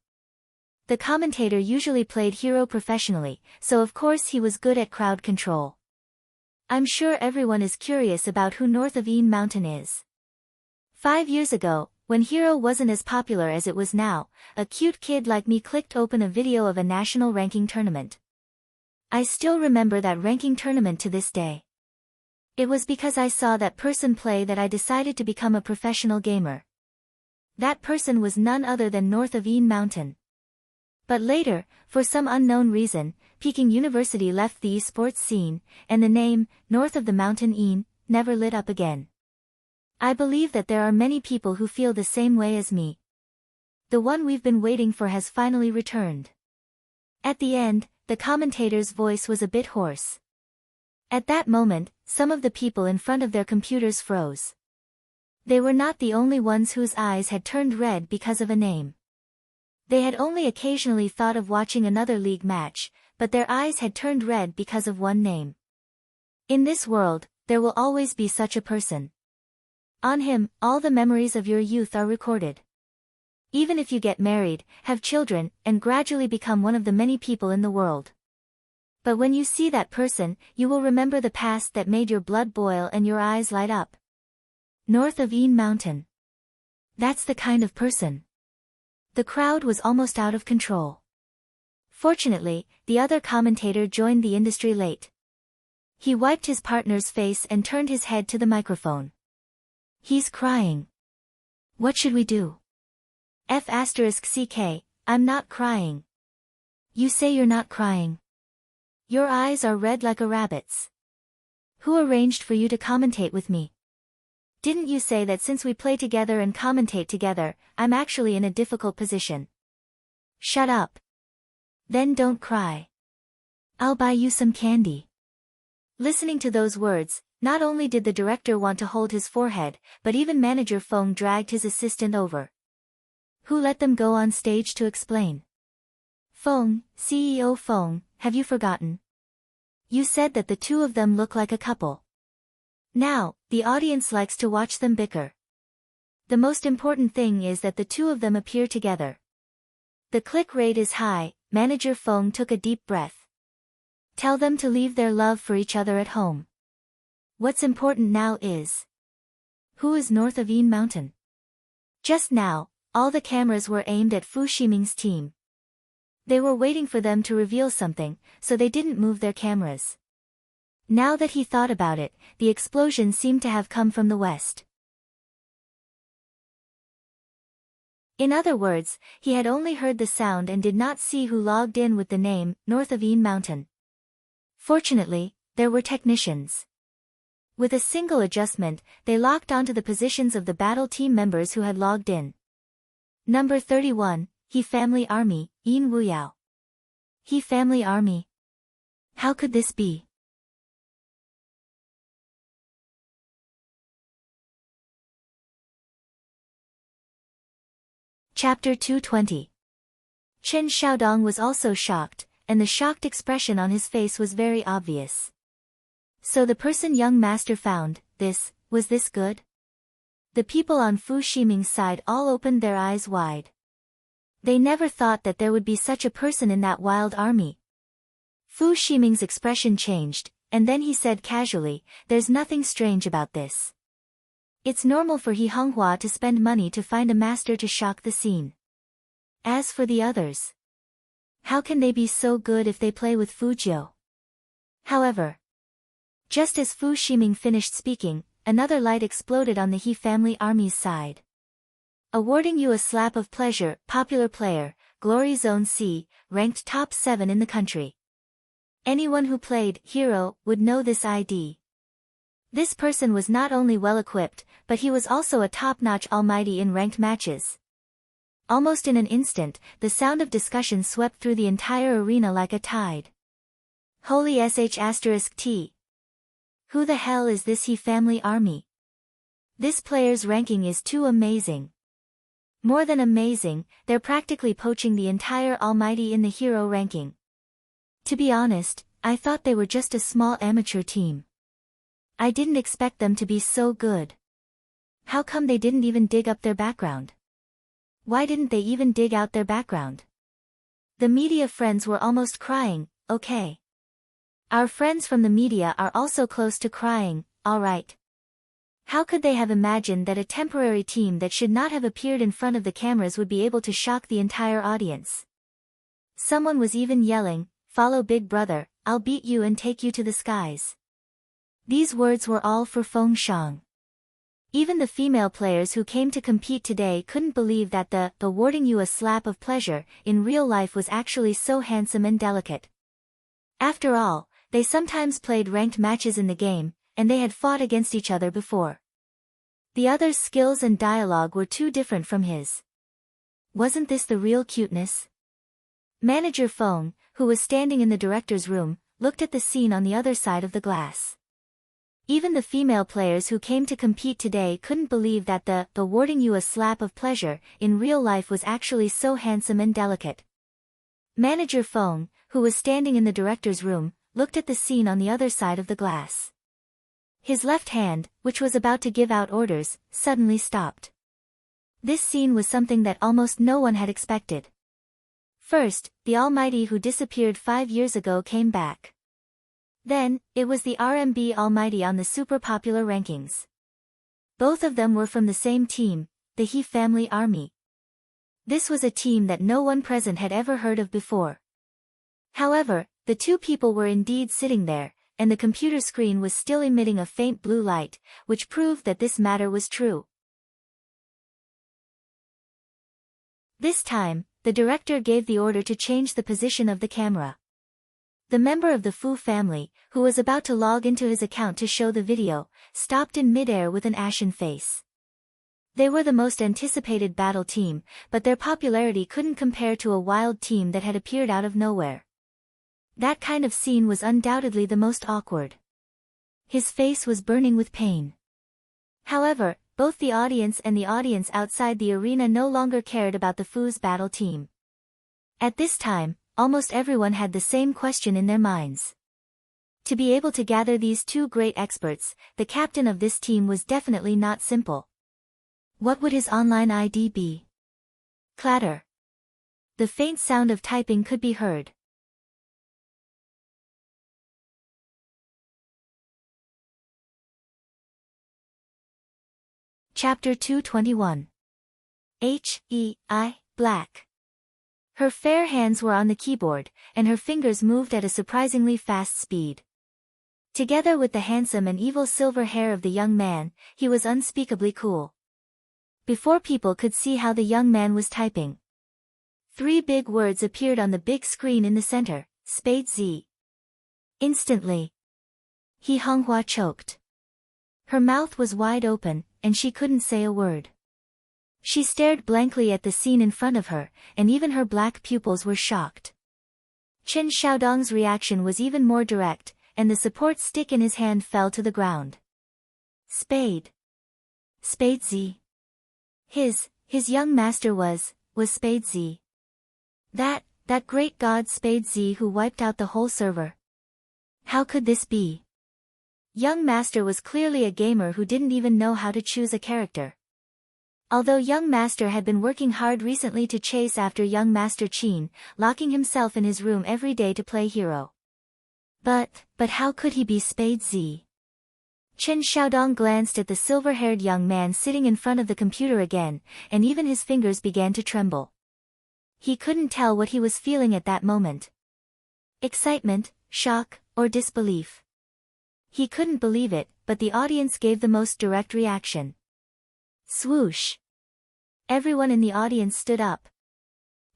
The commentator usually played hero professionally, so of course he was good at crowd control. I'm sure everyone is curious about who North of Yin Mountain is. 5 years ago, when Hero wasn't as popular as it was now, a cute kid like me clicked open a video of a national ranking tournament. I still remember that ranking tournament to this day. It was because I saw that person play that I decided to become a professional gamer. That person was none other than North of Yin Mountain. But later, for some unknown reason, Peking University left the esports scene, and the name, North of the Mountain Yin, never lit up again. I believe that there are many people who feel the same way as me. The one we've been waiting for has finally returned. At the end, the commentator's voice was a bit hoarse. At that moment, some of the people in front of their computers froze. They were not the only ones whose eyes had turned red because of a name. They had only occasionally thought of watching another league match, but their eyes had turned red because of one name. In this world, there will always be such a person. On him, all the memories of your youth are recorded. Even if you get married, have children, and gradually become one of the many people in the world. But when you see that person, you will remember the past that made your blood boil and your eyes light up. North of Een Mountain. That's the kind of person. The crowd was almost out of control. Fortunately, the other commentator joined the industry late. He wiped his partner's face and turned his head to the microphone. He's crying. What should we do? F***CK, I'm not crying. You say you're not crying. Your eyes are red like a rabbit's. Who arranged for you to commentate with me? Didn't you say that since we play together and commentate together, I'm actually in a difficult position? Shut up. Then don't cry. I'll buy you some candy. Listening to those words, not only did the director want to hold his forehead, but even manager Feng dragged his assistant over. Who let them go on stage to explain? Feng, CEO Feng, have you forgotten? You said that the two of them look like a couple. Now, the audience likes to watch them bicker. The most important thing is that the two of them appear together. The click rate is high. Manager Feng took a deep breath. Tell them to leave their love for each other at home. What's important now is... Who is north of Een Mountain? Just now, all the cameras were aimed at Fu Ximing's team. They were waiting for them to reveal something, so they didn't move their cameras. Now that he thought about it, the explosion seemed to have come from the west. In other words, he had only heard the sound and did not see who logged in with the name, North of Een Mountain. Fortunately, there were technicians. With a single adjustment, they locked onto the positions of the battle team members who had logged in. Number 31, He Family Army, Een Wuyao. He Family Army. How could this be? Chapter 220. Chen Xiaodong was also shocked, and the shocked expression on his face was very obvious. So the person young master found, was this good? The people on Fu Ximing's side all opened their eyes wide. They never thought that there would be such a person in that wild army. Fu Ximing's expression changed, and then he said casually, there's nothing strange about this. It's normal for He Honghua to spend money to find a master to shock the scene. As for the others, how can they be so good if they play with Fu Jiu? However, just as Fu Ximing finished speaking, another light exploded on the He family army's side. Awarding you a slap of pleasure, popular player, Glory Zone C, ranked top 7 in the country. Anyone who played Hero would know this ID. This person was not only well-equipped, but he was also a top-notch almighty in ranked matches. Almost in an instant, the sound of discussion swept through the entire arena like a tide. Holy sh**t. Who the hell is this He family army? This player's ranking is too amazing. More than amazing, they're practically poaching the entire almighty in the hero ranking. To be honest, I thought they were just a small amateur team. I didn't expect them to be so good. How come they didn't even dig up their background? Why didn't they even dig out their background? The media friends were almost crying, okay. Our friends from the media are also close to crying, alright. How could they have imagined that a temporary team that should not have appeared in front of the cameras would be able to shock the entire audience? Someone was even yelling, follow Big Brother, I'll beat you and take you to the skies. These words were all for Feng Shang. Even the female players who came to compete today couldn't believe that the awarding you a slap of pleasure in real life was actually so handsome and delicate. After all, they sometimes played ranked matches in the game, and they had fought against each other before. The other's skills and dialogue were too different from his. Wasn't this the real cuteness? Manager Feng, who was standing in the director's room, looked at the scene on the other side of the glass. Even the female players who came to compete today couldn't believe that the awarding you a slap of pleasure in real life was actually so handsome and delicate. Manager Feng, who was standing in the director's room, looked at the scene on the other side of the glass. His left hand, which was about to give out orders, suddenly stopped. This scene was something that almost no one had expected. First, the Almighty who disappeared 5 years ago came back. Then, it was the RMB Almighty on the super popular rankings. Both of them were from the same team, the He family army. This was a team that no one present had ever heard of before. However, the two people were indeed sitting there, and the computer screen was still emitting a faint blue light, which proved that this matter was true. This time, the director gave the order to change the position of the camera. The member of the Fu family, who was about to log into his account to show the video, stopped in midair with an ashen face. They were the most anticipated battle team, but their popularity couldn't compare to a wild team that had appeared out of nowhere. That kind of scene was undoubtedly the most awkward. His face was burning with pain. However, both the audience and the audience outside the arena no longer cared about the Fu's battle team. At this time, almost everyone had the same question in their minds. To be able to gather these two great experts, the captain of this team was definitely not simple. What would his online ID be? Clatter. The faint sound of typing could be heard. Chapter 221. H.E.I. Black. Her fair hands were on the keyboard, and her fingers moved at a surprisingly fast speed. Together with the handsome and evil silver hair of the young man, he was unspeakably cool. Before people could see how the young man was typing, 3 big words appeared on the big screen in the center: Spade Z. Instantly, He Honghua choked. Her mouth was wide open, and she couldn't say a word. She stared blankly at the scene in front of her, and even her black pupils were shocked. Chen Xiaodong's reaction was even more direct, and the support stick in his hand fell to the ground. Spade. Spade Z. His young master was Spade Z. That great god Spade Z who wiped out the whole server. How could this be? Young Master was clearly a gamer who didn't even know how to choose a character. Although Young Master had been working hard recently to chase after Young Master Qin, locking himself in his room every day to play hero. But how could he be Spade Z? Chen Xiaodong glanced at the silver-haired young man sitting in front of the computer again, and even his fingers began to tremble. He couldn't tell what he was feeling at that moment. Excitement, shock, or disbelief. He couldn't believe it, but the audience gave the most direct reaction. Swoosh! Everyone in the audience stood up.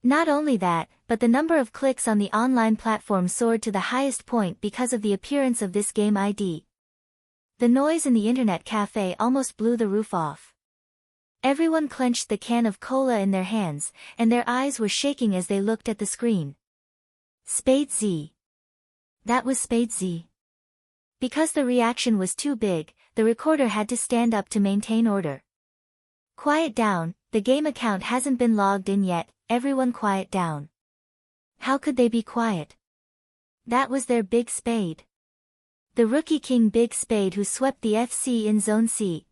Not only that, but the number of clicks on the online platform soared to the highest point because of the appearance of this game ID. The noise in the internet cafe almost blew the roof off. Everyone clenched the can of cola in their hands, and their eyes were shaking as they looked at the screen. Spade Z. That was Spade Z. Because the reaction was too big, the recorder had to stand up to maintain order. Quiet down, the game account hasn't been logged in yet, everyone quiet down. How could they be quiet? That was their Big Spade. The rookie king Big Spade who swept the FC in Zone C.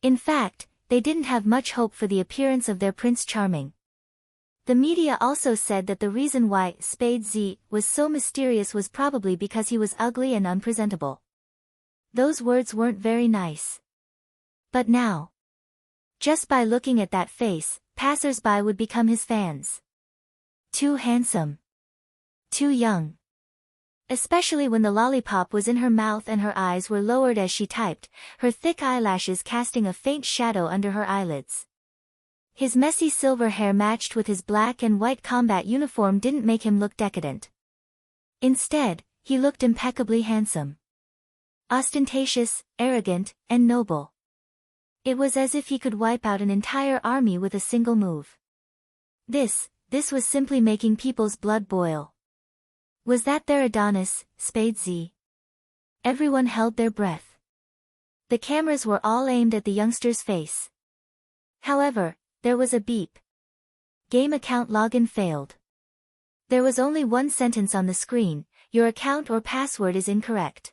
In fact, they didn't have much hope for the appearance of their Prince Charming. The media also said that the reason why Spade Z was so mysterious was probably because he was ugly and unpresentable. Those words weren't very nice. But now, just by looking at that face, passers-by would become his fans. Too handsome. Too young. Especially when the lollipop was in her mouth and her eyes were lowered as she typed, her thick eyelashes casting a faint shadow under her eyelids. His messy silver hair matched with his black and white combat uniform didn't make him look decadent. Instead, he looked impeccably handsome. Ostentatious, arrogant, and noble. It was as if he could wipe out an entire army with a single move. This was simply making people's blood boil. Was that their Adonis, Spade Z? Everyone held their breath. The cameras were all aimed at the youngster's face. However, there was a beep. Game account login failed. There was only one sentence on the screen: your account or password is incorrect.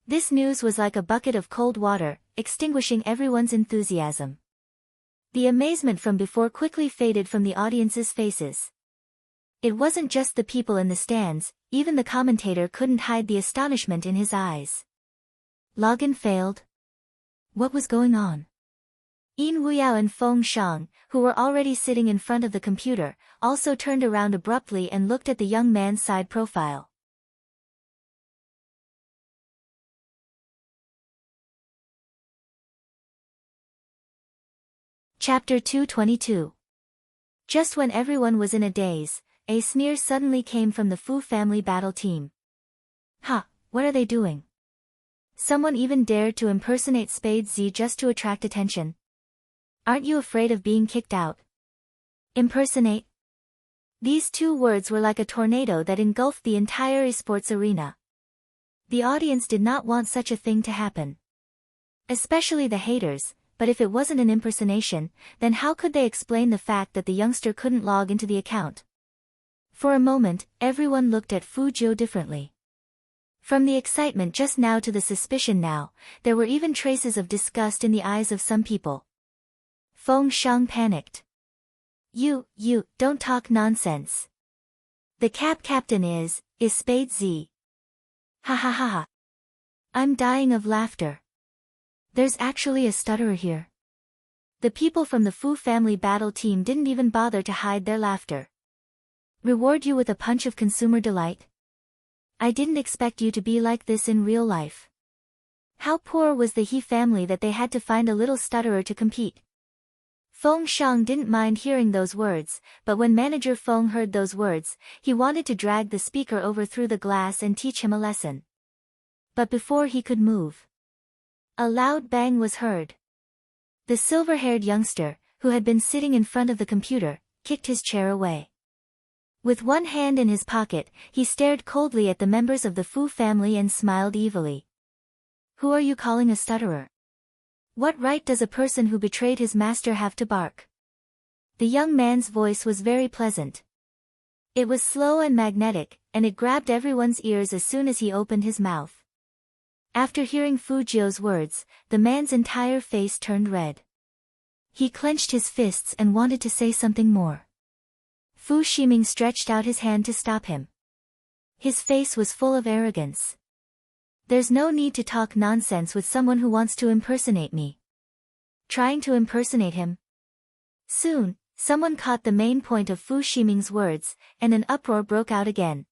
This news was like a bucket of cold water, extinguishing everyone's enthusiasm. The amazement from before quickly faded from the audience's faces. It wasn't just the people in the stands, even the commentator couldn't hide the astonishment in his eyes. Login failed? What was going on? Yin Wuyao and Feng Shang, who were already sitting in front of the computer, also turned around abruptly and looked at the young man's side profile. Chapter 222. Just when everyone was in a daze, a sneer suddenly came from the Fu family battle team. Ha, what are they doing? Someone even dared to impersonate Spade Z just to attract attention. Aren't you afraid of being kicked out? Impersonate? These two words were like a tornado that engulfed the entire esports arena. The audience did not want such a thing to happen. Especially the haters, but if it wasn't an impersonation, then how could they explain the fact that the youngster couldn't log into the account? For a moment, everyone looked at Fu Jiu differently. From the excitement just now to the suspicion now, there were even traces of disgust in the eyes of some people. Feng Shang panicked. You, don't talk nonsense. The captain is Spade Z. Ha ha ha ha. I'm dying of laughter. There's actually a stutterer here. The people from the Fu family battle team didn't even bother to hide their laughter. Reward you with a punch of consumer delight? I didn't expect you to be like this in real life. How poor was the He family that they had to find a little stutterer to compete? Feng Shang didn't mind hearing those words, but when Manager Feng heard those words, he wanted to drag the speaker over through the glass and teach him a lesson. But before he could move, a loud bang was heard. The silver-haired youngster, who had been sitting in front of the computer, kicked his chair away. With one hand in his pocket, he stared coldly at the members of the Fu family and smiled evilly. Who are you calling a stutterer? What right does a person who betrayed his master have to bark? The young man's voice was very pleasant. It was slow and magnetic, and it grabbed everyone's ears as soon as he opened his mouth. After hearing Fu Jiu's words, the man's entire face turned red. He clenched his fists and wanted to say something more. Fu Shiming stretched out his hand to stop him. His face was full of arrogance. There's no need to talk nonsense with someone who wants to impersonate me. Trying to impersonate him? Soon, someone caught the main point of Fu Shiming's words, and an uproar broke out again.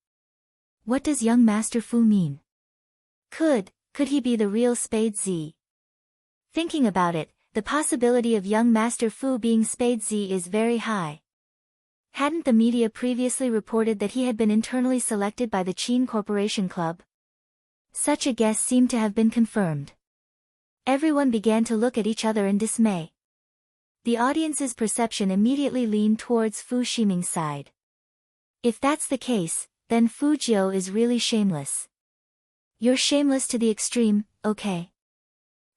What does young Master Fu mean? Could he be the real Spade Z? Thinking about it, the possibility of young Master Fu being Spade Z is very high. Hadn't the media previously reported that he had been internally selected by the Qin Corporation Club? Such a guess seemed to have been confirmed. Everyone began to look at each other in dismay. The audience's perception immediately leaned towards Fu Shiming's side. If that's the case, then Fu Jiu is really shameless. You're shameless to the extreme, okay?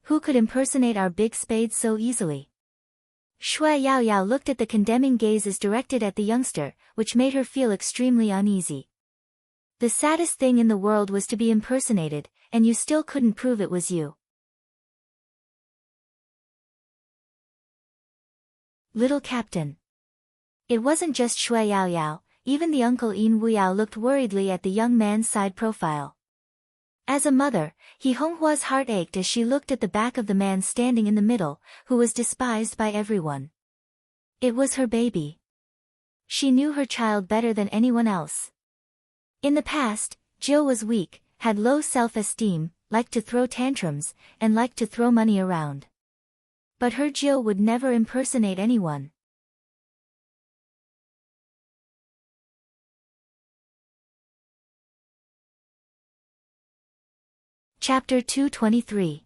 Who could impersonate our big Spade so easily? Shui Yaoyao looked at the condemning gazes directed at the youngster, which made her feel extremely uneasy. The saddest thing in the world was to be impersonated, and you still couldn't prove it was you. Little Captain. It wasn't just Shui Yaoyao, even the uncle Yin Wuyao looked worriedly at the young man's side profile. As a mother, He Honghua's heart ached as she looked at the back of the man standing in the middle, who was despised by everyone. It was her baby. She knew her child better than anyone else. In the past, Jill was weak, had low self-esteem, liked to throw tantrums, and liked to throw money around. But her Jill would never impersonate anyone. Chapter 223.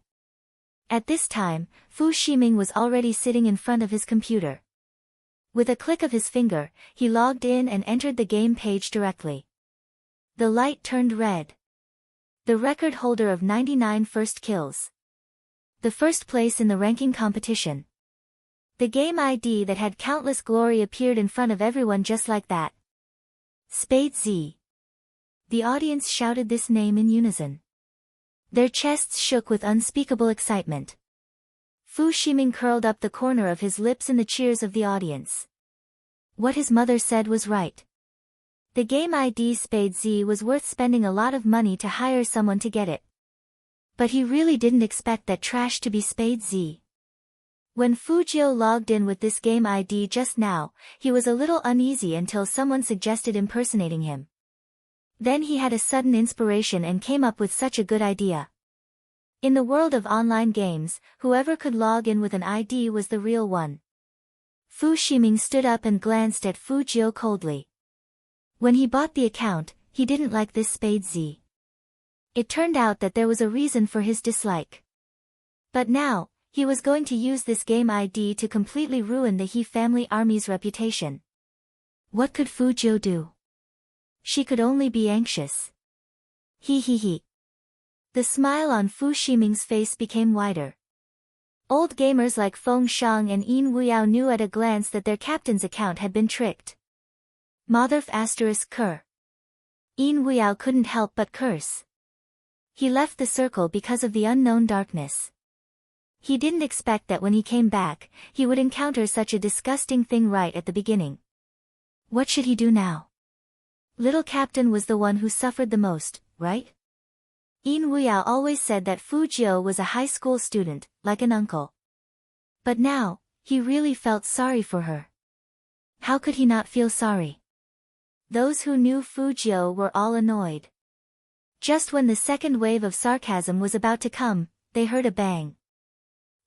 At this time, Fu Shiming was already sitting in front of his computer. With a click of his finger, he logged in and entered the game page directly. The light turned red. The record holder of 99 first kills. The first place in the ranking competition. The game ID that had countless glory appeared in front of everyone just like that. Spade Z. The audience shouted this name in unison. Their chests shook with unspeakable excitement. Fu Shiming curled up the corner of his lips in the cheers of the audience. What his mother said was right. The game ID Spade Z was worth spending a lot of money to hire someone to get it. But he really didn't expect that trash to be Spade Z. When Fujio logged in with this game ID just now, he was a little uneasy until someone suggested impersonating him. Then he had a sudden inspiration and came up with such a good idea. In the world of online games, whoever could log in with an ID was the real one. Fu Shiming stood up and glanced at Fujio coldly. When he bought the account, he didn't like this Spade Z. It turned out that there was a reason for his dislike. But now, he was going to use this game ID to completely ruin the He family army's reputation. What could Fujio do? She could only be anxious. He. The smile on Fu Shiming's face became wider. Old gamers like Feng Shang and Yin Wuyao knew at a glance that their captain's account had been tricked. Motherf *cur. Yin Wuyao couldn't help but curse. He left the circle because of the unknown darkness. He didn't expect that when he came back, he would encounter such a disgusting thing right at the beginning. What should he do now? Little Captain was the one who suffered the most, right? Yin Wuyao always said that Fujio was a high school student, like an uncle. But now, he really felt sorry for her. How could he not feel sorry? Those who knew Fujio were all annoyed. Just when the second wave of sarcasm was about to come, they heard a bang.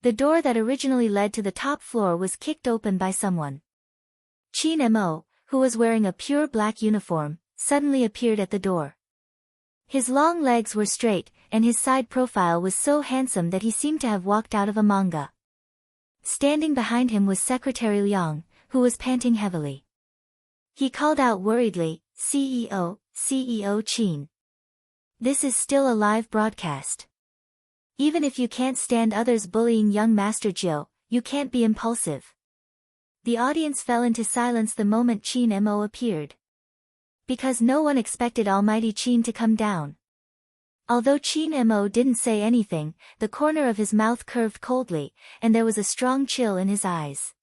The door that originally led to the top floor was kicked open by someone. Qin Mo, who was wearing a pure black uniform, suddenly appeared at the door. His long legs were straight, and his side profile was so handsome that he seemed to have walked out of a manga. Standing behind him was Secretary Liang, who was panting heavily. He called out worriedly, CEO Qin. This is still a live broadcast. Even if you can't stand others bullying young Master Jiu, you can't be impulsive. The audience fell into silence the moment Qin Mo appeared. Because no one expected Almighty Qin to come down. Although Qin Mo didn't say anything, the corner of his mouth curved coldly, and there was a strong chill in his eyes.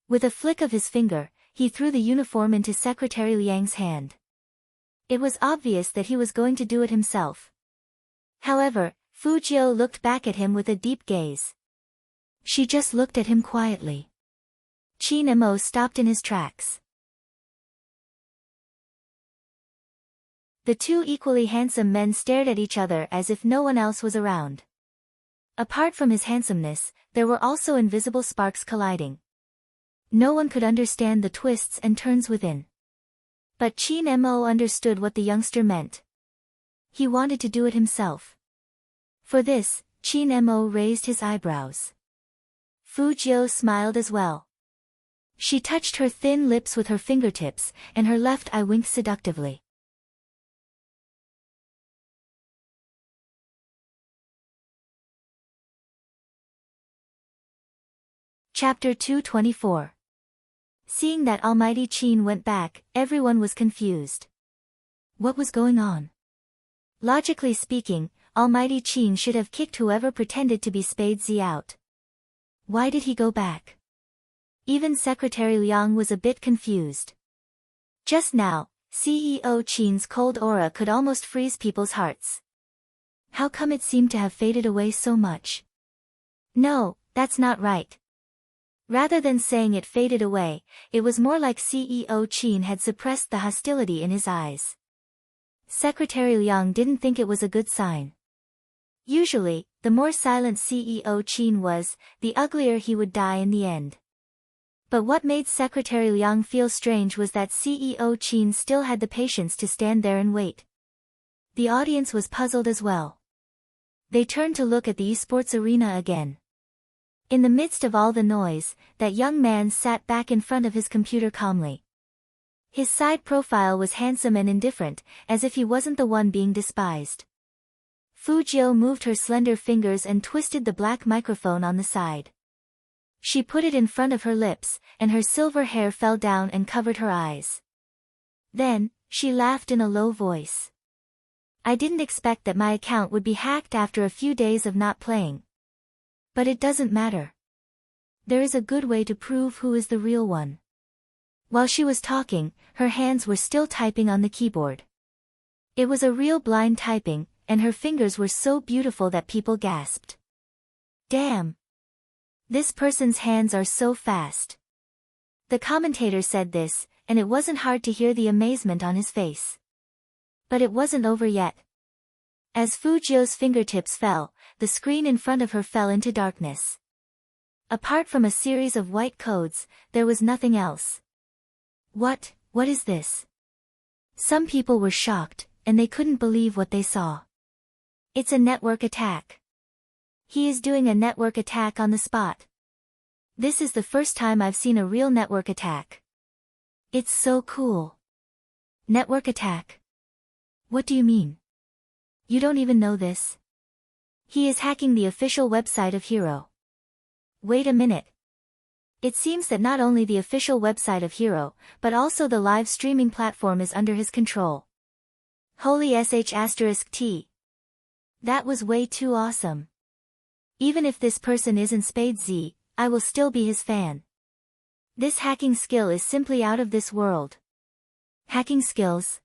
With a flick of his finger, he threw the uniform into Secretary Liang's hand. It was obvious that he was going to do it himself. However, Fujio looked back at him with a deep gaze. She just looked at him quietly. Qin Mo stopped in his tracks. The two equally handsome men stared at each other as if no one else was around. Apart from his handsomeness, there were also invisible sparks colliding. No one could understand the twists and turns within. But Qin Mo understood what the youngster meant. He wanted to do it himself. For this, Qin Mo raised his eyebrows. Fujio smiled as well. She touched her thin lips with her fingertips, and her left eye winked seductively. Chapter 224. Seeing that Almighty Qin went back, everyone was confused. What was going on? Logically speaking, Almighty Qin should have kicked whoever pretended to be Spade Z out. Why did he go back? Even Secretary Liang was a bit confused. Just now, CEO Qin's cold aura could almost freeze people's hearts. How come it seemed to have faded away so much? No, that's not right. Rather than saying it faded away, it was more like CEO Qin had suppressed the hostility in his eyes. Secretary Liang didn't think it was a good sign. Usually, the more silent CEO Qin was, the uglier he would die in the end. But what made Secretary Liang feel strange was that CEO Qin still had the patience to stand there and wait. The audience was puzzled as well. They turned to look at the esports arena again. In the midst of all the noise, that young man sat back in front of his computer calmly. His side profile was handsome and indifferent, as if he wasn't the one being despised. Fujio moved her slender fingers and twisted the black microphone on the side. She put it in front of her lips, and her silver hair fell down and covered her eyes. Then, she laughed in a low voice. I didn't expect that my account would be hacked after a few days of not playing. But it doesn't matter. There is a good way to prove who is the real one. While she was talking, her hands were still typing on the keyboard. It was a real blind typing, and her fingers were so beautiful that people gasped. Damn! This person's hands are so fast. The commentator said this, and it wasn't hard to hear the amazement on his face. But it wasn't over yet. As Fujio's fingertips fell, the screen in front of her fell into darkness. Apart from a series of white codes, there was nothing else. What is this? Some people were shocked, and they couldn't believe what they saw. It's a network attack. He is doing a network attack on the spot. This is the first time I've seen a real network attack. It's so cool. Network attack. What do you mean? You don't even know this? He is hacking the official website of Hero. Wait a minute. It seems that not only the official website of Hero, but also the live streaming platform is under his control. Holy sh*t. That was way too awesome. Even if this person isn't Spade Z, I will still be his fan. This hacking skill is simply out of this world. Hacking skills?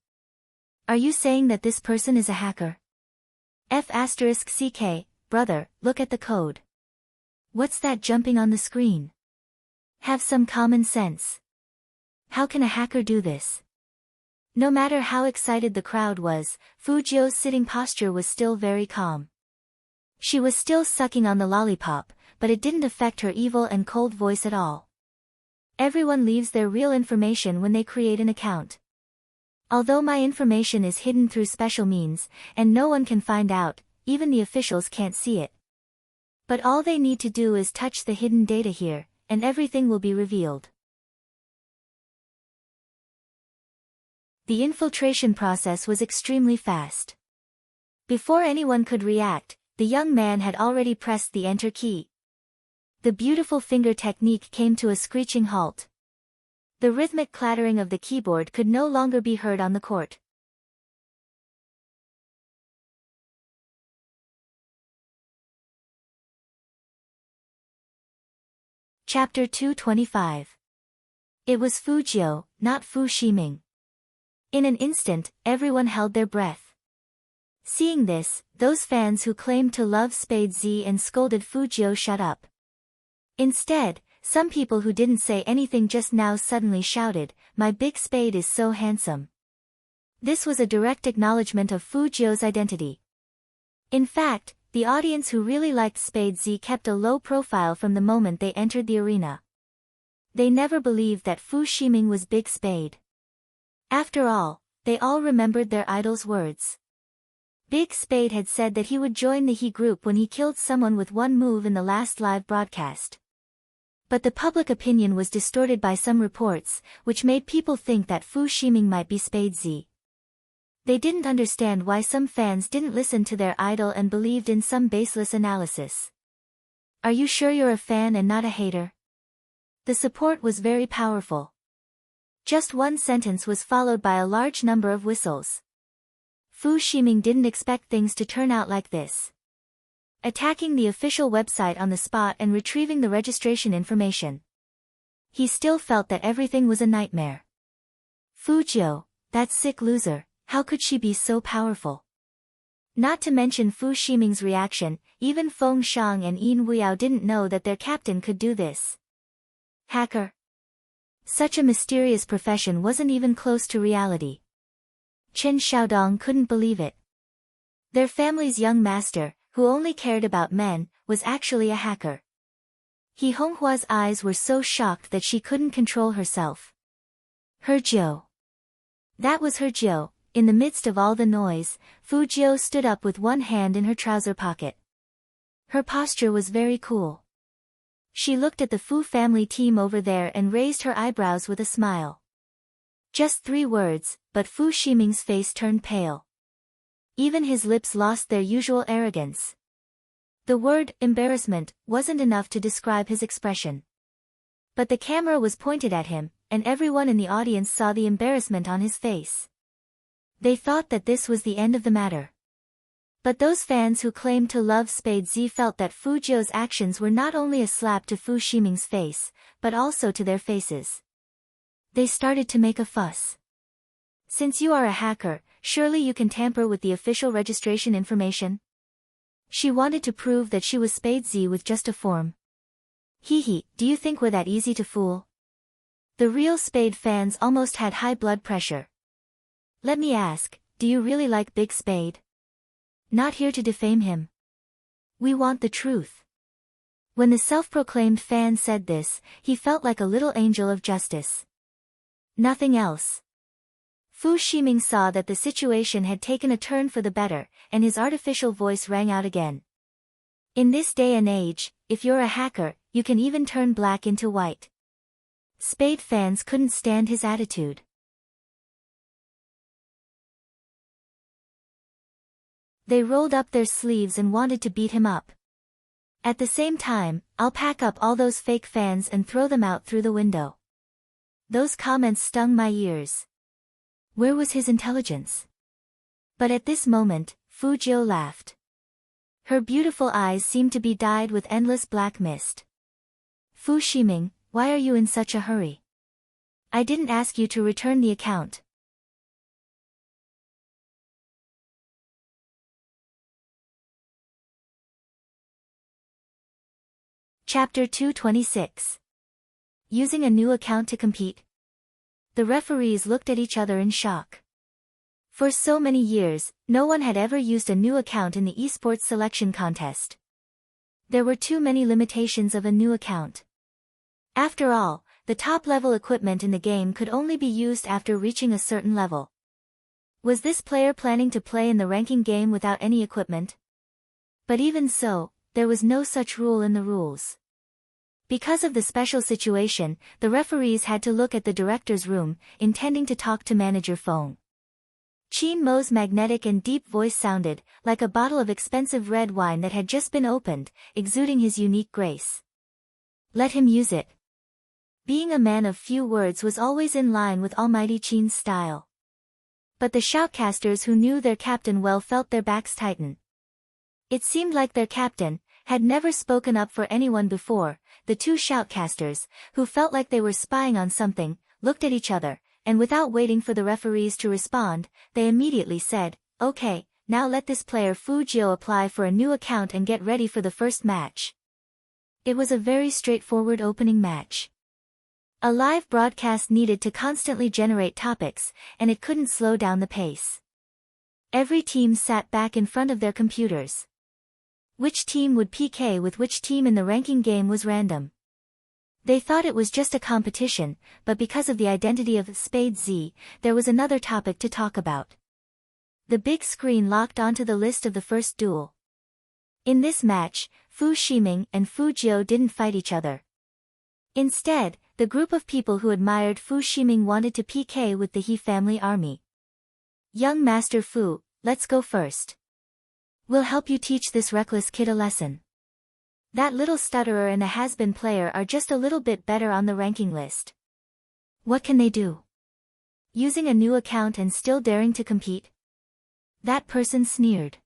Are you saying that this person is a hacker? F***ck, brother, look at the code. What's that jumping on the screen? Have some common sense. How can a hacker do this? No matter how excited the crowd was, Fujio's sitting posture was still very calm. She was still sucking on the lollipop, but it didn't affect her evil and cold voice at all. Everyone leaves their real information when they create an account. Although my information is hidden through special means, and no one can find out, even the officials can't see it. But all they need to do is touch the hidden data here, and everything will be revealed. The infiltration process was extremely fast. Before anyone could react, the young man had already pressed the enter key. The beautiful finger technique came to a screeching halt. The rhythmic clattering of the keyboard could no longer be heard on the court. Chapter 225. It was Fujio, not Fu Shiming. In an instant, everyone held their breath. Seeing this, those fans who claimed to love Spade Z and scolded Fujio shut up. Instead, some people who didn't say anything just now suddenly shouted, "My big Spade is so handsome." This was a direct acknowledgement of Fujio's identity. In fact, the audience who really liked Spade Z kept a low profile from the moment they entered the arena. They never believed that Fu Shiming was Big Spade. After all, they all remembered their idol's words. Big Spade had said that he would join the He group when he killed someone with one move in the last live broadcast. But the public opinion was distorted by some reports, which made people think that Fu Shiming might be Spade Z. They didn't understand why some fans didn't listen to their idol and believed in some baseless analysis. Are you sure you're a fan and not a hater? The support was very powerful. Just one sentence was followed by a large number of whistles. Fu Shiming didn't expect things to turn out like this. Attacking the official website on the spot and retrieving the registration information. He still felt that everything was a nightmare. Fujio, that sick loser, how could she be so powerful? Not to mention Fu Shiming's reaction, even Feng Shang and Yin Weiyao didn't know that their captain could do this. Hacker. Such a mysterious profession wasn't even close to reality. Chen Xiaodong couldn't believe it. Their family's young master, who only cared about men, was actually a hacker. He Honghua's eyes were so shocked that she couldn't control herself. Her Jiu. That was her Jiu. In the midst of all the noise, Fujio stood up with one hand in her trouser pocket. Her posture was very cool. She looked at the Fu family team over there and raised her eyebrows with a smile. Just 3 words, but Fu Shiming's face turned pale. Even his lips lost their usual arrogance. The word, embarrassment, wasn't enough to describe his expression. But the camera was pointed at him, and everyone in the audience saw the embarrassment on his face. They thought that this was the end of the matter. But those fans who claimed to love Spade Z felt that Fujio's actions were not only a slap to Fu Shiming's face, but also to their faces. They started to make a fuss. Since you are a hacker, surely you can tamper with the official registration information? She wanted to prove that she was Spade Z with just a form. Hee, do you think we're that easy to fool? The real Spade fans almost had high blood pressure. Let me ask, do you really like Big Spade? Not here to defame him. We want the truth. When the self-proclaimed fan said this, he felt like a little angel of justice. Nothing else. Fu Shiming saw that the situation had taken a turn for the better, and his artificial voice rang out again. In this day and age, if you're a hacker, you can even turn black into white. Spade fans couldn't stand his attitude. They rolled up their sleeves and wanted to beat him up. At the same time, I'll pack up all those fake fans and throw them out through the window. Those comments stung my ears. Where was his intelligence? But at this moment, Fu Jiu laughed. Her beautiful eyes seemed to be dyed with endless black mist. Fu Shiming, why are you in such a hurry? I didn't ask you to return the account. Chapter 226. Using a new account to compete. The referees looked at each other in shock. For so many years, no one had ever used a new account in the esports selection contest. There were too many limitations of a new account. After all, the top-level equipment in the game could only be used after reaching a certain level. Was this player planning to play in the ranking game without any equipment? But even so, there was no such rule in the rules. Because of the special situation, the referees had to look at the director's room, intending to talk to Manager Feng. Qin Mo's magnetic and deep voice sounded like a bottle of expensive red wine that had just been opened, exuding his unique grace. Let him use it. Being a man of few words was always in line with Almighty Qin's style. But the shoutcasters who knew their captain well felt their backs tighten. It seemed like their captain had never spoken up for anyone before. The two shoutcasters, who felt like they were spying on something, looked at each other, and without waiting for the referees to respond, they immediately said, "Okay, now let this player Fu Jiu apply for a new account and get ready for the first match." It was a very straightforward opening match. A live broadcast needed to constantly generate topics, and it couldn't slow down the pace. Every team sat back in front of their computers. Which team would PK with which team in the ranking game was random. They thought it was just a competition, but because of the identity of Spade Z, there was another topic to talk about. The big screen locked onto the list of the first duel. In this match, Fu Shiming and Fu Jiu didn't fight each other. Instead, the group of people who admired Fu Shiming wanted to PK with the He family army. Young Master Fu, let's go first. We'll help you teach this reckless kid a lesson. That little stutterer and a has-been player are just a little bit better on the ranking list. What can they do? Using a new account and still daring to compete? That person sneered.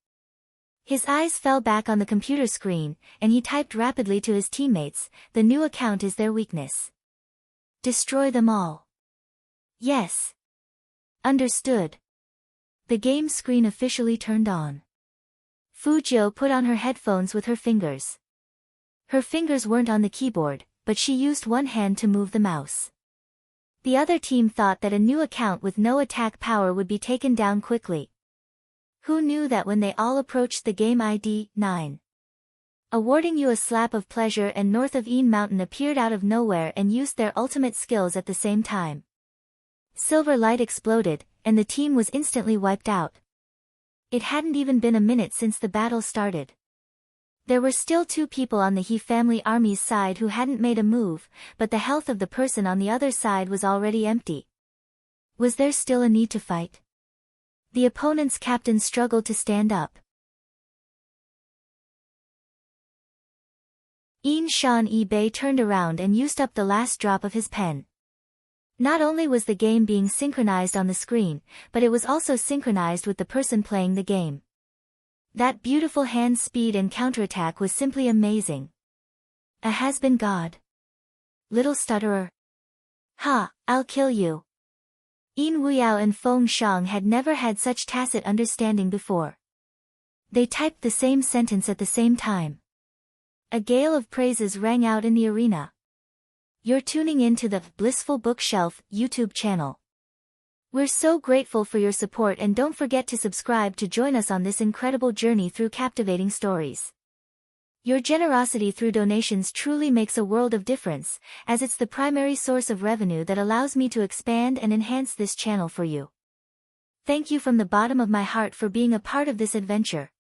His eyes fell back on the computer screen, and he typed rapidly to his teammates, "The new account is their weakness. Destroy them all." Yes. Understood. The game screen officially turned on. Fu Jiu put on her headphones with her fingers. Her fingers weren't on the keyboard, but she used one hand to move the mouse. The other team thought that a new account with no attack power would be taken down quickly. Who knew that when they all approached the game ID 9? Awarding you a slap of pleasure and North of Een Mountain appeared out of nowhere and used their ultimate skills at the same time. Silver light exploded, and the team was instantly wiped out. It hadn't even been a minute since the battle started. There were still two people on the He family army's side who hadn't made a move, but the health of the person on the other side was already empty. Was there still a need to fight? The opponent's captain struggled to stand up. Een Shan Yi Bei turned around and used up the last drop of his pen. Not only was the game being synchronized on the screen, but it was also synchronized with the person playing the game. That beautiful hand speed and counterattack was simply amazing. A has-been god. Little stutterer. Ha, I'll kill you. Yin Wuyao and Feng Shang had never had such tacit understanding before. They typed the same sentence at the same time. A gale of praises rang out in the arena. You're tuning in to the Blissful Bookshelf YouTube channel. We're so grateful for your support, and don't forget to subscribe to join us on this incredible journey through captivating stories. Your generosity through donations truly makes a world of difference, as it's the primary source of revenue that allows me to expand and enhance this channel for you. Thank you from the bottom of my heart for being a part of this adventure.